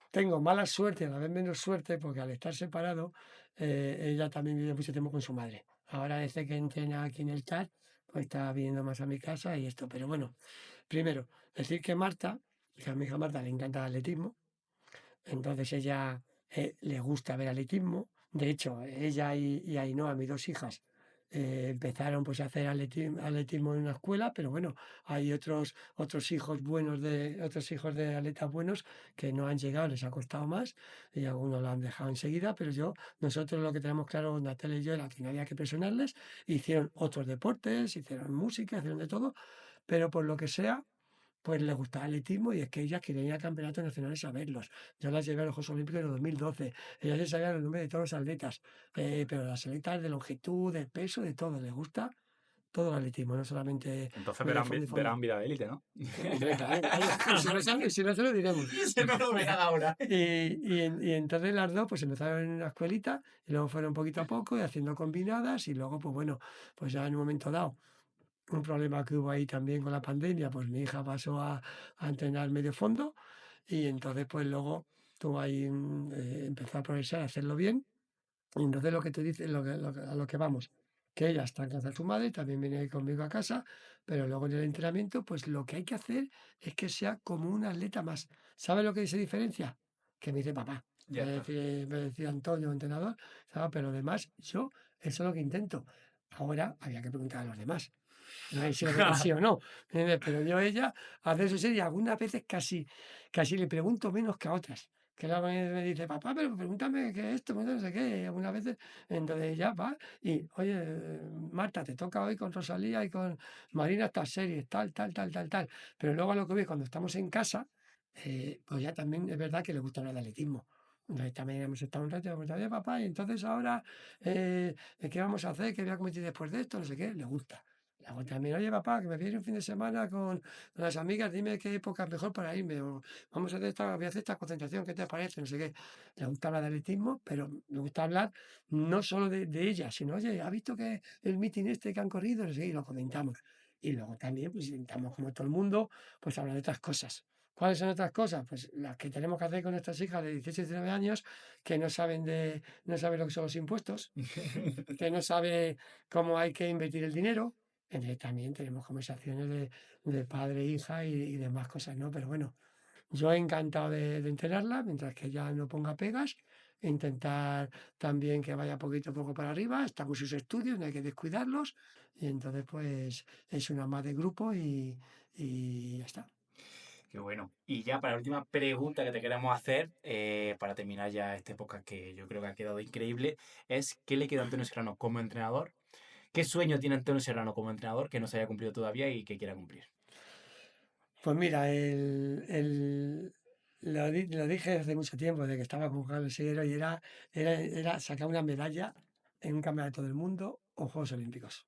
tengo mala suerte, a la vez menos suerte, porque al estar separado, ella también vive mucho tiempo con su madre. Ahora, desde que entrena aquí en el CAR, pues está viniendo más a mi casa y esto. Pero bueno, primero, decir que a mi hija Marta le encanta el atletismo, entonces ella le gusta ver atletismo. De hecho, ella y Ainhoa, mis dos hijas, empezaron pues a hacer atletismo en una escuela, pero bueno, hay otros hijos de atletas buenos que no han llegado, les ha costado más y algunos lo han dejado enseguida, pero nosotros lo que tenemos claro, Natalia y yo, era que no había que presionarles, hicieron otros deportes, hicieron música, hicieron de todo, pero por lo que sea, pues les gustaba el atletismo y es que ellas querían ir a campeonatos nacionales a verlos. Yo las llevé a los Juegos Olímpicos en el 2012. Ellas ya sabían el nombre de todos los atletas, pero las atletas de longitud, de peso, de todo. Les gusta todo el atletismo, no solamente Entonces medio fondo y verán fondo. vida de élite, ¿no? Hombre, claro, claro. Y si no se lo diremos. Se me lo verán ahora. Y entonces las dos pues empezaron en una escuelita y luego fueron poquito a poco y haciendo combinadas y luego pues bueno, pues ya en un momento dado un problema que hubo ahí también con la pandemia, pues mi hija pasó a entrenar medio fondo y entonces pues luego tuvo ahí, empezó a progresar, a hacerlo bien. Y entonces lo que te dice, a lo que vamos, que ella está en casa de su madre, también viene conmigo a casa, pero luego en el entrenamiento, pues lo que hay que hacer es que sea como un atleta más. ¿Sabe lo que se diferencia? Que me dice papá. Ya está. Me decía Antonio, entrenador, ¿sabe? Pero además, eso es lo que intento. Ahora había que preguntar a los demás. No sé si lo que sí o no. Pero yo a ella hace eso serio y algunas veces casi le pregunto menos que a otras. Que la me dice, papá, pero pregúntame qué es esto, no sé qué. Y algunas veces, entonces ya va. Y, oye, Marta, te toca hoy con Rosalía y con Marina estas series, tal, tal, tal, tal, tal. Pero luego a lo que voy, cuando estamos en casa, pues ya también es verdad que le gusta hablar de atletismo. Entonces también hemos estado un rato y hemos dicho, oye, papá, y entonces ahora, ¿qué vamos a hacer? ¿Qué voy a comer después de esto? No sé qué, le gusta. Luego también, oye, papá, que me viene un fin de semana con las amigas, dime qué época es mejor para irme, o voy a hacer esta concentración, ¿qué te parece? No sé qué. Le gusta hablar de atletismo, pero me gusta hablar no solo de ella, sino, oye, ¿ha visto que el meeting este que han corrido? No sé qué, y lo comentamos. Y luego también, pues intentamos, como todo el mundo, pues hablar de otras cosas. ¿Cuáles son otras cosas? Pues las que tenemos que hacer con nuestras hijas de 18 y 19 años, que no saben lo que son los impuestos, que no sabe cómo hay que invertir el dinero. Entonces también tenemos conversaciones de padre, hija y demás cosas, ¿no? Pero bueno, yo he encantado de entrenarla, mientras que ella no ponga pegas, e intentar también que vaya poquito a poco para arriba, está con sus estudios, no hay que descuidarlos, y entonces pues es una más de grupo y ya está. Qué bueno. Y ya para la última pregunta que te queremos hacer, para terminar ya este podcast que yo creo que ha quedado increíble, es ¿qué le queda a Antonio Serrano como entrenador? ¿Qué sueño tiene Antonio Serrano como entrenador que no se haya cumplido todavía y que quiera cumplir? Pues mira, lo dije hace mucho tiempo, de que estaba con Carlos Siguero, y era sacar una medalla en un campeonato del mundo o Juegos Olímpicos.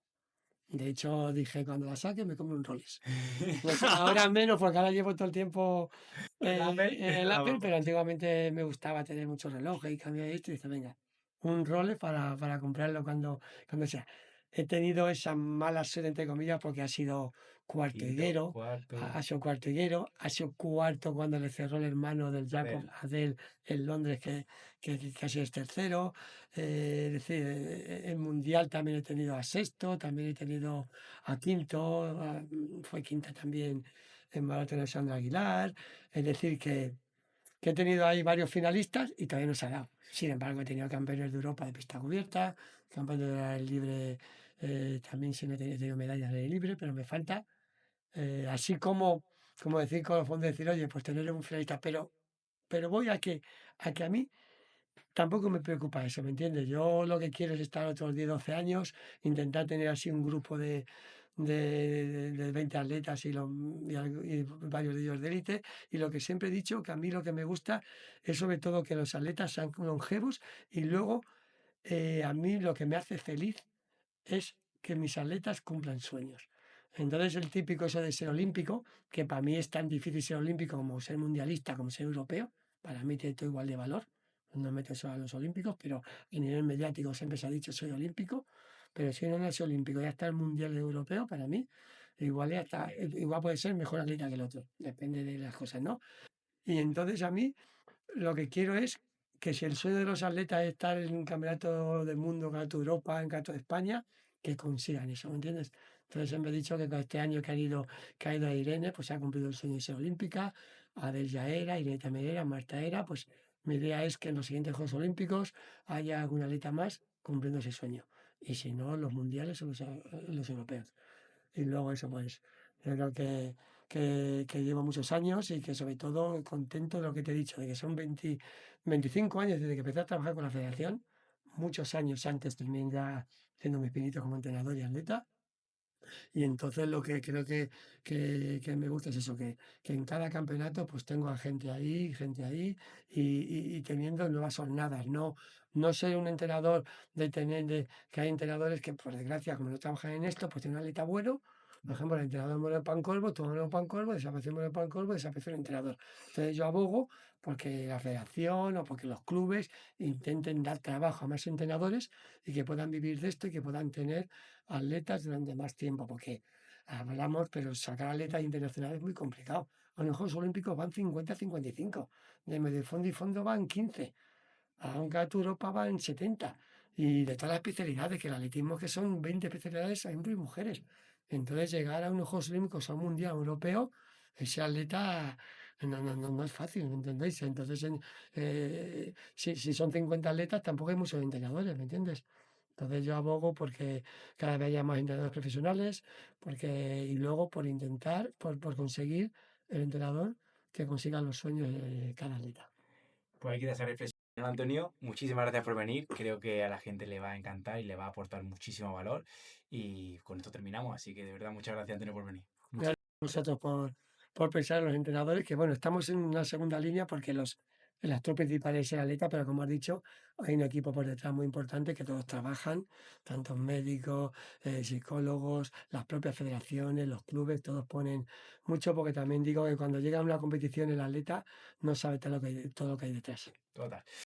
De hecho, dije, cuando la saque me compro un Rolex. No sé, ahora menos, porque ahora llevo todo el tiempo El Apple. en el Apple, pero antiguamente me gustaba tener muchos relojes y cambiar esto y dije, venga, un Rolex para comprarlo cuando sea. He tenido esa mala suerte, entre comillas, porque ha sido cuarto Quinto, higuero, cuarto. ha sido cuarto higuero, ha sido cuarto cuando le cerró el hermano del Jacob Adel en Londres, que ha sido tercero. Es decir, el mundial también he tenido a sexto, también he tenido a quinto, fue quinta también en maratón de Sandra Aguilar. Es decir, que he tenido ahí varios finalistas y todavía no se ha dado. Sin embargo, he tenido campeones de Europa de pista cubierta, campeones de aire libre, también sí he tenido medallas de aire libre, pero me falta, así como decir con los fondos, decir, oye, pues tener un finalista, pero voy a que a mí tampoco me preocupa eso, ¿me entiendes? Yo lo que quiero es estar otros 10 12 años, intentar tener así un grupo de 20 atletas y varios de ellos de élite. Y lo que siempre he dicho, que a mí lo que me gusta es sobre todo que los atletas sean longevos y luego a mí lo que me hace feliz es que mis atletas cumplan sueños. Entonces el típico eso de ser olímpico, que para mí es tan difícil ser olímpico como ser mundialista, como ser europeo, para mí tiene todo igual de valor. No meto solo a los olímpicos, pero a nivel mediático siempre se ha dicho soy olímpico, pero si no es olímpico y hasta el mundial europeo, para mí igual puede ser mejor atleta que el otro, depende de las cosas, ¿no? Y entonces a mí lo que quiero es que si el sueño de los atletas es estar en un campeonato del mundo, campeonato de Europa, en campeonato de España, que consigan eso, ¿me entiendes? Entonces siempre he dicho que con este año que ha ido a Irene, pues se ha cumplido el sueño de ser olímpica, Adel ya era, Irene también era, Marta era, pues mi idea es que en los siguientes Juegos Olímpicos haya algún atleta más cumpliendo ese sueño. Y si no, los mundiales o los europeos. Y luego eso, pues, yo creo que llevo muchos años y que sobre todo contento de lo que te he dicho, de que son 25 años desde que empecé a trabajar con la federación, muchos años antes también ya haciendo mis pinitos como entrenador y atleta. Y entonces lo que creo que me gusta es eso, que en cada campeonato pues tengo a gente ahí y teniendo nuevas jornadas. No ser un entrenador que hay entrenadores que por desgracia como no trabajan en esto, pues tienen un atleta bueno. Por ejemplo, el entrenador muere de Pancorbo, toma el Pancorbo, desapareció el Pancorbo, desapareció el entrenador. Entonces yo abogo porque la federación o porque los clubes intenten dar trabajo a más entrenadores y que puedan vivir de esto y que puedan tener atletas durante más tiempo, porque hablamos, pero sacar atletas internacionales es muy complicado. A los Juegos Olímpicos van 50-55, de medio fondo y fondo van 15, a un Gato Europa van 70, y de todas las especialidades, que el atletismo que son 20 especialidades, hay hombres y mujeres. Entonces llegar a unos Juegos Olímpicos, a un Mundial Europeo, ese atleta no es fácil, ¿me entendéis? Entonces, si son 50 atletas, tampoco hay muchos entrenadores, ¿me entiendes? Entonces yo abogo porque cada vez haya más entrenadores profesionales, y luego por intentar, por conseguir el entrenador que consiga los sueños de cada atleta. Pues aquí de esa reflexión, Antonio. Muchísimas gracias por venir. Creo que a la gente le va a encantar y le va a aportar muchísimo valor. Y con esto terminamos. Así que de verdad, muchas gracias, Antonio, por venir. Gracias a vosotros por pensar en los entrenadores, que bueno, estamos en una segunda línea porque el actor principal es el atleta, pero como has dicho, hay un equipo por detrás muy importante que todos trabajan, tanto médicos, psicólogos, las propias federaciones, los clubes, todos ponen mucho porque también digo que cuando llega a una competición el atleta no sabe todo lo que hay detrás. Total.